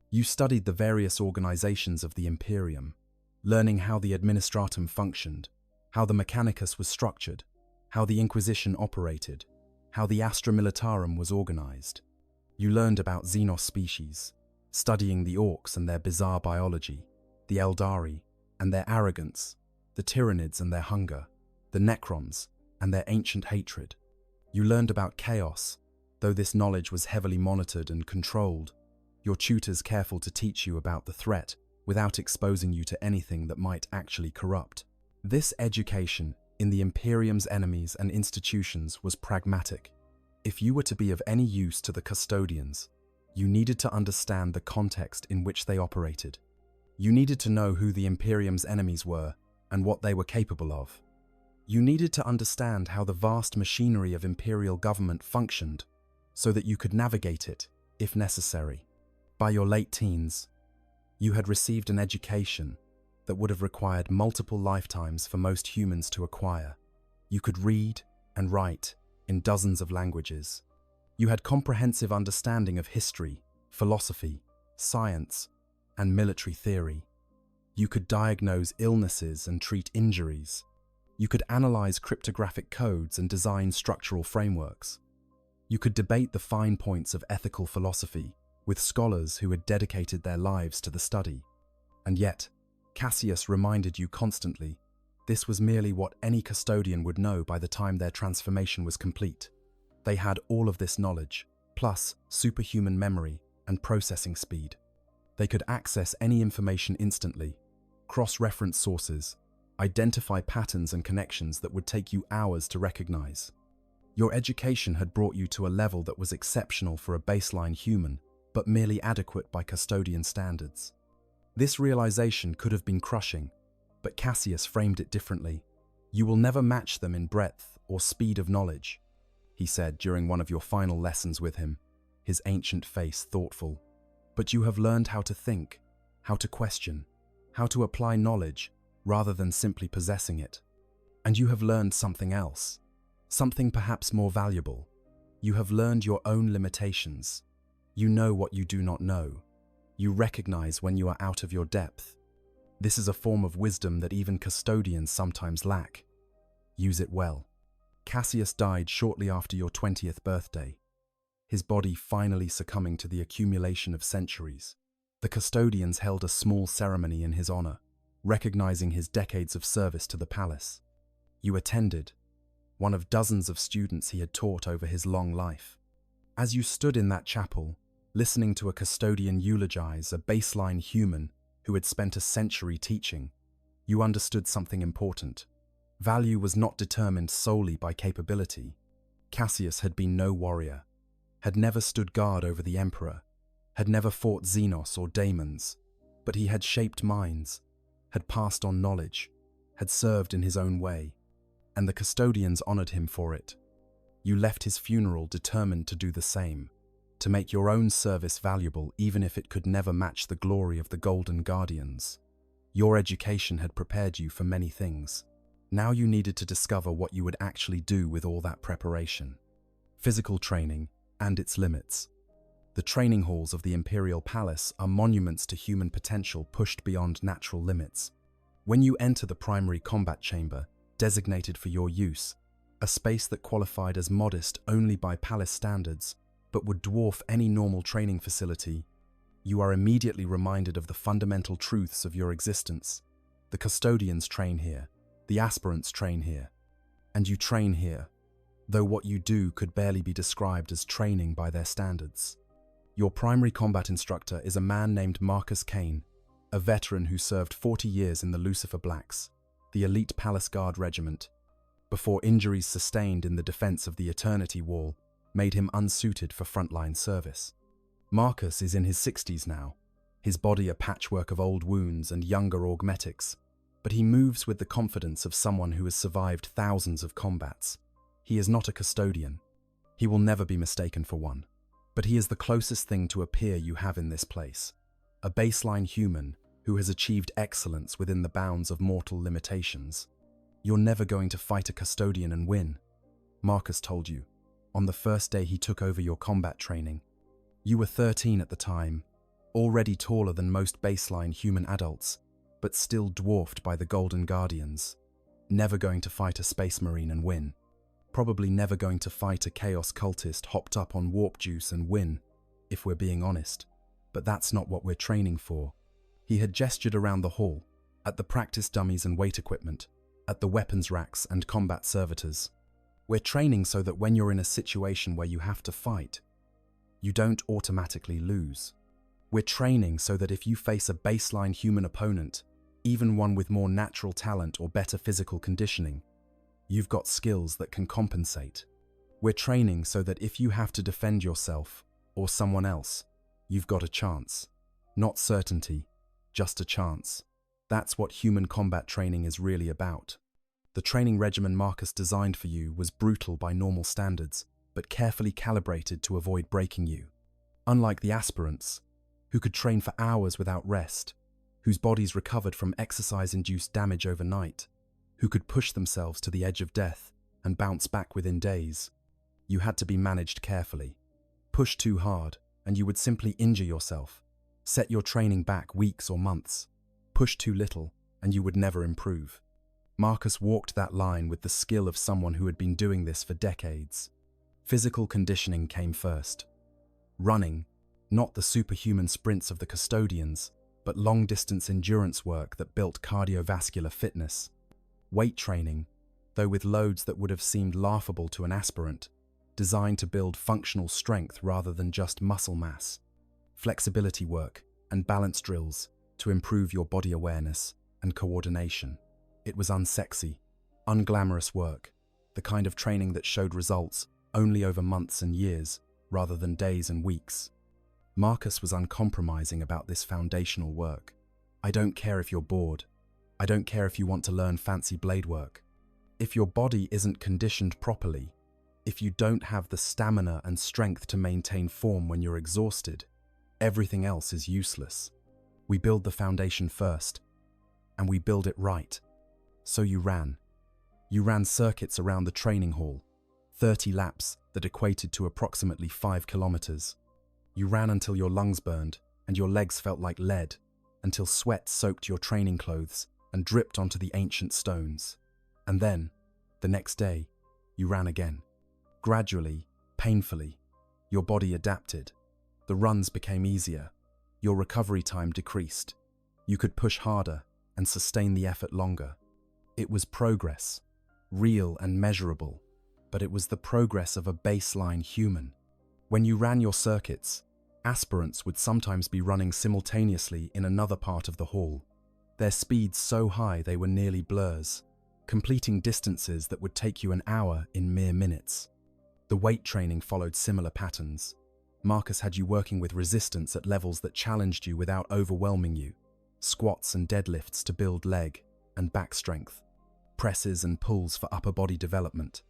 You studied the various organizations of the Imperium, learning how the Administratum functioned, how the Mechanicus was structured, how the Inquisition operated, how the Astra Militarum was organized. You learned about Xenos species, studying the Orcs and their bizarre biology, the Eldari and their arrogance, the Tyranids and their hunger, the Necrons and their ancient hatred. You learned about chaos, though this knowledge was heavily monitored and controlled, your tutors careful to teach you about the threat without exposing you to anything that might actually corrupt. This education in the Imperium's enemies and institutions was pragmatic. If you were to be of any use to the Custodians, you needed to understand the context in which they operated. You needed to know who the Imperium's enemies were and what they were capable of. You needed to understand how the vast machinery of imperial government functioned so that you could navigate it, if necessary. By your late teens, you had received an education that would have required multiple lifetimes for most humans to acquire. You could read and write in dozens of languages. You had comprehensive understanding of history, philosophy, science, and military theory. You could diagnose illnesses and treat injuries. You could analyze cryptographic codes and design structural frameworks. You could debate the fine points of ethical philosophy with scholars who had dedicated their lives to the study. And yet, Cassius reminded you constantly, this was merely what any custodian would know by the time their transformation was complete. They had all of this knowledge, plus superhuman memory and processing speed. They could access any information instantly, cross-reference sources, identify patterns and connections that would take you hours to recognize. Your education had brought you to a level that was exceptional for a baseline human, but merely adequate by custodian standards. This realization could have been crushing, but Cassius framed it differently. You will never match them in breadth or speed of knowledge, he said during one of your final lessons with him, his ancient face thoughtful. But you have learned how to think, how to question, how to apply knowledge rather than simply possessing it. And you have learned something else, something perhaps more valuable. You have learned your own limitations. You know what you do not know. You recognize when you are out of your depth. This is a form of wisdom that even custodians sometimes lack. Use it well. Cassius died shortly after your 20th birthday, his body finally succumbing to the accumulation of centuries. The custodians held a small ceremony in his honor, recognizing his decades of service to the palace. You attended, one of dozens of students he had taught over his long life. As you stood in that chapel, listening to a custodian eulogize a baseline human who had spent a century teaching, you understood something important. Value was not determined solely by capability. Cassius had been no warrior, had never stood guard over the emperor, had never fought Xenos or daemons, but he had shaped minds, had passed on knowledge, had served in his own way, and the custodians honored him for it. You left his funeral determined to do the same, to make your own service valuable even if it could never match the glory of the Golden Guardians. Your education had prepared you for many things. Now you needed to discover what you would actually do with all that preparation. Physical training and its limits. The training halls of the Imperial Palace are monuments to human potential pushed beyond natural limits. When you enter the primary combat chamber, designated for your use, a space that qualified as modest only by palace standards, but would dwarf any normal training facility, you are immediately reminded of the fundamental truths of your existence. The custodians train here, the aspirants train here, and you train here, though what you do could barely be described as training by their standards. Your primary combat instructor is a man named Marcus Kane, a veteran who served 40 years in the Lucifer Blacks, the elite Palace Guard regiment, before injuries sustained in the defense of the Eternity Wall made him unsuited for frontline service. Marcus is in his 60s now, his body a patchwork of old wounds and younger augmetics, but he moves with the confidence of someone who has survived thousands of combats. He is not a custodian. He will never be mistaken for one. But he is the closest thing to a peer you have in this place, a baseline human who has achieved excellence within the bounds of mortal limitations. You're never going to fight a custodian and win, Marcus told you, on the first day he took over your combat training. You were 13 at the time, already taller than most baseline human adults, but still dwarfed by the Golden Guardians. Never going to fight a space marine and win. Probably never going to fight a chaos cultist hopped up on warp juice and win, if we're being honest. But that's not what we're training for. He had gestured around the hall, at the practice dummies and weight equipment, at the weapons racks and combat servitors. We're training so that when you're in a situation where you have to fight, you don't automatically lose. We're training so that if you face a baseline human opponent, even one with more natural talent or better physical conditioning, you've got skills that can compensate. We're training so that if you have to defend yourself or someone else, you've got a chance. Not certainty, just a chance. That's what human combat training is really about. The training regimen Marcus designed for you was brutal by normal standards, but carefully calibrated to avoid breaking you. Unlike the aspirants, who could train for hours without rest, whose bodies recovered from exercise-induced damage overnight, who could push themselves to the edge of death and bounce back within days, you had to be managed carefully. Push too hard, and you would simply injure yourself. Set your training back weeks or months. Push too little, and you would never improve. Marcus walked that line with the skill of someone who had been doing this for decades. Physical conditioning came first. Running, not the superhuman sprints of the Custodians, but long-distance endurance work that built cardiovascular fitness. Weight training, though with loads that would have seemed laughable to an aspirant, designed to build functional strength rather than just muscle mass. Flexibility work and balance drills to improve your body awareness and coordination. It was unsexy, unglamorous work, the kind of training that showed results only over months and years, rather than days and weeks. Marcus was uncompromising about this foundational work. I don't care if you're bored. I don't care if you want to learn fancy blade work. If your body isn't conditioned properly, if you don't have the stamina and strength to maintain form when you're exhausted, everything else is useless. We build the foundation first, and we build it right. So you ran. You ran circuits around the training hall, 30 laps that equated to approximately 5 kilometers. You ran until your lungs burned and your legs felt like lead, until sweat soaked your training clothes and dripped onto the ancient stones. And then, the next day, you ran again. Gradually, painfully, your body adapted. The runs became easier. Your recovery time decreased. You could push harder and sustain the effort longer. It was progress, real and measurable, but it was the progress of a baseline human. When you ran your circuits, aspirants would sometimes be running simultaneously in another part of the hall, their speeds so high they were nearly blurs, completing distances that would take you an hour in mere minutes. The weight training followed similar patterns. Marcus had you working with resistance at levels that challenged you without overwhelming you, squats and deadlifts to build leg and back strength, presses and pulls for upper body development,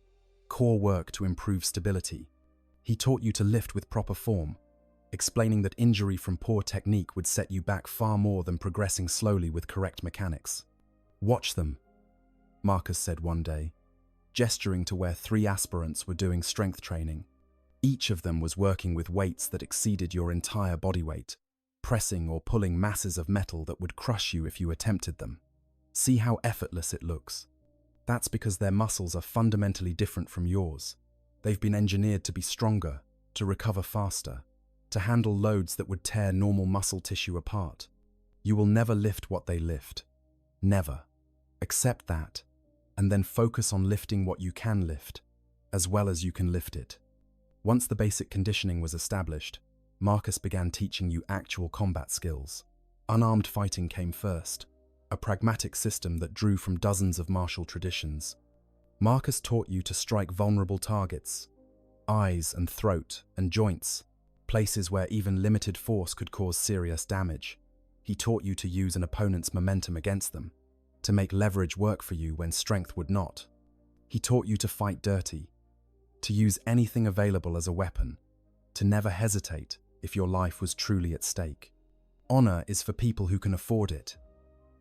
core work to improve stability. He taught you to lift with proper form, explaining that injury from poor technique would set you back far more than progressing slowly with correct mechanics. "Watch them," Marcus said one day, gesturing to where 3 aspirants were doing strength training. Each of them was working with weights that exceeded your entire body weight, pressing or pulling masses of metal that would crush you if you attempted them. See how effortless it looks. That's because their muscles are fundamentally different from yours. They've been engineered to be stronger, to recover faster, to handle loads that would tear normal muscle tissue apart. You will never lift what they lift. Never. Accept that, and then focus on lifting what you can lift, as well as you can lift it. Once the basic conditioning was established, Marcus began teaching you actual combat skills. Unarmed fighting came first, a pragmatic system that drew from dozens of martial traditions. Marcus taught you to strike vulnerable targets, eyes and throat and joints, places where even limited force could cause serious damage. He taught you to use an opponent's momentum against them, to make leverage work for you when strength would not. He taught you to fight dirty, to use anything available as a weapon, to never hesitate if your life was truly at stake. Honor is for people who can afford it,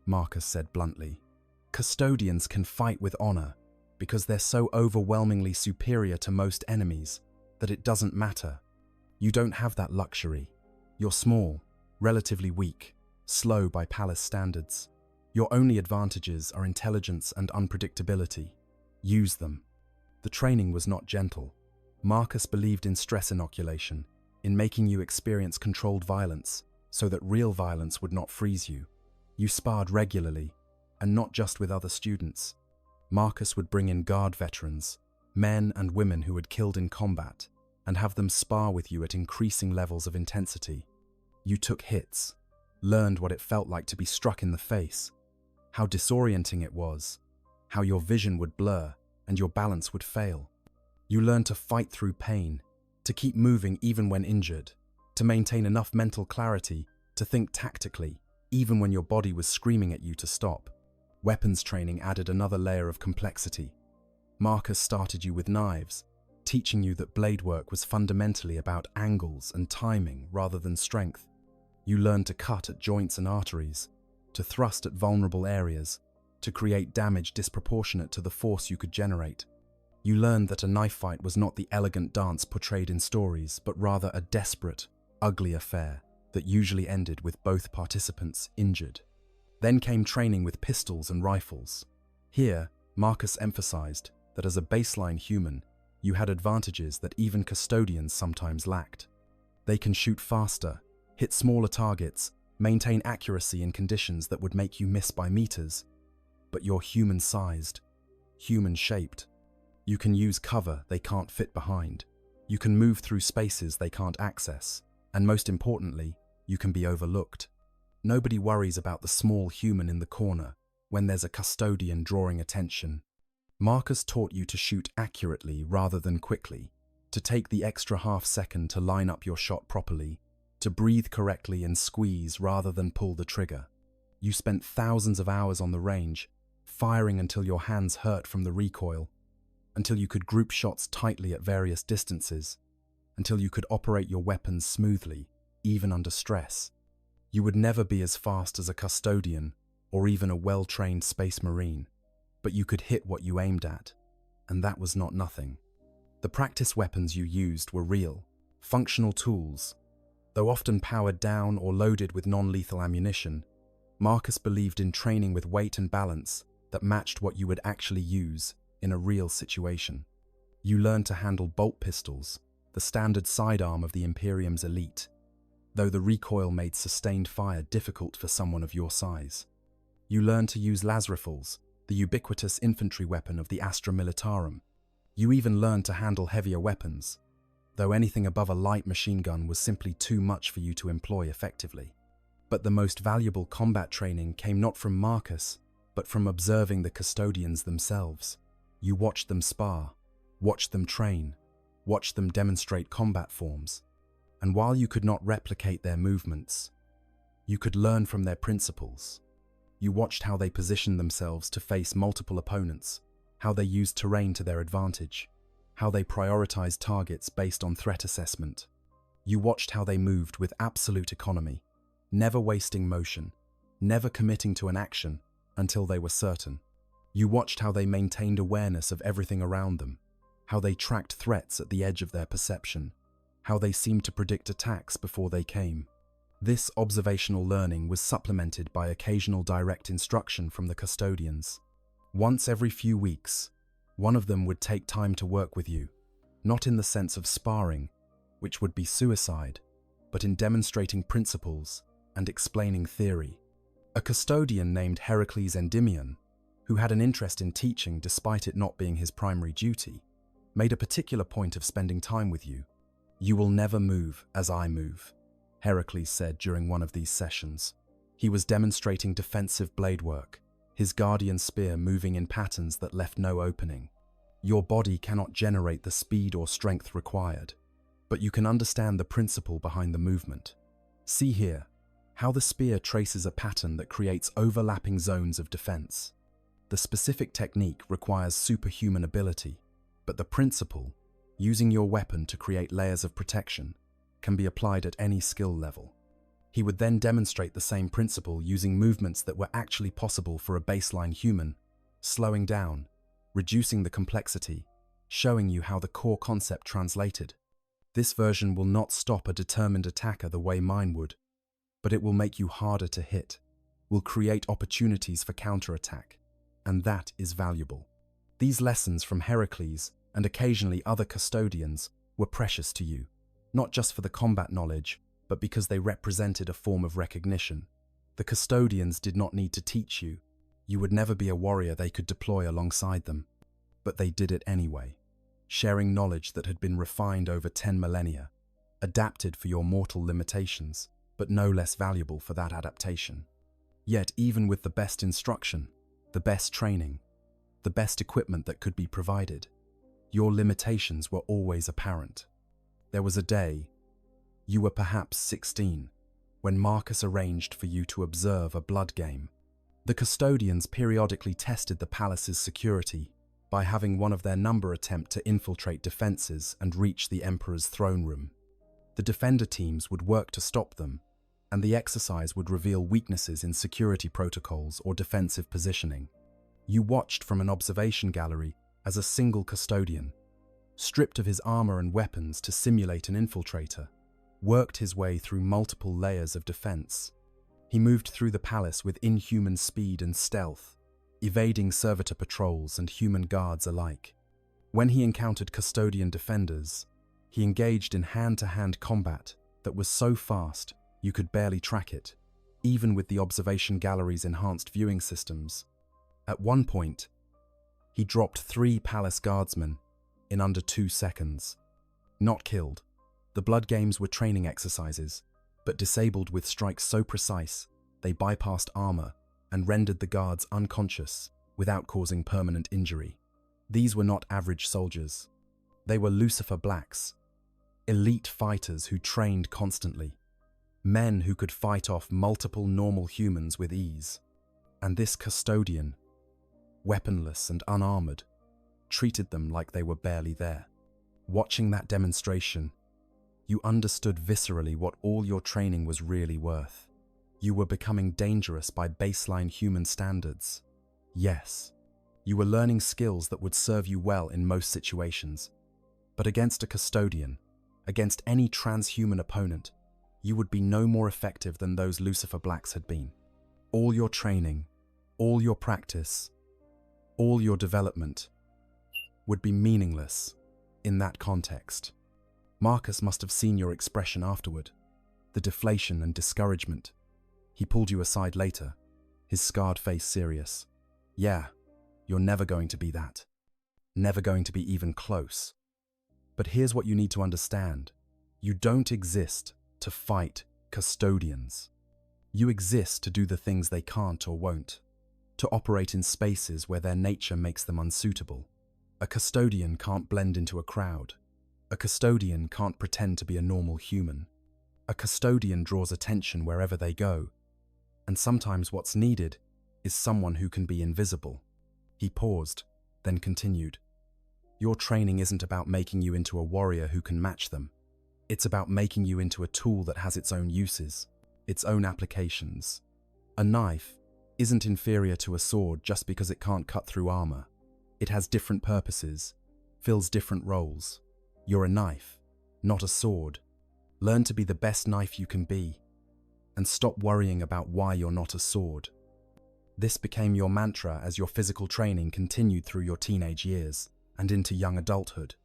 Marcus said bluntly. Custodians can fight with honor because they're so overwhelmingly superior to most enemies that it doesn't matter. You don't have that luxury. You're small, relatively weak, slow by palace standards. Your only advantages are intelligence and unpredictability. Use them. The training was not gentle. Marcus believed in stress inoculation, in making you experience controlled violence, so that real violence would not freeze you. You sparred regularly, and not just with other students. Marcus would bring in guard veterans, men and women who had killed in combat, and have them spar with you at increasing levels of intensity. You took hits, learned what it felt like to be struck in the face, how disorienting it was, how your vision would blur and your balance would fail. You learned to fight through pain, to keep moving even when injured, to maintain enough mental clarity to think tactically, even when your body was screaming at you to stop. Weapons training added another layer of complexity. Marcus started you with knives, teaching you that blade work was fundamentally about angles and timing rather than strength. You learned to cut at joints and arteries, to thrust at vulnerable areas, to create damage disproportionate to the force you could generate. You learned that a knife fight was not the elegant dance portrayed in stories, but rather a desperate, ugly affair that usually ended with both participants injured. Then came training with pistols and rifles. Here, Marcus emphasized that as a baseline human, you had advantages that even custodians sometimes lacked. They can shoot faster, hit smaller targets, maintain accuracy in conditions that would make you miss by meters. But you're human-sized, human-shaped. You can use cover they can't fit behind. You can move through spaces they can't access. And most importantly, you can be overlooked. Nobody worries about the small human in the corner when there's a custodian drawing attention. Marcus taught you to shoot accurately rather than quickly, to take the extra half second to line up your shot properly, to breathe correctly and squeeze rather than pull the trigger. You spent thousands of hours on the range, firing until your hands hurt from the recoil, until you could group shots tightly at various distances, until you could operate your weapons smoothly, even under stress. You would never be as fast as a custodian or even a well-trained space marine, but you could hit what you aimed at, and that was not nothing. The practice weapons you used were real, functional tools. Though often powered down or loaded with non-lethal ammunition, Marcus believed in training with weight and balance that matched what you would actually use in a real situation. You learned to handle bolt pistols, the standard sidearm of the Imperium's elite, though the recoil made sustained fire difficult for someone of your size. You learned to use las rifles, the ubiquitous infantry weapon of the Astra Militarum. You even learned to handle heavier weapons, though anything above a light machine gun was simply too much for you to employ effectively. But the most valuable combat training came not from Marcus, but from observing the custodians themselves. You watched them spar, watched them train, watched them demonstrate combat forms, and while you could not replicate their movements, you could learn from their principles. You watched how they positioned themselves to face multiple opponents, how they used terrain to their advantage, how they prioritized targets based on threat assessment. You watched how they moved with absolute economy, never wasting motion, never committing to an action until they were certain. You watched how they maintained awareness of everything around them, how they tracked threats at the edge of their perception, how they seemed to predict attacks before they came. This observational learning was supplemented by occasional direct instruction from the custodians. Once every few weeks, one of them would take time to work with you, not in the sense of sparring, which would be suicide, but in demonstrating principles and explaining theory. A custodian named Heracles Endymion, who had an interest in teaching despite it not being his primary duty, made a particular point of spending time with you. "You will never move as I move," Heracles said during one of these sessions. He was demonstrating defensive blade work, his guardian spear moving in patterns that left no opening. Your body cannot generate the speed or strength required, but you can understand the principle behind the movement. See here, how the spear traces a pattern that creates overlapping zones of defense. The specific technique requires superhuman ability, but the principle, using your weapon to create layers of protection, can be applied at any skill level. He would then demonstrate the same principle using movements that were actually possible for a baseline human, slowing down, reducing the complexity, showing you how the core concept translated. This version will not stop a determined attacker the way mine would, but it will make you harder to hit, will create opportunities for counterattack, and that is valuable. These lessons from Heracles and occasionally other custodians were precious to you, not just for the combat knowledge, but because they represented a form of recognition. The custodians did not need to teach you. You would never be a warrior they could deploy alongside them. But they did it anyway, sharing knowledge that had been refined over 10 millennia, adapted for your mortal limitations, but no less valuable for that adaptation. Yet even with the best instruction, the best training, the best equipment that could be provided, your limitations were always apparent. There was a day, you were perhaps 16, when Marcus arranged for you to observe a blood game. The custodians periodically tested the palace's security by having one of their number attempt to infiltrate defenses and reach the Emperor's throne room. The defender teams would work to stop them, and the exercise would reveal weaknesses in security protocols or defensive positioning. You watched from an observation gallery as a single custodian, stripped of his armor and weapons to simulate an infiltrator, worked his way through multiple layers of defense. He moved through the palace with inhuman speed and stealth, evading servitor patrols and human guards alike. When he encountered custodian defenders, he engaged in hand-to-hand combat that was so fast you could barely track it, even with the observation gallery's enhanced viewing systems. At one point, he dropped 3 palace guardsmen in under 2 seconds. Not killed. The blood games were training exercises, but disabled with strikes so precise they bypassed armor and rendered the guards unconscious without causing permanent injury. These were not average soldiers. They were Lucifer Blacks, elite fighters who trained constantly, men who could fight off multiple normal humans with ease. And this custodian, weaponless and unarmored, treated them like they were barely there. Watching that demonstration, you understood viscerally what all your training was really worth. You were becoming dangerous by baseline human standards. Yes, you were learning skills that would serve you well in most situations. But against a custodian, against any transhuman opponent, you would be no more effective than those Lucifer Blacks had been. All your training, all your practice, all your development would be meaningless in that context. Marcus must have seen your expression afterward, the deflation and discouragement. He pulled you aside later, his scarred face serious. Yeah, you're never going to be that. Never going to be even close. But here's what you need to understand. You don't exist to fight custodians. You exist to do the things they can't or won't, to operate in spaces where their nature makes them unsuitable. A custodian can't blend into a crowd. A custodian can't pretend to be a normal human. A custodian draws attention wherever they go, and sometimes what's needed is someone who can be invisible. He paused, then continued. Your training isn't about making you into a warrior who can match them. It's about making you into a tool that has its own uses, its own applications. A knife isn't inferior to a sword just because it can't cut through armor. It has different purposes, fills different roles. You're a knife, not a sword. Learn to be the best knife you can be, and stop worrying about why you're not a sword. This became your mantra as your physical training continued through your teenage years and into young adulthood.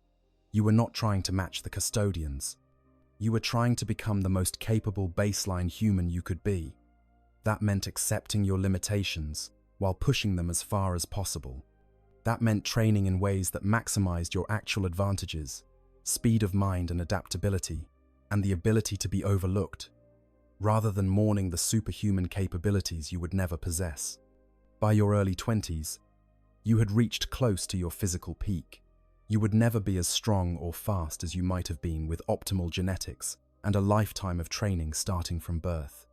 You were not trying to match the custodians. You were trying to become the most capable baseline human you could be. That meant accepting your limitations while pushing them as far as possible. That meant training in ways that maximized your actual advantages, speed of mind and adaptability, and the ability to be overlooked, rather than mourning the superhuman capabilities you would never possess. By your early 20s, you had reached close to your physical peak. You would never be as strong or fast as you might have been with optimal genetics and a lifetime of training starting from birth.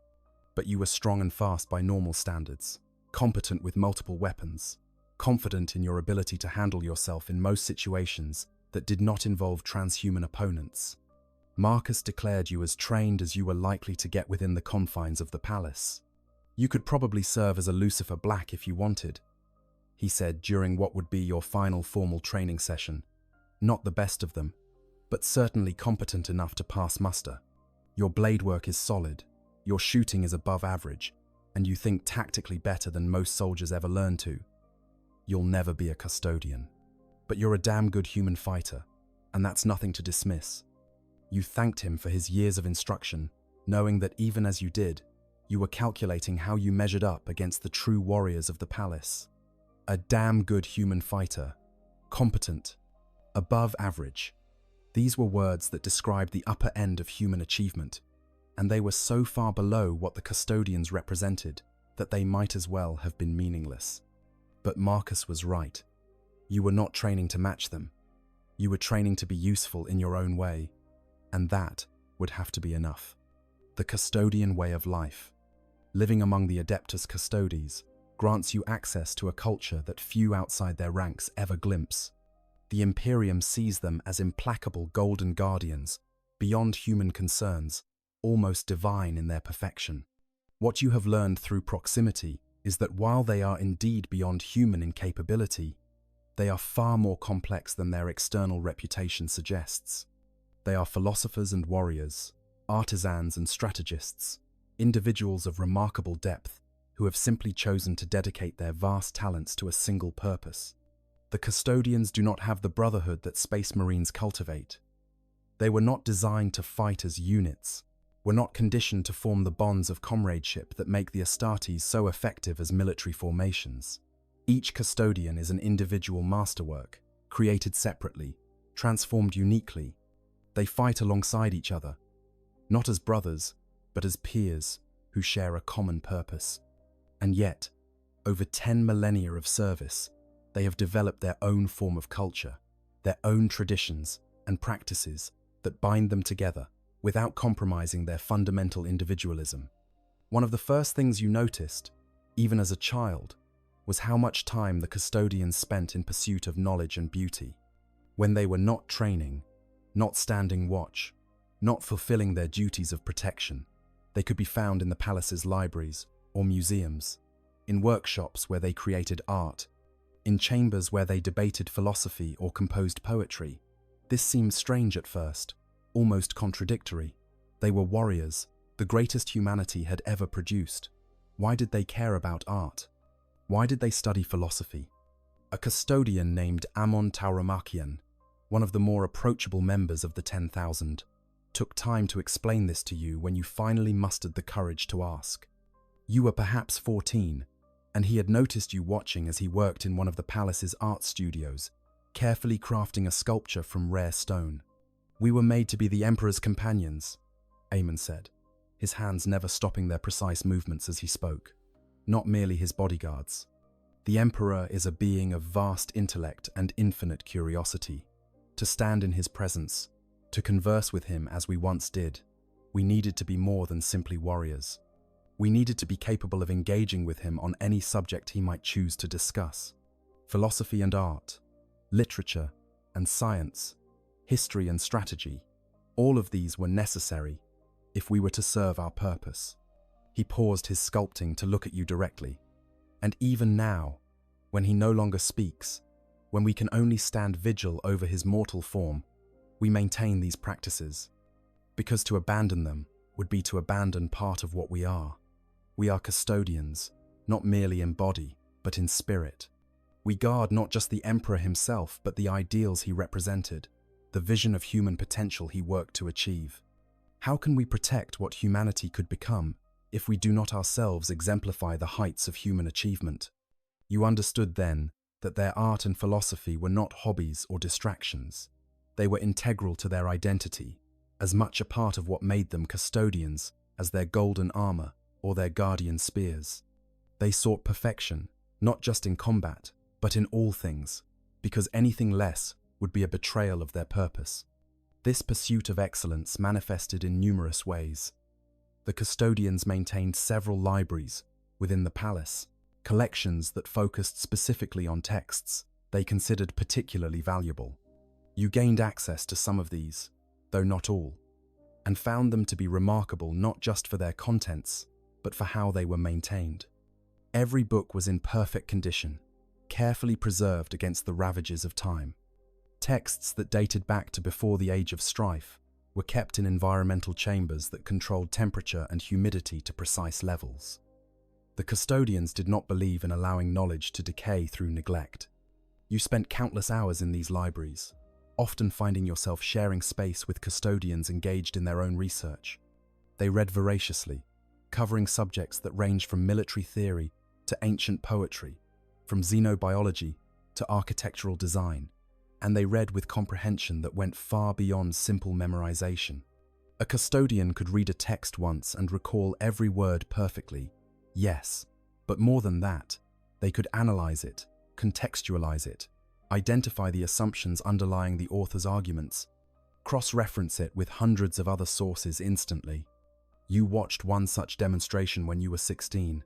But you were strong and fast by normal standards, competent with multiple weapons, confident in your ability to handle yourself in most situations that did not involve transhuman opponents. Marcus declared you as trained as you were likely to get within the confines of the palace. You could probably serve as a Lucifer Black if you wanted, he said during what would be your final formal training session. Not the best of them, but certainly competent enough to pass muster. Your blade work is solid, your shooting is above average, and you think tactically better than most soldiers ever learn to. You'll never be a custodian. But you're a damn good human fighter, and that's nothing to dismiss. You thanked him for his years of instruction, knowing that even as you did, you were calculating how you measured up against the true warriors of the palace. A damn good human fighter. Competent. Above average. These were words that described the upper end of human achievement, and they were so far below what the custodians represented that they might as well have been meaningless. But Marcus was right. You were not training to match them. You were training to be useful in your own way, and that would have to be enough. The custodian way of life, living among the Adeptus Custodes, grants you access to a culture that few outside their ranks ever glimpse. The Imperium sees them as implacable golden guardians, beyond human concerns, almost divine in their perfection. What you have learned through proximity is that while they are indeed beyond human in capability, they are far more complex than their external reputation suggests. They are philosophers and warriors, artisans and strategists, individuals of remarkable depth who have simply chosen to dedicate their vast talents to a single purpose. The custodians do not have the brotherhood that Space Marines cultivate. They were not designed to fight as units, were not conditioned to form the bonds of comradeship that make the Astartes so effective as military formations. Each custodian is an individual masterwork, created separately, transformed uniquely. They fight alongside each other, not as brothers, but as peers who share a common purpose. And yet, over 10 millennia of service, they have developed their own form of culture, their own traditions and practices that bind them together without compromising their fundamental individualism. One of the first things you noticed, even as a child, was how much time the custodians spent in pursuit of knowledge and beauty. When they were not training, not standing watch, not fulfilling their duties of protection, they could be found in the palace's libraries or museums, in workshops where they created art, in chambers where they debated philosophy or composed poetry. This seemed strange at first, almost contradictory. They were warriors, the greatest humanity had ever produced. Why did they care about art? Why did they study philosophy? A custodian named Amon Tauramachian, one of the more approachable members of the 10,000, took time to explain this to you when you finally mustered the courage to ask. You were perhaps 14, and he had noticed you watching as he worked in one of the palace's art studios, carefully crafting a sculpture from rare stone. "We were made to be the Emperor's companions," Amon said, his hands never stopping their precise movements as he spoke, not merely his bodyguards. "The Emperor is a being of vast intellect and infinite curiosity. To stand in his presence, to converse with him as we once did, we needed to be more than simply warriors. We needed to be capable of engaging with him on any subject he might choose to discuss. Philosophy and art, literature and science, history and strategy, all of these were necessary if we were to serve our purpose." He paused his sculpting to look at you directly. "And even now, when he no longer speaks, when we can only stand vigil over his mortal form, we maintain these practices, because to abandon them would be to abandon part of what we are. We are custodians, not merely in body, but in spirit. We guard not just the Emperor himself, but the ideals he represented, the vision of human potential he worked to achieve. How can we protect what humanity could become if we do not ourselves exemplify the heights of human achievement?" You understood then that their art and philosophy were not hobbies or distractions. They were integral to their identity, as much a part of what made them custodians as their golden armor or their guardian spears. They sought perfection, not just in combat, but in all things, because anything less would be a betrayal of their purpose. This pursuit of excellence manifested in numerous ways. The custodians maintained several libraries within the palace, collections that focused specifically on texts they considered particularly valuable. You gained access to some of these, though not all, and found them to be remarkable not just for their contents, but for how they were maintained. Every book was in perfect condition, carefully preserved against the ravages of time. Texts that dated back to before the Age of Strife were kept in environmental chambers that controlled temperature and humidity to precise levels. The custodians did not believe in allowing knowledge to decay through neglect. You spent countless hours in these libraries, often finding yourself sharing space with custodians engaged in their own research. They read voraciously, covering subjects that ranged from military theory to ancient poetry, from xenobiology to architectural design, and they read with comprehension that went far beyond simple memorization. A custodian could read a text once and recall every word perfectly, yes, but more than that, they could analyze it, contextualize it, identify the assumptions underlying the author's arguments, cross-reference it with hundreds of other sources instantly. You watched one such demonstration when you were 16.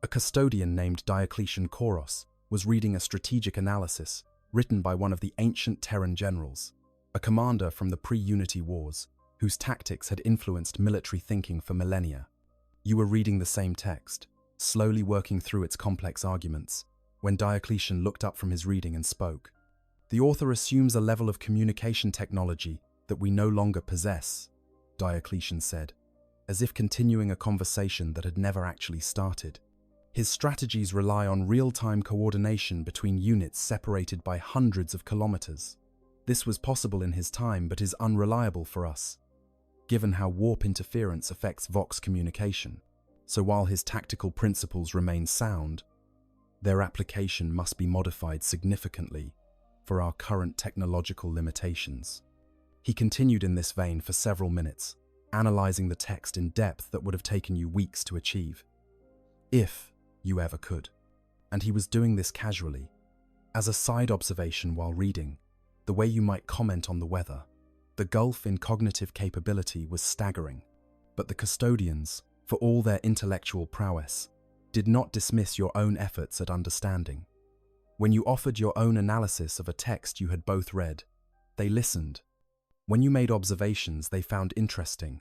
A custodian named Diocletian Koros was reading a strategic analysis written by one of the ancient Terran generals, a commander from the pre-Unity Wars, whose tactics had influenced military thinking for millennia. You were reading the same text, slowly working through its complex arguments, when Diocletian looked up from his reading and spoke. "The author assumes a level of communication technology that we no longer possess," Diocletian said, as if continuing a conversation that had never actually started. "His strategies rely on real-time coordination between units separated by hundreds of kilometers. This was possible in his time but is unreliable for us, given how warp interference affects Vox communication. So while his tactical principles remain sound, their application must be modified significantly for our current technological limitations." He continued in this vein for several minutes, analyzing the text in depth that would have taken you weeks to achieve, if you ever could. And he was doing this casually, as a side observation while reading, the way you might comment on the weather. The gulf in cognitive capability was staggering, but the custodians, for all their intellectual prowess, did not dismiss your own efforts at understanding. When you offered your own analysis of a text you had both read, they listened. When you made observations they found interesting,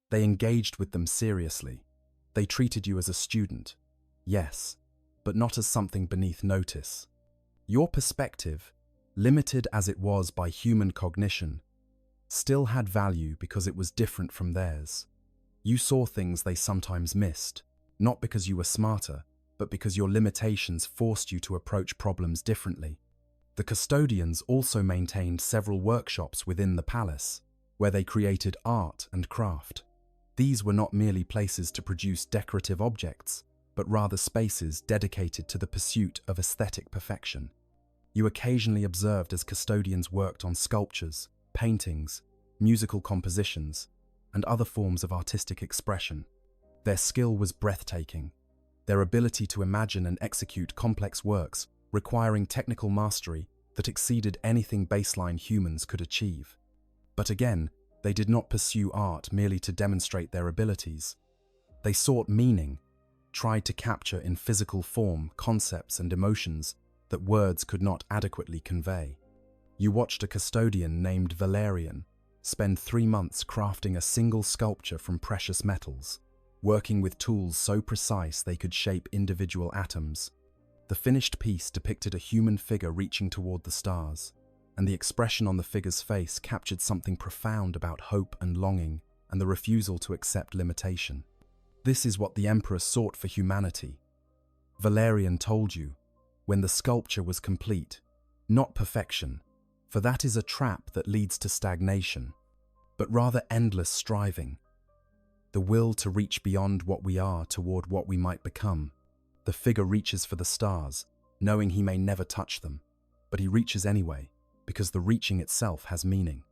they engaged with them seriously. They treated you as a student, yes, but not as something beneath notice. Your perspective, limited as it was by human cognition, still had value because it was different from theirs. You saw things they sometimes missed, not because you were smarter, but because your limitations forced you to approach problems differently. The custodians also maintained several workshops within the palace, where they created art and craft. These were not merely places to produce decorative objects, but rather spaces dedicated to the pursuit of aesthetic perfection. You occasionally observed as custodians worked on sculptures, paintings, musical compositions, and other forms of artistic expression. Their skill was breathtaking. Their ability to imagine and execute complex works requiring technical mastery that exceeded anything baseline humans could achieve. But again, they did not pursue art merely to demonstrate their abilities. They sought meaning, tried to capture in physical form concepts and emotions that words could not adequately convey. You watched a custodian named Valerian spend 3 months crafting a single sculpture from precious metals, working with tools so precise they could shape individual atoms. The finished piece depicted a human figure reaching toward the stars, and the expression on the figure's face captured something profound about hope and longing and the refusal to accept limitation. This is what the Emperor sought for humanity. Valerian told you, when the sculpture was complete, not perfection, for that is a trap that leads to stagnation, but rather endless striving. The will to reach beyond what we are toward what we might become. The figure reaches for the stars, knowing he may never touch them, but he reaches anyway, because the reaching itself has meaning.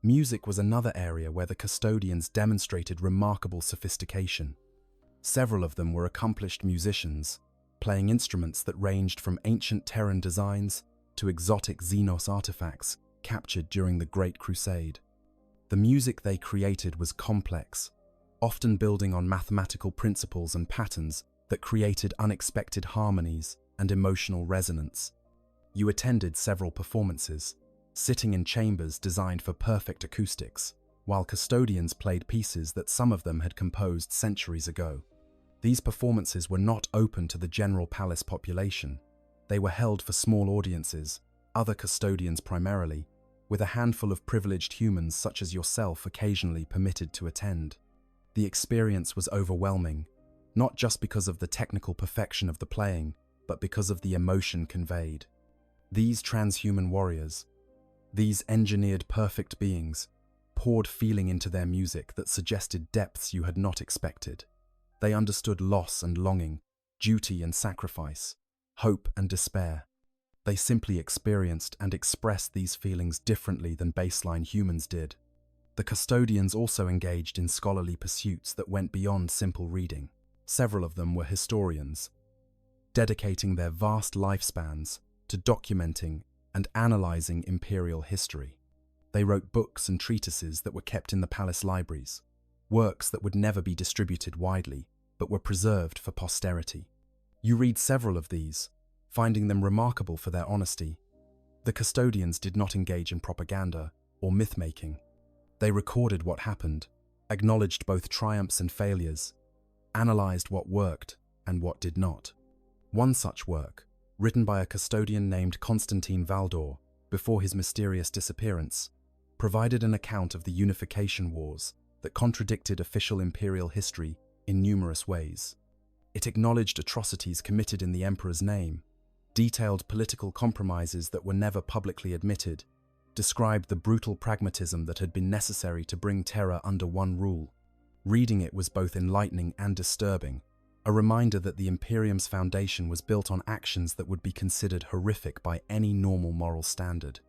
Music was another area where the custodians demonstrated remarkable sophistication. Several of them were accomplished musicians, playing instruments that ranged from ancient Terran designs to exotic Xenos artifacts captured during the Great Crusade. The music they created was complex, often building on mathematical principles and patterns that created unexpected harmonies and emotional resonance. You attended several performances, sitting in chambers designed for perfect acoustics, while custodians played pieces that some of them had composed centuries ago. These performances were not open to the general palace population. They were held for small audiences, other custodians primarily, with a handful of privileged humans such as yourself occasionally permitted to attend. The experience was overwhelming, not just because of the technical perfection of the playing, but because of the emotion conveyed. These transhuman warriors, these engineered perfect beings, poured feeling into their music that suggested depths you had not expected. They understood loss and longing, duty and sacrifice, hope and despair. They simply experienced and expressed these feelings differently than baseline humans did. The custodians also engaged in scholarly pursuits that went beyond simple reading. Several of them were historians, dedicating their vast lifespans to documenting and analyzing imperial history. They wrote books and treatises that were kept in the palace libraries, works that would never be distributed widely, but were preserved for posterity. You read several of these, finding them remarkable for their honesty. The custodians did not engage in propaganda or myth-making. They recorded what happened, acknowledged both triumphs and failures, analyzed what worked and what did not. One such work, written by a custodian named Constantine Valdor before his mysterious disappearance, provided an account of the unification wars that contradicted official imperial history in numerous ways. It acknowledged atrocities committed in the emperor's name, detailed political compromises that were never publicly admitted, described the brutal pragmatism that had been necessary to bring terror under one rule. Reading it was both enlightening and disturbing, a reminder that the Imperium's foundation was built on actions that would be considered horrific by any normal moral standard.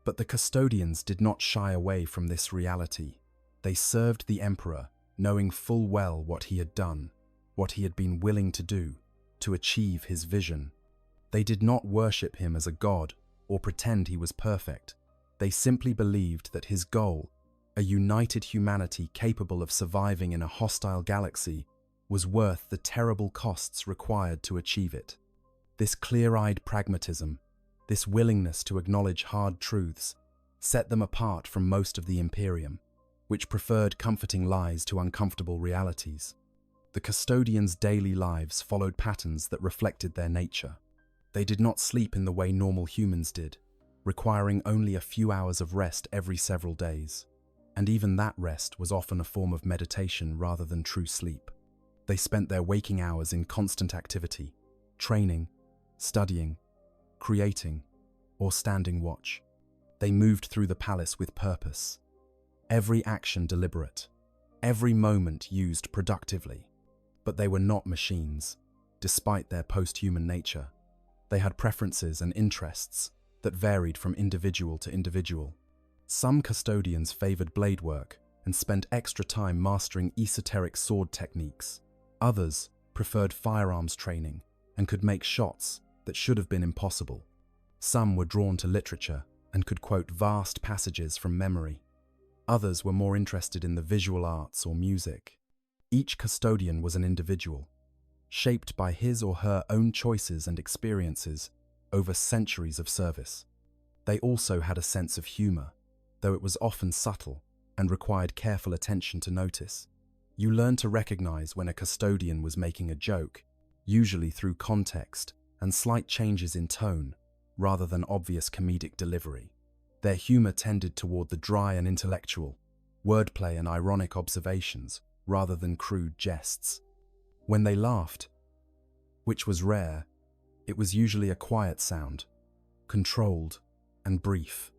But the custodians did not shy away from this reality. They served the emperor, knowing full well what he had done, what he had been willing to do, to achieve his vision. They did not worship him as a god or pretend he was perfect. They simply believed that his goal, a united humanity capable of surviving in a hostile galaxy, was worth the terrible costs required to achieve it. This clear-eyed pragmatism, this willingness to acknowledge hard truths, set them apart from most of the Imperium, which preferred comforting lies to uncomfortable realities. The custodians' daily lives followed patterns that reflected their nature. They did not sleep in the way normal humans did, requiring only a few hours of rest every several days. And even that rest was often a form of meditation rather than true sleep. They spent their waking hours in constant activity, training, studying, creating, or standing watch. They moved through the palace with purpose. Every action deliberate, every moment used productively. But they were not machines, despite their post-human nature. They had preferences and interests that varied from individual to individual. Some custodians favored blade work and spent extra time mastering esoteric sword techniques. Others preferred firearms training and could make shots that should have been impossible. Some were drawn to literature and could quote vast passages from memory. Others were more interested in the visual arts or music. Each custodian was an individual, shaped by his or her own choices and experiences over centuries of service. They also had a sense of humor, though it was often subtle and required careful attention to notice. You learned to recognize when a custodian was making a joke, usually through context and slight changes in tone, rather than obvious comedic delivery. Their humor tended toward the dry and intellectual, wordplay and ironic observations, rather than crude jests. When they laughed, which was rare, it was usually a quiet sound, controlled and brief.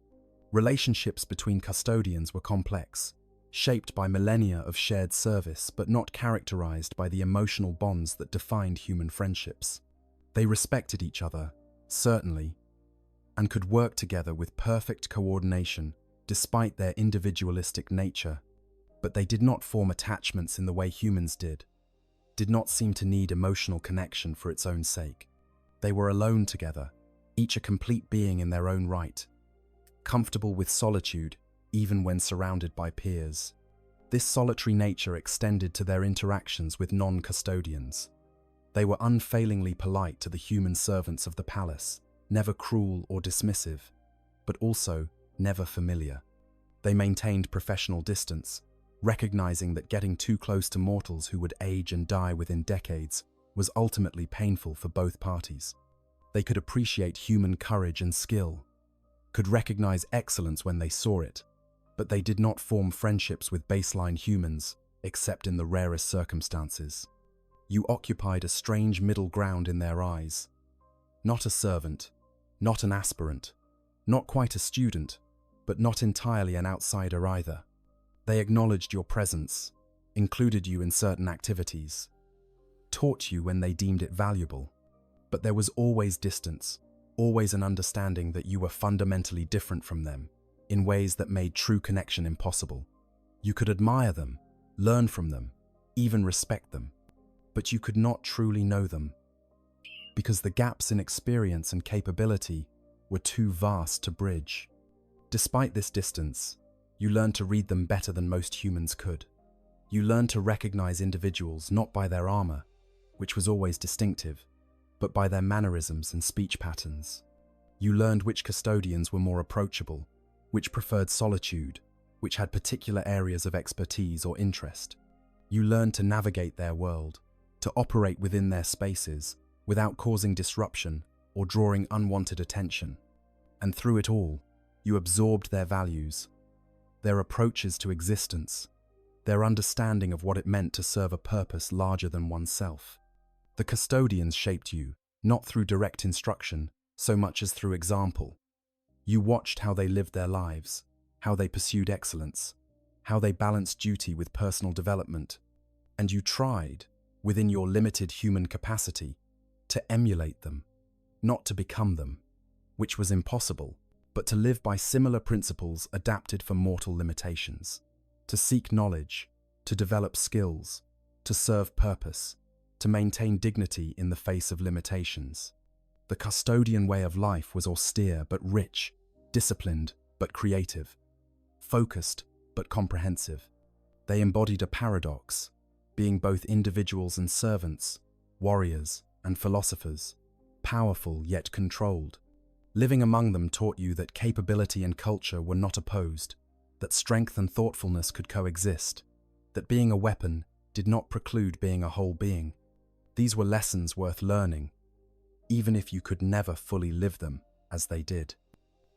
Relationships between custodians were complex, shaped by millennia of shared service but not characterized by the emotional bonds that defined human friendships. They respected each other, certainly, and could work together with perfect coordination despite their individualistic nature, but they did not form attachments in the way humans did not seem to need emotional connection for its own sake. They were alone together, each a complete being in their own right, comfortable with solitude even when surrounded by peers. This solitary nature extended to their interactions with non-custodians. They were unfailingly polite to the human servants of the palace, never cruel or dismissive, but also never familiar. They maintained professional distance, recognizing that getting too close to mortals who would age and die within decades was ultimately painful for both parties. They could appreciate human courage and skill, could recognize excellence when they saw it, but they did not form friendships with baseline humans except in the rarest circumstances. You occupied a strange middle ground in their eyes. Not a servant, not an aspirant, not quite a student, but not entirely an outsider either. They acknowledged your presence, included you in certain activities, taught you when they deemed it valuable, but there was always distance, always an understanding that you were fundamentally different from them, in ways that made true connection impossible. You could admire them, learn from them, even respect them, but you could not truly know them, because the gaps in experience and capability were too vast to bridge. Despite this distance, you learned to read them better than most humans could. You learned to recognize individuals not by their armor, which was always distinctive, but by their mannerisms and speech patterns. You learned which custodians were more approachable, which preferred solitude, which had particular areas of expertise or interest. You learned to navigate their world, to operate within their spaces without causing disruption or drawing unwanted attention. And through it all, you absorbed their values, their approaches to existence, their understanding of what it meant to serve a purpose larger than oneself. The custodians shaped you, not through direct instruction, so much as through example. You watched how they lived their lives, how they pursued excellence, how they balanced duty with personal development, and you tried, within your limited human capacity, to emulate them, not to become them, which was impossible, but to live by similar principles adapted for mortal limitations, to seek knowledge, to develop skills, to serve purpose, to maintain dignity in the face of limitations. The custodian way of life was austere but rich, disciplined but creative, focused but comprehensive. They embodied a paradox, being both individuals and servants, warriors and philosophers, powerful yet controlled. Living among them taught you that capability and culture were not opposed, that strength and thoughtfulness could coexist, that being a weapon did not preclude being a whole being. These were lessons worth learning, even if you could never fully live them as they did.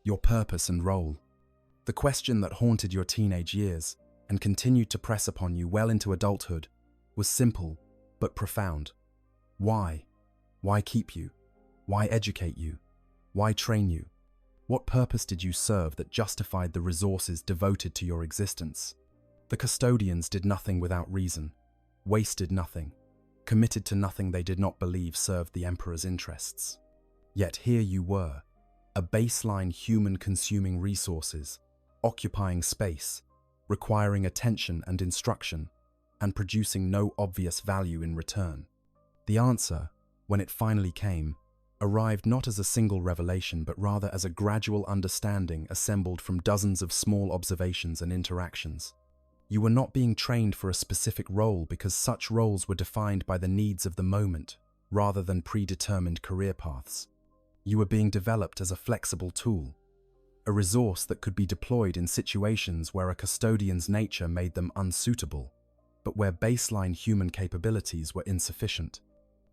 Your purpose and role. The question that haunted your teenage years and continued to press upon you well into adulthood was simple but profound. Why? Why keep you? Why educate you? Why train you? What purpose did you serve that justified the resources devoted to your existence? The custodians did nothing without reason, wasted nothing, committed to nothing they did not believe served the Emperor's interests. Yet here you were, a baseline human consuming resources, occupying space, requiring attention and instruction, and producing no obvious value in return. The answer, when it finally came, arrived not as a single revelation but rather as a gradual understanding assembled from dozens of small observations and interactions. You were not being trained for a specific role because such roles were defined by the needs of the moment rather than predetermined career paths. You were being developed as a flexible tool, a resource that could be deployed in situations where a custodian's nature made them unsuitable, but where baseline human capabilities were insufficient.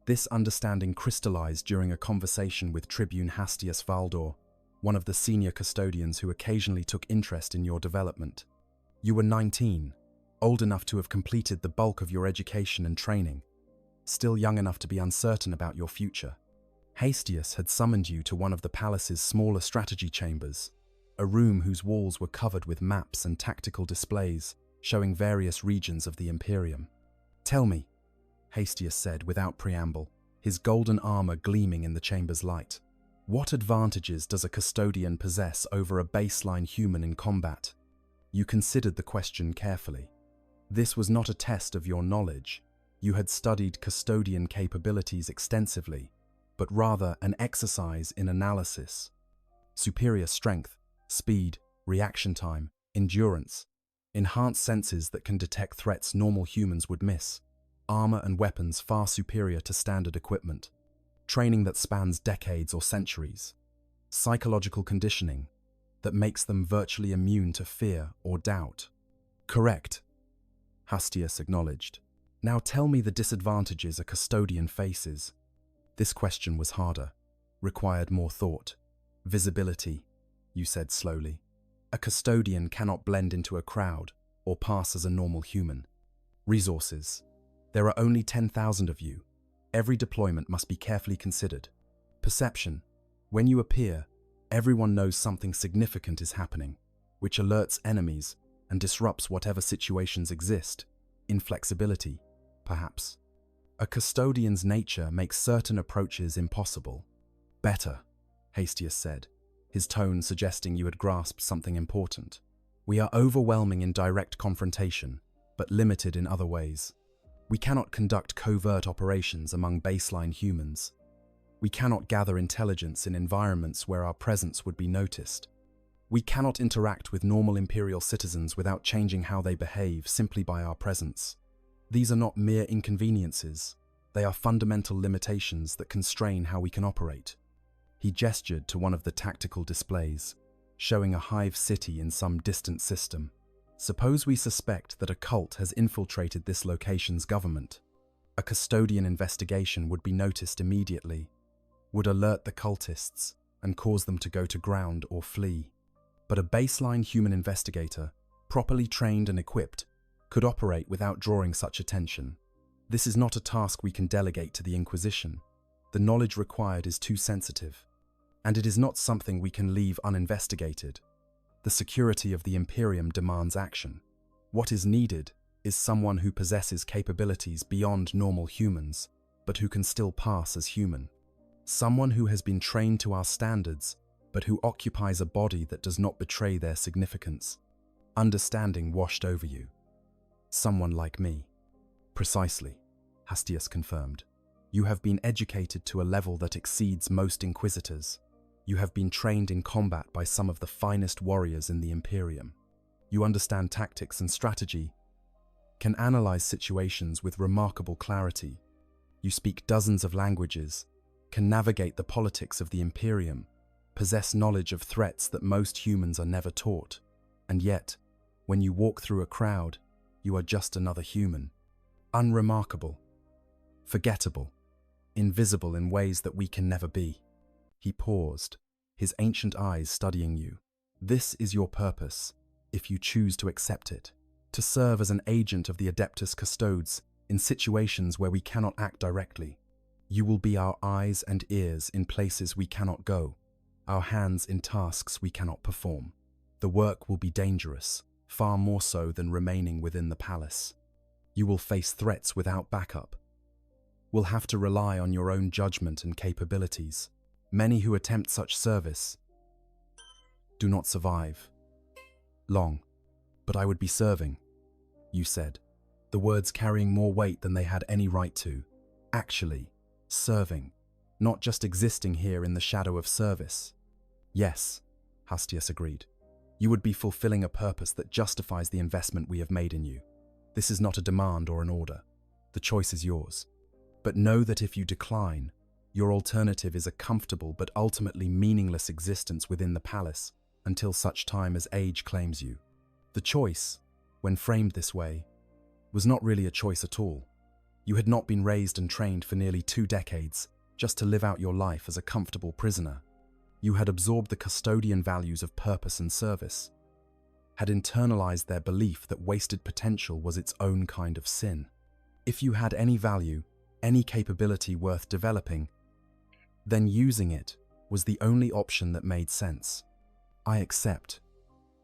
This understanding crystallized during a conversation with Tribune Hastius Valdor, one of the senior custodians who occasionally took interest in your development. You were 19, old enough to have completed the bulk of your education and training, still young enough to be uncertain about your future. Hastius had summoned you to one of the palace's smaller strategy chambers, a room whose walls were covered with maps and tactical displays showing various regions of the Imperium. "Tell me," Hastius said without preamble, his golden armor gleaming in the chamber's light. "What advantages does a custodian possess over a baseline human in combat?" You considered the question carefully. This was not a test of your knowledge. You had studied custodian capabilities extensively, but rather an exercise in analysis. Superior strength, speed, reaction time, endurance, enhanced senses that can detect threats normal humans would miss, armor and weapons far superior to standard equipment, training that spans decades or centuries, psychological conditioning that makes them virtually immune to fear or doubt. "Correct," Hastius acknowledged. "Now tell me the disadvantages a custodian faces." This question was harder, required more thought, visibility, you said slowly. A custodian cannot blend into a crowd or pass as a normal human. Resources. There are only 10,000 of you. Every deployment must be carefully considered. Perception. When you appear, everyone knows something significant is happening, which alerts enemies and disrupts whatever situations exist. Inflexibility, perhaps. A custodian's nature makes certain approaches impossible. Better, Hastius said, his tone suggesting you had grasped something important. We are overwhelming in direct confrontation, but limited in other ways. We cannot conduct covert operations among baseline humans. We cannot gather intelligence in environments where our presence would be noticed. We cannot interact with normal Imperial citizens without changing how they behave simply by our presence. These are not mere inconveniences. They are fundamental limitations that constrain how we can operate. He gestured to one of the tactical displays, showing a hive city in some distant system. Suppose we suspect that a cult has infiltrated this location's government. A custodian investigation would be noticed immediately, would alert the cultists and cause them to go to ground or flee. But a baseline human investigator, properly trained and equipped, could operate without drawing such attention. This is not a task we can delegate to the Inquisition. The knowledge required is too sensitive, and it is not something we can leave uninvestigated. The security of the Imperium demands action. What is needed is someone who possesses capabilities beyond normal humans, but who can still pass as human. Someone who has been trained to our standards, but who occupies a body that does not betray their significance. Understanding washed over you. Someone like me. Precisely, Hastius confirmed. You have been educated to a level that exceeds most Inquisitors. You have been trained in combat by some of the finest warriors in the Imperium. You understand tactics and strategy, can analyze situations with remarkable clarity. You speak dozens of languages, can navigate the politics of the Imperium, possess knowledge of threats that most humans are never taught. And yet, when you walk through a crowd, you are just another human. Unremarkable, forgettable, invisible in ways that we can never be. He paused, his ancient eyes studying you. This is your purpose, if you choose to accept it, to serve as an agent of the Adeptus Custodes in situations where we cannot act directly. You will be our eyes and ears in places we cannot go, our hands in tasks we cannot perform. The work will be dangerous, far more so than remaining within the palace. You will face threats without backup. Will have to rely on your own judgment and capabilities. Many who attempt such service do not survive long. But I would be serving, you said, the words carrying more weight than they had any right to. Actually, serving, not just existing here in the shadow of service. Yes, Hastius agreed. You would be fulfilling a purpose that justifies the investment we have made in you. This is not a demand or an order. The choice is yours. But know that if you decline, your alternative is a comfortable but ultimately meaningless existence within the palace until such time as age claims you. The choice, when framed this way, was not really a choice at all. You had not been raised and trained for nearly 2 decades just to live out your life as a comfortable prisoner. You had absorbed the custodian values of purpose and service, had internalized their belief that wasted potential was its own kind of sin. If you had any value, any capability worth developing, then using it was the only option that made sense. I accept,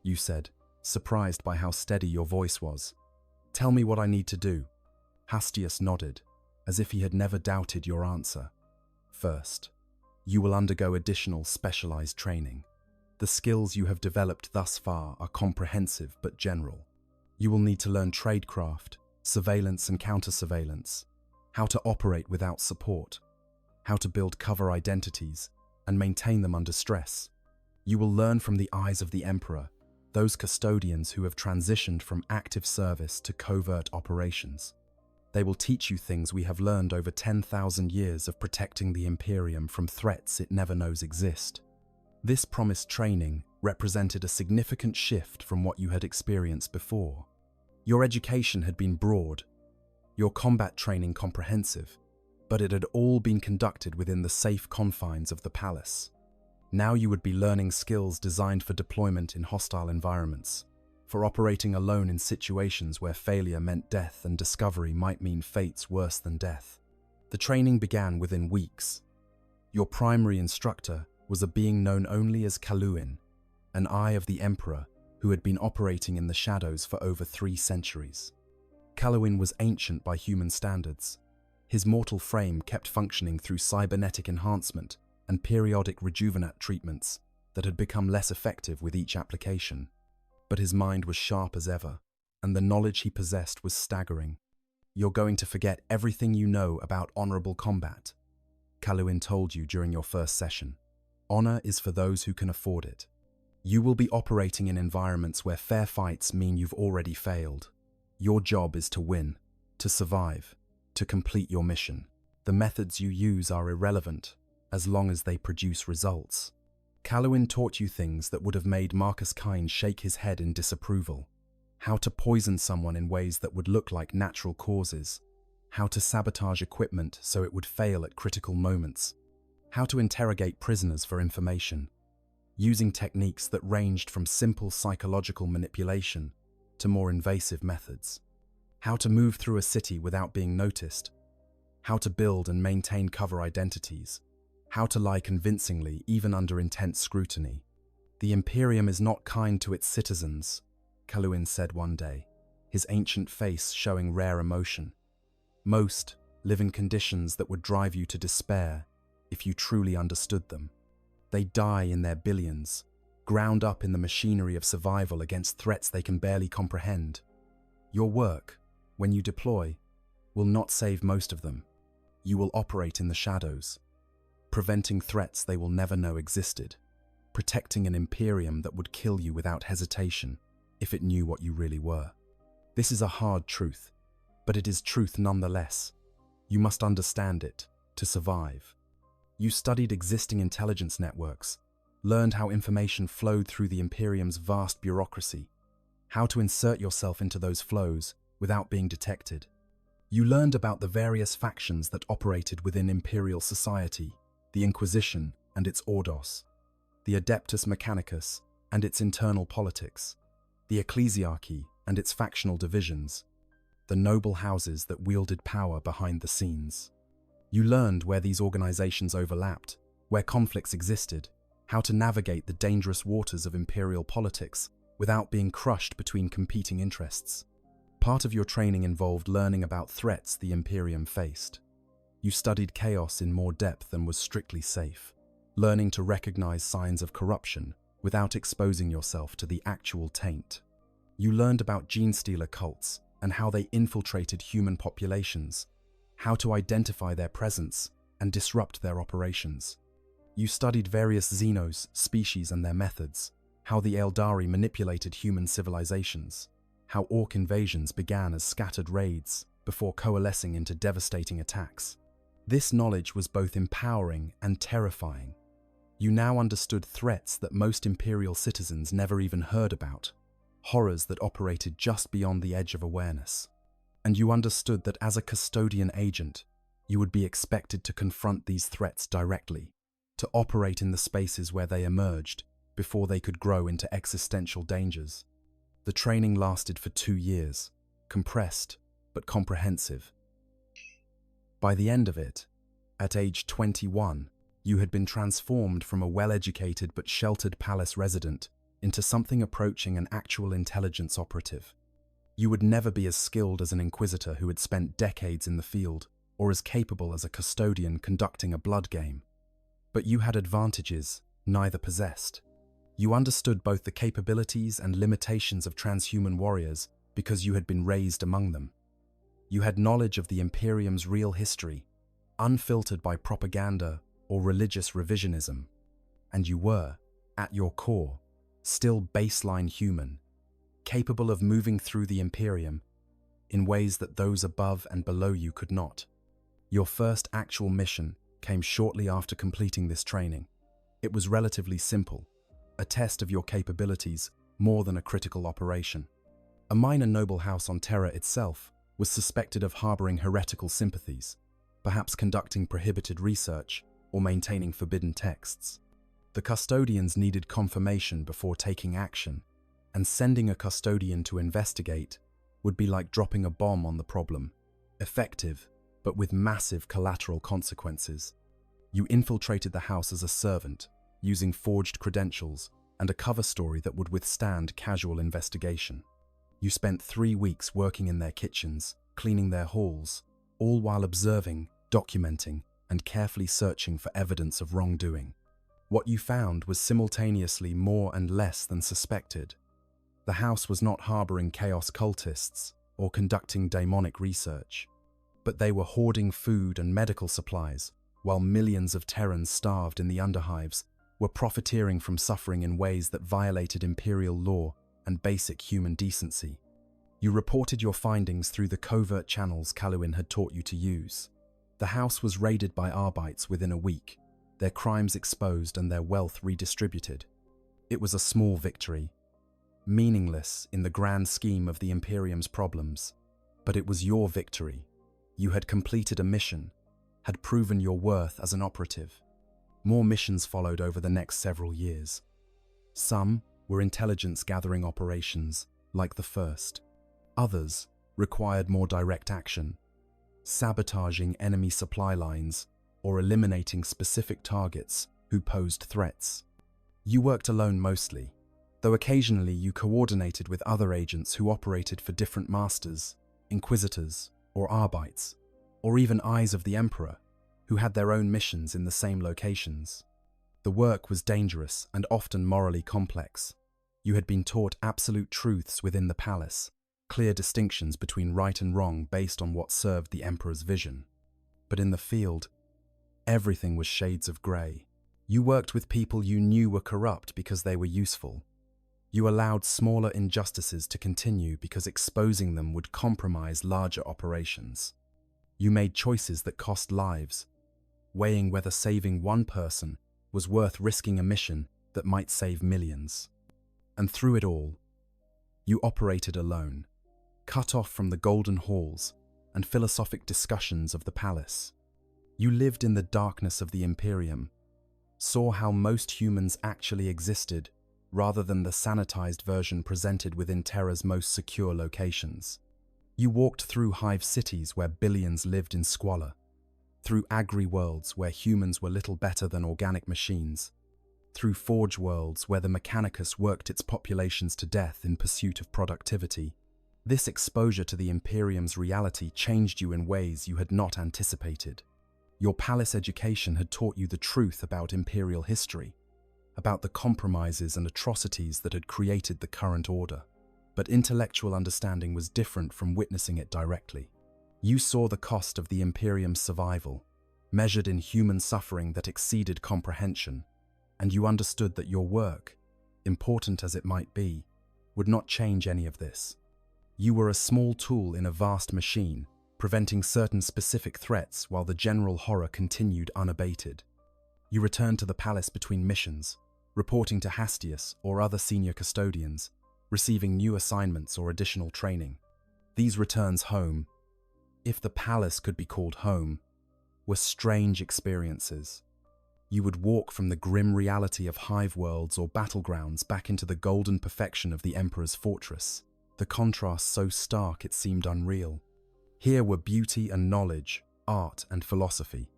you said, surprised by how steady your voice was. Tell me what I need to do. Hastius nodded, as if he had never doubted your answer. First, you will undergo additional specialized training. The skills you have developed thus far are comprehensive but general. You will need to learn tradecraft, surveillance and counter-surveillance, how to operate without support, how to build cover identities and maintain them under stress. You will learn from the eyes of the Emperor, those custodians who have transitioned from active service to covert operations. They will teach you things we have learned over 10,000 years of protecting the Imperium from threats it never knows exist. This promised training represented a significant shift from what you had experienced before. Your education had been broad, your combat training comprehensive, but it had all been conducted within the safe confines of the palace. Now you would be learning skills designed for deployment in hostile environments, for operating alone in situations where failure meant death and discovery might mean fates worse than death. The training began within weeks. Your primary instructor was a being known only as Kaluin, an eye of the Emperor who had been operating in the shadows for over 3 centuries. Kaluin was ancient by human standards. His mortal frame kept functioning through cybernetic enhancement and periodic rejuvenate treatments that had become less effective with each application. But his mind was sharp as ever, and the knowledge he possessed was staggering. "You're going to forget everything you know about honorable combat," Kaluin told you during your first session. "Honor is for those who can afford it. You will be operating in environments where fair fights mean you've already failed. Your job is to win, to survive, to complete your mission. The methods you use are irrelevant, as long as they produce results." Kaluin taught you things that would have made Marcus Kine shake his head in disapproval. How to poison someone in ways that would look like natural causes. How to sabotage equipment so it would fail at critical moments. How to interrogate prisoners for information, using techniques that ranged from simple psychological manipulation to more invasive methods. How to move through a city without being noticed. How to build and maintain cover identities. How to lie convincingly even under intense scrutiny. "The Imperium is not kind to its citizens," Kaluin said one day, his ancient face showing rare emotion. "Most live in conditions that would drive you to despair if you truly understood them. They die in their billions, ground up in the machinery of survival against threats they can barely comprehend. Your work, when you deploy, will not save most of them. You will operate in the shadows, preventing threats they will never know existed, protecting an Imperium that would kill you without hesitation if it knew what you really were. This is a hard truth, but it is truth nonetheless. You must understand it to survive." You studied existing intelligence networks, learned how information flowed through the Imperium's vast bureaucracy, how to insert yourself into those flows without being detected. You learned about the various factions that operated within Imperial society, the Inquisition and its Ordos, the Adeptus Mechanicus and its internal politics, the Ecclesiarchy and its factional divisions, the noble houses that wielded power behind the scenes. You learned where these organizations overlapped, where conflicts existed, how to navigate the dangerous waters of imperial politics without being crushed between competing interests. Part of your training involved learning about threats the Imperium faced. You studied chaos in more depth than was strictly safe, learning to recognize signs of corruption without exposing yourself to the actual taint. You learned about gene-stealer cults and how they infiltrated human populations, how to identify their presence and disrupt their operations. You studied various Xenos, species and their methods, how the Eldari manipulated human civilizations, how Orc invasions began as scattered raids before coalescing into devastating attacks. This knowledge was both empowering and terrifying. You now understood threats that most Imperial citizens never even heard about, horrors that operated just beyond the edge of awareness. And you understood that as a custodian agent, you would be expected to confront these threats directly, to operate in the spaces where they emerged before they could grow into existential dangers. The training lasted for 2 years, compressed but comprehensive. By the end of it, at age 21, you had been transformed from a well-educated but sheltered palace resident into something approaching an actual intelligence operative. You would never be as skilled as an inquisitor who had spent decades in the field, or as capable as a custodian conducting a blood game. But you had advantages neither possessed. You understood both the capabilities and limitations of transhuman warriors because you had been raised among them. You had knowledge of the Imperium's real history, unfiltered by propaganda or religious revisionism. And you were, at your core, still baseline human, capable of moving through the Imperium in ways that those above and below you could not. Your first actual mission came shortly after completing this training. It was relatively simple, a test of your capabilities more than a critical operation. A minor noble house on Terra itself was suspected of harboring heretical sympathies, perhaps conducting prohibited research or maintaining forbidden texts. The Custodians needed confirmation before taking action, and sending a Custodian to investigate would be like dropping a bomb on the problem. Effective, but with massive collateral consequences. You infiltrated the house as a servant, using forged credentials and a cover story that would withstand casual investigation. You spent 3 weeks working in their kitchens, cleaning their halls, all while observing, documenting, and carefully searching for evidence of wrongdoing. What you found was simultaneously more and less than suspected. The house was not harboring chaos cultists or conducting demonic research, but they were hoarding food and medical supplies, while millions of Terrans starved in the underhives were profiteering from suffering in ways that violated Imperial law and basic human decency. You reported your findings through the covert channels Kaluin had taught you to use. The house was raided by Arbites within a week, their crimes exposed and their wealth redistributed. It was a small victory, meaningless in the grand scheme of the Imperium's problems, but it was your victory. You had completed a mission, had proven your worth as an operative. More missions followed over the next several years. Some were intelligence-gathering operations, like the first. Others required more direct action, sabotaging enemy supply lines or eliminating specific targets who posed threats. You worked alone mostly, though occasionally you coordinated with other agents who operated for different masters, inquisitors, or Arbites, or even Eyes of the Emperor, who had their own missions in the same locations. The work was dangerous and often morally complex. You had been taught absolute truths within the palace, clear distinctions between right and wrong based on what served the Emperor's vision. But in the field, everything was shades of grey. You worked with people you knew were corrupt because they were useful. You allowed smaller injustices to continue because exposing them would compromise larger operations. You made choices that cost lives, weighing whether saving one person was worth risking a mission that might save millions. And through it all, you operated alone, cut off from the golden halls and philosophic discussions of the palace. You lived in the darkness of the Imperium, saw how most humans actually existed rather than the sanitized version presented within Terra's most secure locations. You walked through hive cities where billions lived in squalor, through agri-worlds where humans were little better than organic machines, through forge worlds where the Mechanicus worked its populations to death in pursuit of productivity. This exposure to the Imperium's reality changed you in ways you had not anticipated. Your palace education had taught you the truth about Imperial history, about the compromises and atrocities that had created the current order. But intellectual understanding was different from witnessing it directly. You saw the cost of the Imperium's survival, measured in human suffering that exceeded comprehension, and you understood that your work, important as it might be, would not change any of this. You were a small tool in a vast machine, preventing certain specific threats while the general horror continued unabated. You returned to the palace between missions, reporting to Hastius or other senior custodians, receiving new assignments or additional training. These returns home, if the palace could be called home, were strange experiences. You would walk from the grim reality of hive worlds or battlegrounds back into the golden perfection of the Emperor's fortress, the contrast so stark it seemed unreal. Here were beauty and knowledge, art and philosophy.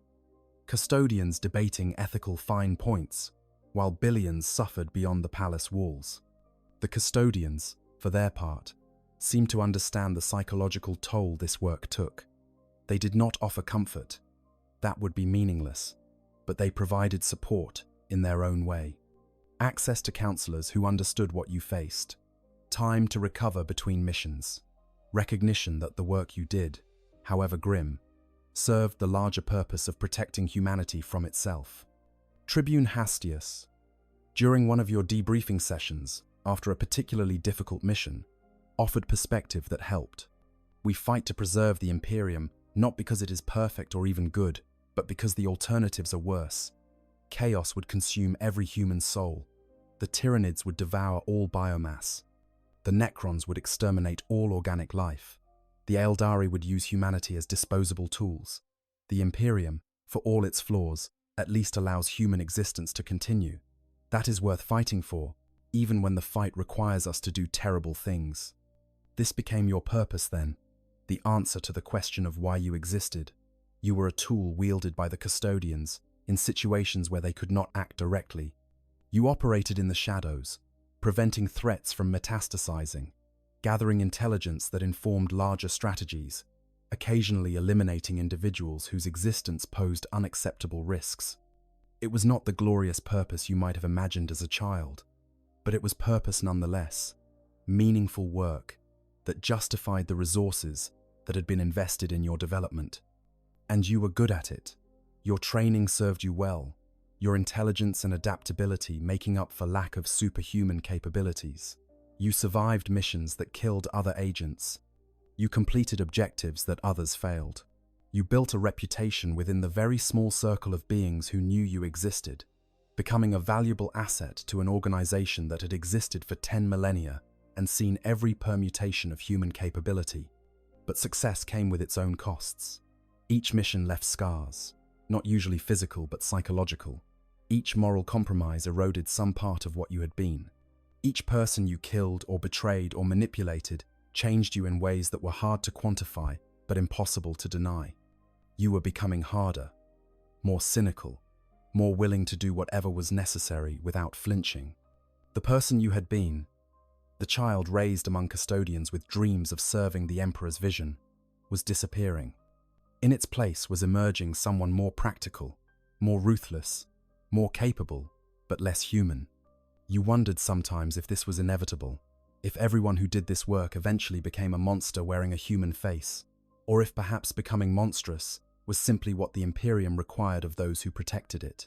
Custodians debating ethical fine points, while billions suffered beyond the palace walls. The Custodians, for their part, seemed to understand the psychological toll this work took. They did not offer comfort. That would be meaningless, but they provided support in their own way. Access to counselors who understood what you faced. Time to recover between missions. Recognition that the work you did, however grim, served the larger purpose of protecting humanity from itself. Tribune Hastius, during one of your debriefing sessions, after a particularly difficult mission, offered perspective that helped. We fight to preserve the Imperium, not because it is perfect or even good, but because the alternatives are worse. Chaos would consume every human soul. The Tyranids would devour all biomass. The Necrons would exterminate all organic life. The Eldari would use humanity as disposable tools. The Imperium, for all its flaws, at least allows human existence to continue. That is worth fighting for, even when the fight requires us to do terrible things. This became your purpose then, the answer to the question of why you existed. You were a tool wielded by the Custodians in situations where they could not act directly. You operated in the shadows, preventing threats from metastasizing, gathering intelligence that informed larger strategies, occasionally eliminating individuals whose existence posed unacceptable risks. It was not the glorious purpose you might have imagined as a child, but it was purpose nonetheless, meaningful work that justified the resources that had been invested in your development. And you were good at it. Your training served you well, your intelligence and adaptability making up for lack of superhuman capabilities. You survived missions that killed other agents. You completed objectives that others failed. You built a reputation within the very small circle of beings who knew you existed, becoming a valuable asset to an organization that had existed for 10 millennia and seen every permutation of human capability. But success came with its own costs. Each mission left scars, not usually physical but psychological. Each moral compromise eroded some part of what you had been. Each person you killed or betrayed or manipulated changed you in ways that were hard to quantify but impossible to deny. You were becoming harder, more cynical, more willing to do whatever was necessary without flinching. The person you had been, the child raised among Custodians with dreams of serving the Emperor's vision, was disappearing. In its place was emerging someone more practical, more ruthless, more capable, but less human. You wondered sometimes if this was inevitable, if everyone who did this work eventually became a monster wearing a human face, or if perhaps becoming monstrous was simply what the Imperium required of those who protected it.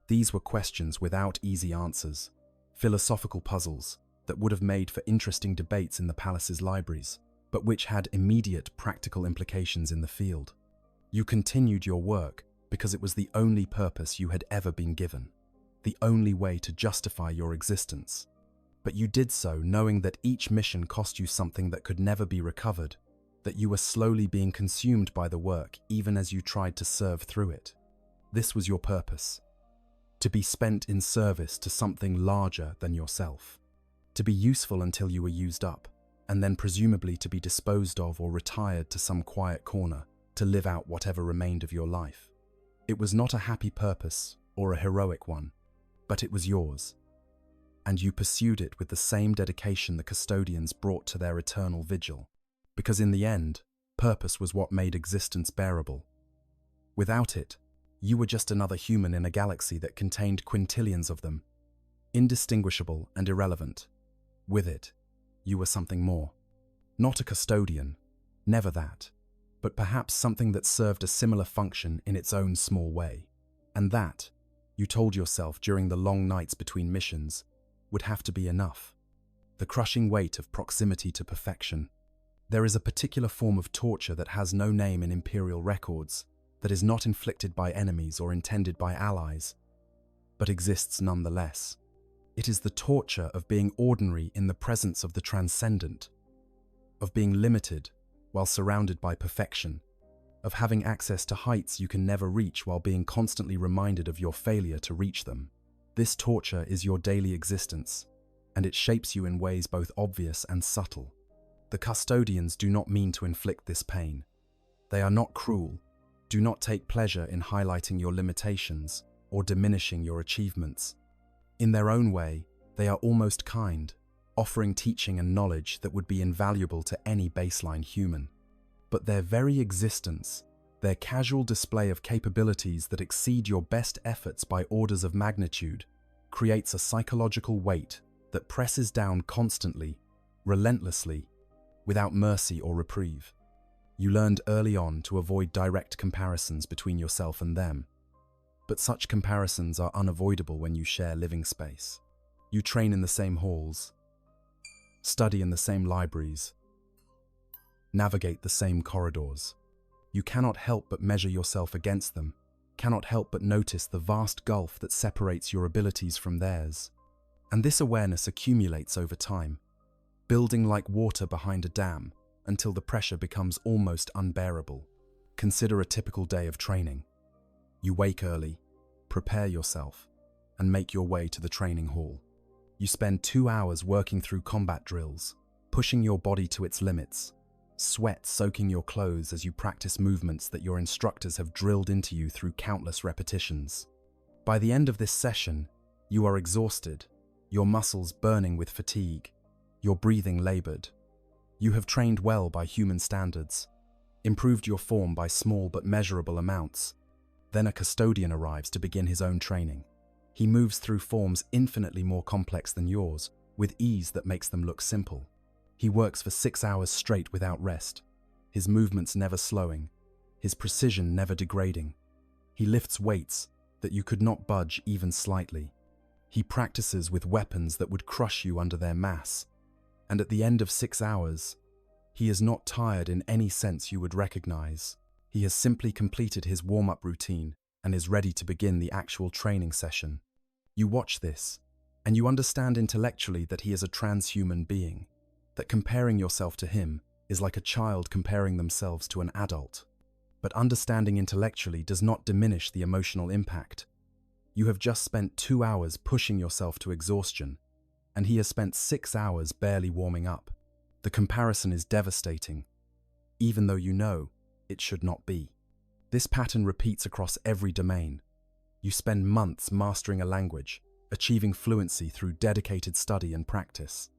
These were questions without easy answers, philosophical puzzles that would have made for interesting debates in the palace's libraries, but which had immediate practical implications in the field. You continued your work because it was the only purpose you had ever been given, the only way to justify your existence. But you did so knowing that each mission cost you something that could never be recovered, that you were slowly being consumed by the work even as you tried to serve through it. This was your purpose, to be spent in service to something larger than yourself, to be useful until you were used up, and then presumably to be disposed of or retired to some quiet corner to live out whatever remained of your life. It was not a happy purpose or a heroic one, but it was yours. And you pursued it with the same dedication the Custodians brought to their eternal vigil, because in the end, purpose was what made existence bearable. Without it, you were just another human in a galaxy that contained quintillions of them, indistinguishable and irrelevant. With it, you were something more. Not a custodian, never that, but perhaps something that served a similar function in its own small way. And that, you told yourself during the long nights between missions, would have to be enough. The crushing weight of proximity to perfection. There is a particular form of torture that has no name in Imperial records, that is not inflicted by enemies or intended by allies, but exists nonetheless. It is the torture of being ordinary in the presence of the transcendent, of being limited while surrounded by perfection, of having access to heights you can never reach while being constantly reminded of your failure to reach them. This torture is your daily existence, and it shapes you in ways both obvious and subtle. The Custodians do not mean to inflict this pain. They are not cruel, do not take pleasure in highlighting your limitations or diminishing your achievements. In their own way, they are almost kind, offering teaching and knowledge that would be invaluable to any baseline human. But their very existence, their casual display of capabilities that exceed your best efforts by orders of magnitude, creates a psychological weight that presses down constantly, relentlessly, without mercy or reprieve. You learned early on to avoid direct comparisons between yourself and them, but such comparisons are unavoidable when you share living space. You train in the same halls, study in the same libraries, navigate the same corridors. You cannot help but measure yourself against them, cannot help but notice the vast gulf that separates your abilities from theirs. And this awareness accumulates over time, building like water behind a dam until the pressure becomes almost unbearable. Consider a typical day of training. You wake early, prepare yourself, and make your way to the training hall. You spend 2 hours working through combat drills, pushing your body to its limits, sweat soaking your clothes as you practice movements that your instructors have drilled into you through countless repetitions. By the end of this session, you are exhausted, your muscles burning with fatigue, your breathing labored. You have trained well by human standards, improved your form by small but measurable amounts. Then a custodian arrives to begin his own training. He moves through forms infinitely more complex than yours, with ease that makes them look simple. He works for 6 hours straight without rest, his movements never slowing, his precision never degrading. He lifts weights that you could not budge even slightly. He practices with weapons that would crush you under their mass. And at the end of 6 hours, he is not tired in any sense you would recognize. He has simply completed his warm-up routine and is ready to begin the actual training session. You watch this, and you understand intellectually that he is a transhuman being, that comparing yourself to him is like a child comparing themselves to an adult. But understanding intellectually does not diminish the emotional impact. You have just spent 2 hours pushing yourself to exhaustion, and he has spent 6 hours barely warming up. The comparison is devastating, even though you know it should not be. This pattern repeats across every domain. You spend months mastering a language, achieving fluency through dedicated study and practice.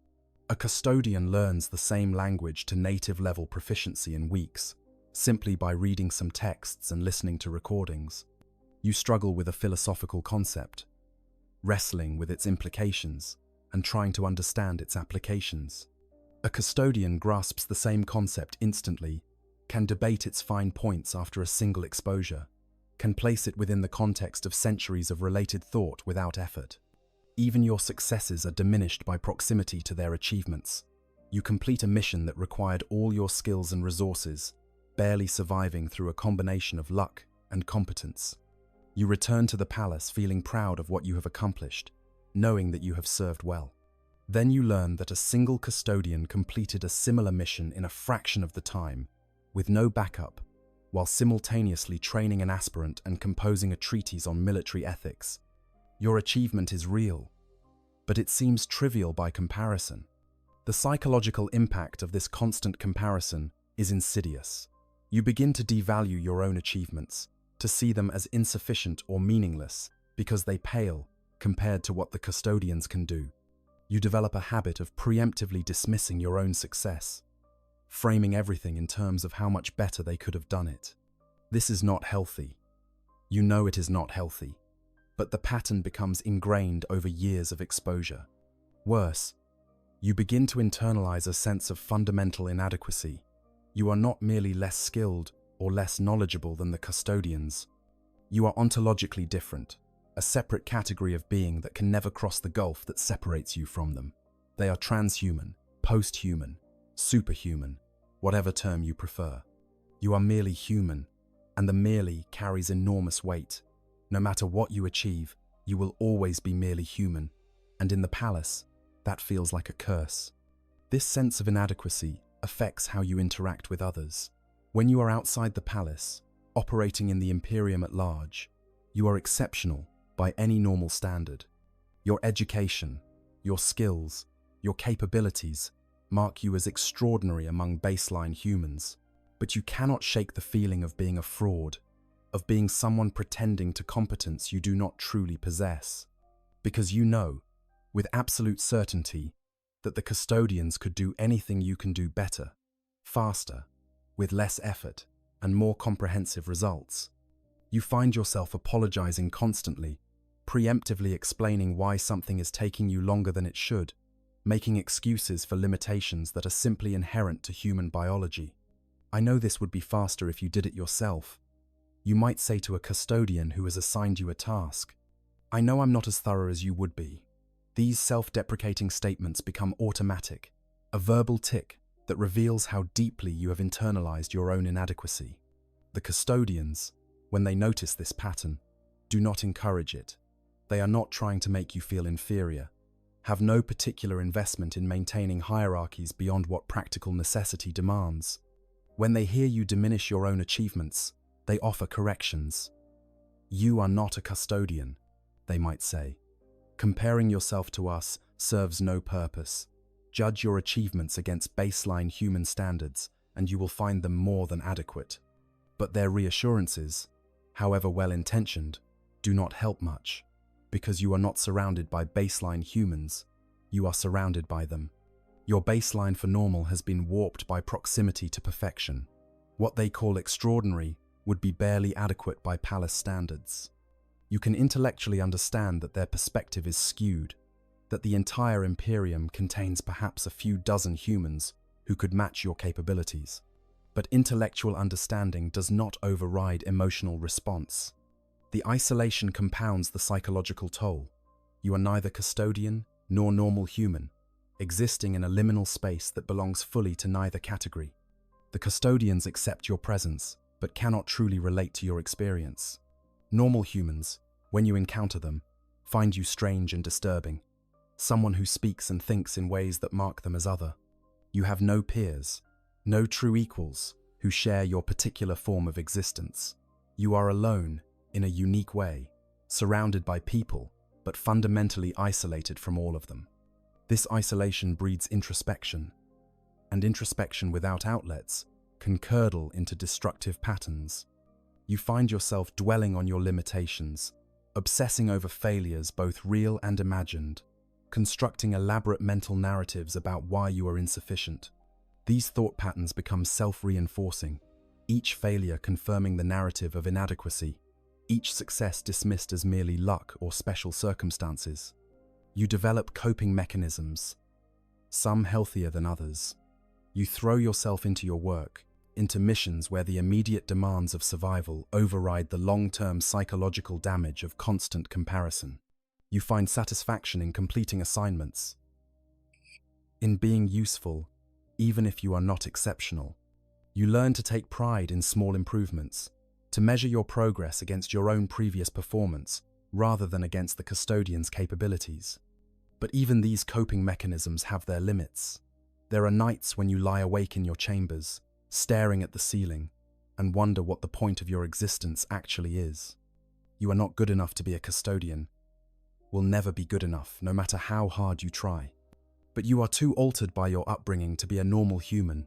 A custodian learns the same language to native-level proficiency in weeks, simply by reading some texts and listening to recordings. You struggle with a philosophical concept, wrestling with its implications and trying to understand its applications. A custodian grasps the same concept instantly, can debate its fine points after a single exposure, can place it within the context of centuries of related thought without effort. Even your successes are diminished by proximity to their achievements. You complete a mission that required all your skills and resources, barely surviving through a combination of luck and competence. You return to the palace feeling proud of what you have accomplished, knowing that you have served well. Then you learn that a single custodian completed a similar mission in a fraction of the time, with no backup, while simultaneously training an aspirant and composing a treatise on military ethics. Your achievement is real, but it seems trivial by comparison. The psychological impact of this constant comparison is insidious. You begin to devalue your own achievements, to see them as insufficient or meaningless because they pale compared to what the custodians can do. You develop a habit of preemptively dismissing your own success, framing everything in terms of how much better they could have done it. This is not healthy. You know it is not healthy, but the pattern becomes ingrained over years of exposure. Worse, you begin to internalize a sense of fundamental inadequacy. You are not merely less skilled or less knowledgeable than the custodians. You are ontologically different, a separate category of being that can never cross the gulf that separates you from them. They are transhuman, post-human, superhuman, whatever term you prefer. You are merely human, and the merely carries enormous weight. No matter what you achieve, you will always be merely human, and in the palace, that feels like a curse. This sense of inadequacy affects how you interact with others. When you are outside the palace, operating in the Imperium at large, you are exceptional by any normal standard. Your education, your skills, your capabilities mark you as extraordinary among baseline humans, but you cannot shake the feeling of being a fraud, of being someone pretending to competence you do not truly possess, because you know, with absolute certainty, that the custodians could do anything you can do better, faster, with less effort, and more comprehensive results. You find yourself apologizing constantly, preemptively explaining why something is taking you longer than it should, making excuses for limitations that are simply inherent to human biology. I know this would be faster if you did it yourself. You might say to a custodian who has assigned you a task, I know I'm not as thorough as you would be. These self-deprecating statements become automatic, a verbal tick that reveals how deeply you have internalized your own inadequacy. The custodians, when they notice this pattern, do not encourage it. They are not trying to make you feel inferior, have no particular investment in maintaining hierarchies beyond what practical necessity demands. When they hear you diminish your own achievements, they offer corrections. You are not a custodian, they might say. Comparing yourself to us serves no purpose. Judge your achievements against baseline human standards, and you will find them more than adequate. But their reassurances, however well-intentioned, do not help much, because you are not surrounded by baseline humans, you are surrounded by them. Your baseline for normal has been warped by proximity to perfection. What they call extraordinary would be barely adequate by palace standards. You can intellectually understand that their perspective is skewed, that the entire Imperium contains perhaps a few dozen humans who could match your capabilities. But intellectual understanding does not override emotional response. The isolation compounds the psychological toll. You are neither custodian nor normal human, existing in a liminal space that belongs fully to neither category. The custodians accept your presence, but cannot truly relate to your experience. Normal humans, when you encounter them, find you strange and disturbing. Someone who speaks and thinks in ways that mark them as other. You have no peers, no true equals who share your particular form of existence. You are alone in a unique way, surrounded by people, but fundamentally isolated from all of them. This isolation breeds introspection, and introspection without outlets can curdle into destructive patterns. You find yourself dwelling on your limitations, obsessing over failures both real and imagined, constructing elaborate mental narratives about why you are insufficient. These thought patterns become self-reinforcing, each failure confirming the narrative of inadequacy, each success dismissed as merely luck or special circumstances. You develop coping mechanisms, some healthier than others. You throw yourself into your work, into missions where the immediate demands of survival override the long-term psychological damage of constant comparison. You find satisfaction in completing assignments, in being useful, even if you are not exceptional. You learn to take pride in small improvements, to measure your progress against your own previous performance rather than against the custodian's capabilities. But even these coping mechanisms have their limits. There are nights when you lie awake in your chambers, staring at the ceiling, and wonder what the point of your existence actually is. You are not good enough to be a custodian, will never be good enough, no matter how hard you try. But you are too altered by your upbringing to be a normal human,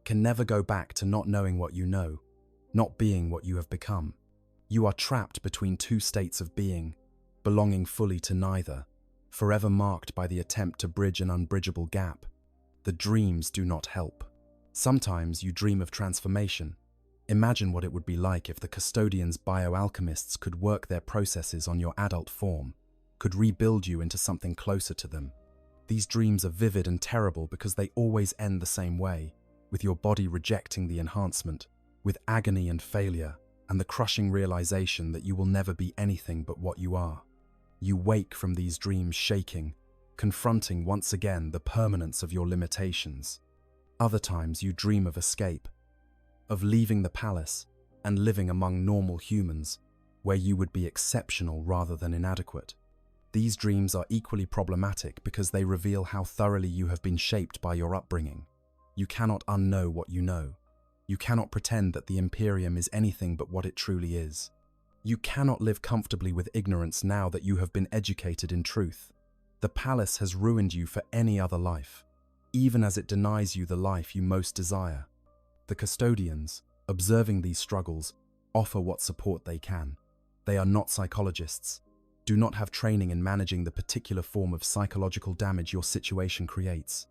can never go back to not knowing what you know, not being what you have become. You are trapped between two states of being, belonging fully to neither, forever marked by the attempt to bridge an unbridgeable gap. The dreams do not help. Sometimes you dream of transformation. Imagine what it would be like if the custodians' bioalchemists could work their processes on your adult form, could rebuild you into something closer to them. These dreams are vivid and terrible because they always end the same way, with your body rejecting the enhancement, with agony and failure, and the crushing realization that you will never be anything but what you are. You wake from these dreams shaking, confronting once again the permanence of your limitations. Other times you dream of escape, of leaving the palace and living among normal humans, where you would be exceptional rather than inadequate. These dreams are equally problematic because they reveal how thoroughly you have been shaped by your upbringing. You cannot unknow what you know. You cannot pretend that the Imperium is anything but what it truly is. You cannot live comfortably with ignorance now that you have been educated in truth. The palace has ruined you for any other life, even as it denies you the life you most desire. The custodians, observing these struggles, offer what support they can. They are not psychologists, do not have training in managing the particular form of psychological damage your situation creates,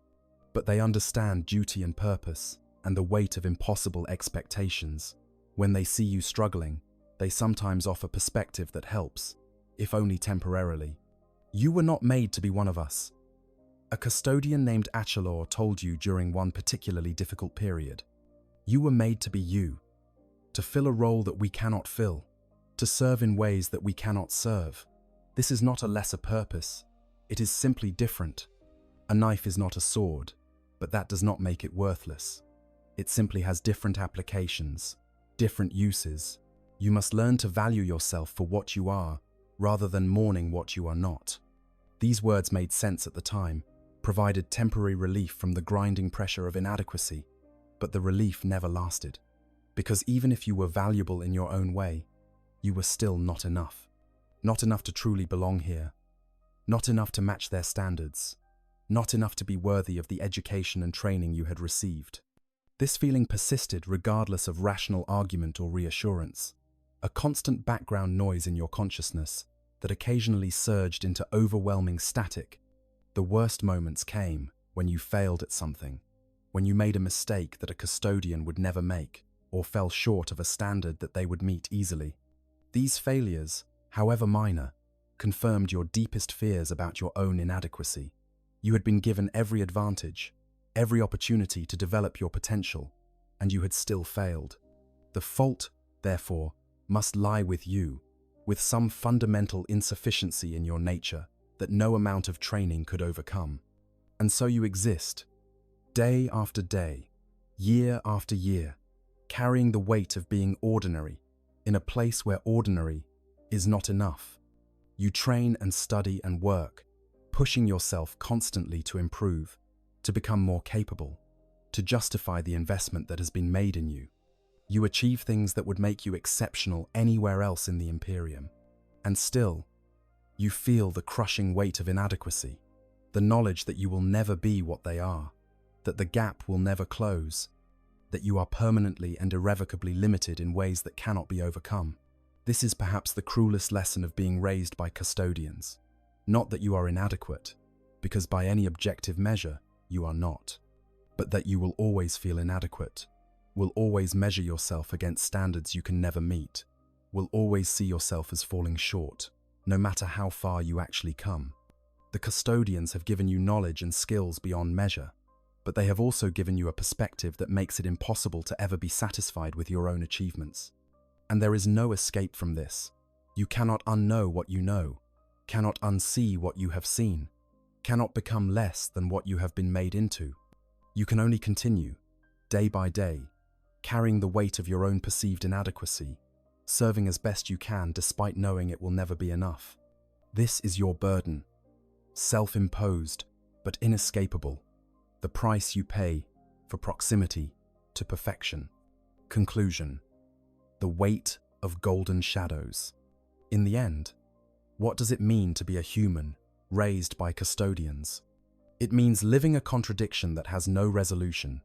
but they understand duty and purpose and the weight of impossible expectations. When they see you struggling, they sometimes offer perspective that helps, if only temporarily. You were not made to be one of us. A custodian named Achelor told you during one particularly difficult period. You were made to be you, to fill a role that we cannot fill, to serve in ways that we cannot serve. This is not a lesser purpose, it is simply different. A knife is not a sword, but that does not make it worthless. It simply has different applications, different uses. You must learn to value yourself for what you are, rather than mourning what you are not. These words made sense at the time, provided temporary relief from the grinding pressure of inadequacy, but the relief never lasted. Because even if you were valuable in your own way, you were still not enough. Not enough to truly belong here. not enough to match their standards, not enough to be worthy of the education and training you had received. This feeling persisted regardless of rational argument or reassurance, a constant background noise in your consciousness that occasionally surged into overwhelming static. The worst moments came when you failed at something, when you made a mistake that a custodian would never make, or fell short of a standard that they would meet easily. These failures, however minor, confirmed your deepest fears about your own inadequacy. You had been given every advantage, every opportunity to develop your potential, and you had still failed. The fault, therefore, must lie with you, with some fundamental insufficiency in your nature that no amount of training could overcome. And so you exist, day after day, year after year, carrying the weight of being ordinary, in a place where ordinary is not enough. You train and study and work, pushing yourself constantly to improve, to become more capable, to justify the investment that has been made in you. You achieve things that would make you exceptional anywhere else in the Imperium. And still, you feel the crushing weight of inadequacy, the knowledge that you will never be what they are, that the gap will never close, that you are permanently and irrevocably limited in ways that cannot be overcome. This is perhaps the cruelest lesson of being raised by custodians. Not that you are inadequate, because by any objective measure, you are not, but that you will always feel inadequate, will always measure yourself against standards you can never meet, will always see yourself as falling short, no matter how far you actually come. The custodians have given you knowledge and skills beyond measure, but they have also given you a perspective that makes it impossible to ever be satisfied with your own achievements. And there is no escape from this. You cannot unknow what you know, cannot unsee what you have seen, cannot become less than what you have been made into. You can only continue, day by day, carrying the weight of your own perceived inadequacy, serving as best you can despite knowing it will never be enough. This is your burden, self-imposed but inescapable, the price you pay for proximity to perfection. Conclusion: the weight of golden shadows. In the end, what does it mean to be a human raised by custodians? It means living a contradiction that has no resolution,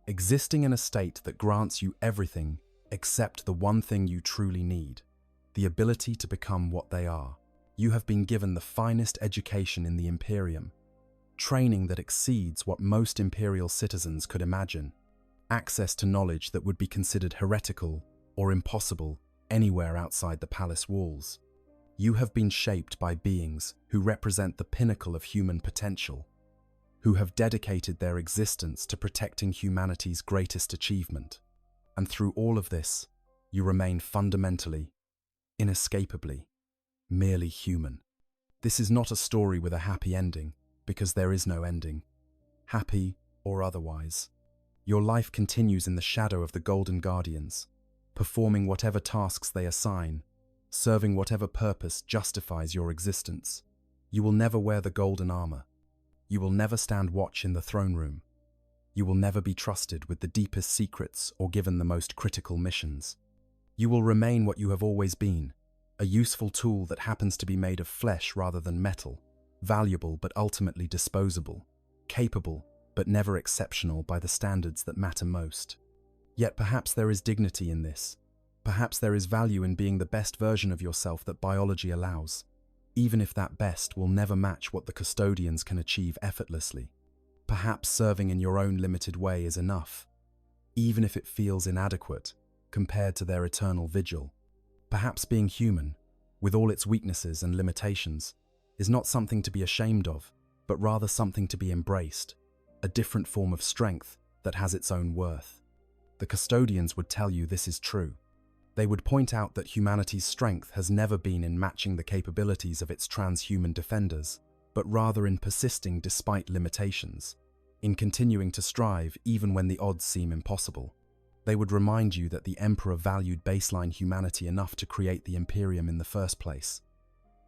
existing in a state that grants you everything except the one thing you truly need, the ability to become what they are. You have been given the finest education in the Imperium, training that exceeds what most Imperial citizens could imagine, access to knowledge that would be considered heretical or impossible anywhere outside the palace walls. You have been shaped by beings who represent the pinnacle of human potential, who have dedicated their existence to protecting humanity's greatest achievement. And through all of this, you remain fundamentally, inescapably, merely human. This is not a story with a happy ending, because there is no ending, happy or otherwise. Your life continues in the shadow of the Golden Guardians, performing whatever tasks they assign, serving whatever purpose justifies your existence. You will never wear the golden armor. You will never stand watch in the throne room. You will never be trusted with the deepest secrets or given the most critical missions. You will remain what you have always been, a useful tool that happens to be made of flesh rather than metal, valuable but ultimately disposable, capable but never exceptional by the standards that matter most. Yet perhaps there is dignity in this. Perhaps there is value in being the best version of yourself that biology allows, even if that best will never match what the custodians can achieve effortlessly. Perhaps serving in your own limited way is enough, even if it feels inadequate compared to their eternal vigil. Perhaps being human, with all its weaknesses and limitations, is not something to be ashamed of, but rather something to be embraced, a different form of strength that has its own worth. The custodians would tell you this is true. They would point out that humanity's strength has never been in matching the capabilities of its transhuman defenders, but rather in persisting despite limitations, in continuing to strive even when the odds seem impossible. They would remind you that the Emperor valued baseline humanity enough to create the Imperium in the first place,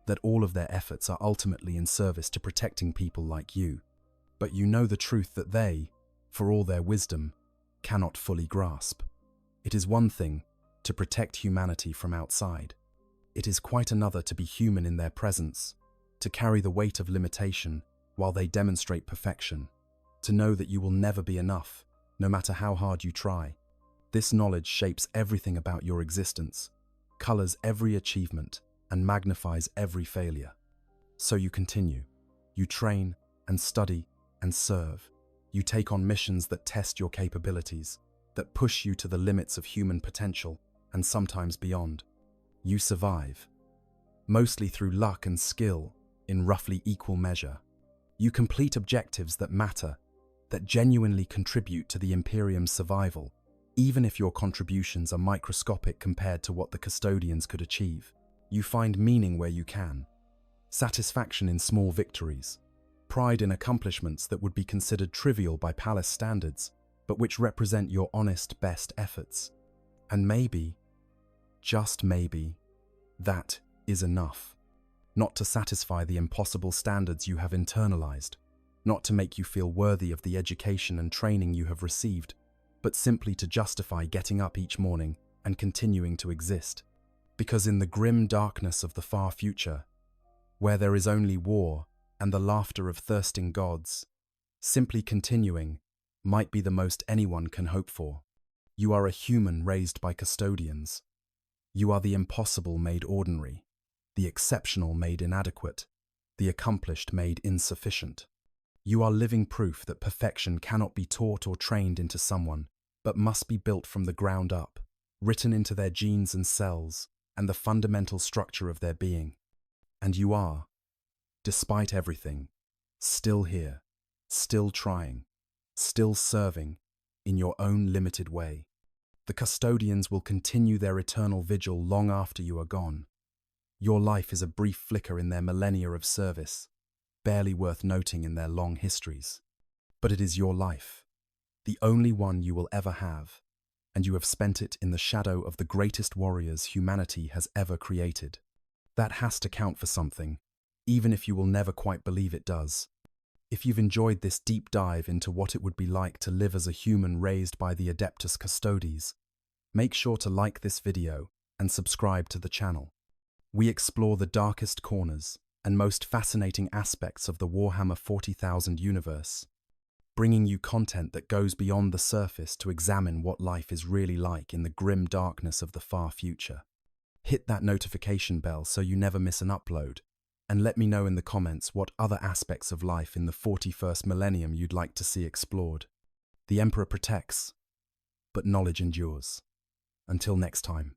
that all of their efforts are ultimately in service to protecting people like you. But you know the truth that they, for all their wisdom, cannot fully grasp. It is one thing to protect humanity from outside. It is quite another to be human in their presence, to carry the weight of limitation while they demonstrate perfection, to know that you will never be enough, no matter how hard you try. This knowledge shapes everything about your existence, colors every achievement, and magnifies every failure. So you continue. You train and study and serve. You take on missions that test your capabilities, that push you to the limits of human potential and sometimes beyond. You survive, mostly through luck and skill in roughly equal measure. You complete objectives that matter, that genuinely contribute to the Imperium's survival, even if your contributions are microscopic compared to what the Custodians could achieve. You find meaning where you can, satisfaction in small victories, pride in accomplishments that would be considered trivial by palace standards, but which represent your honest best efforts. And maybe, just maybe, that is enough. Not to satisfy the impossible standards you have internalized, not to make you feel worthy of the education and training you have received, but simply to justify getting up each morning and continuing to exist. Because in the grim darkness of the far future, where there is only war and the laughter of thirsting gods, simply continuing might be the most anyone can hope for. You are a human raised by custodians. You are the impossible made ordinary, the exceptional made inadequate, the accomplished made insufficient. You are living proof that perfection cannot be taught or trained into someone, but must be built from the ground up, written into their genes and cells, and the fundamental structure of their being. And you are, despite everything, still here, still trying, still serving, in your own limited way. The Custodians will continue their eternal vigil long after you are gone. Your life is a brief flicker in their millennia of service, barely worth noting in their long histories. But it is your life, the only one you will ever have, and you have spent it in the shadow of the greatest warriors humanity has ever created. That has to count for something, even if you will never quite believe it does. If you've enjoyed this deep dive into what it would be like to live as a human raised by the Adeptus Custodes, make sure to like this video and subscribe to the channel. We explore the darkest corners and most fascinating aspects of the Warhammer 40,000 universe, bringing you content that goes beyond the surface to examine what life is really like in the grim darkness of the far future. Hit that notification bell so you never miss an upload, and let me know in the comments what other aspects of life in the 41st millennium you'd like to see explored. The Emperor protects, but knowledge endures. Until next time.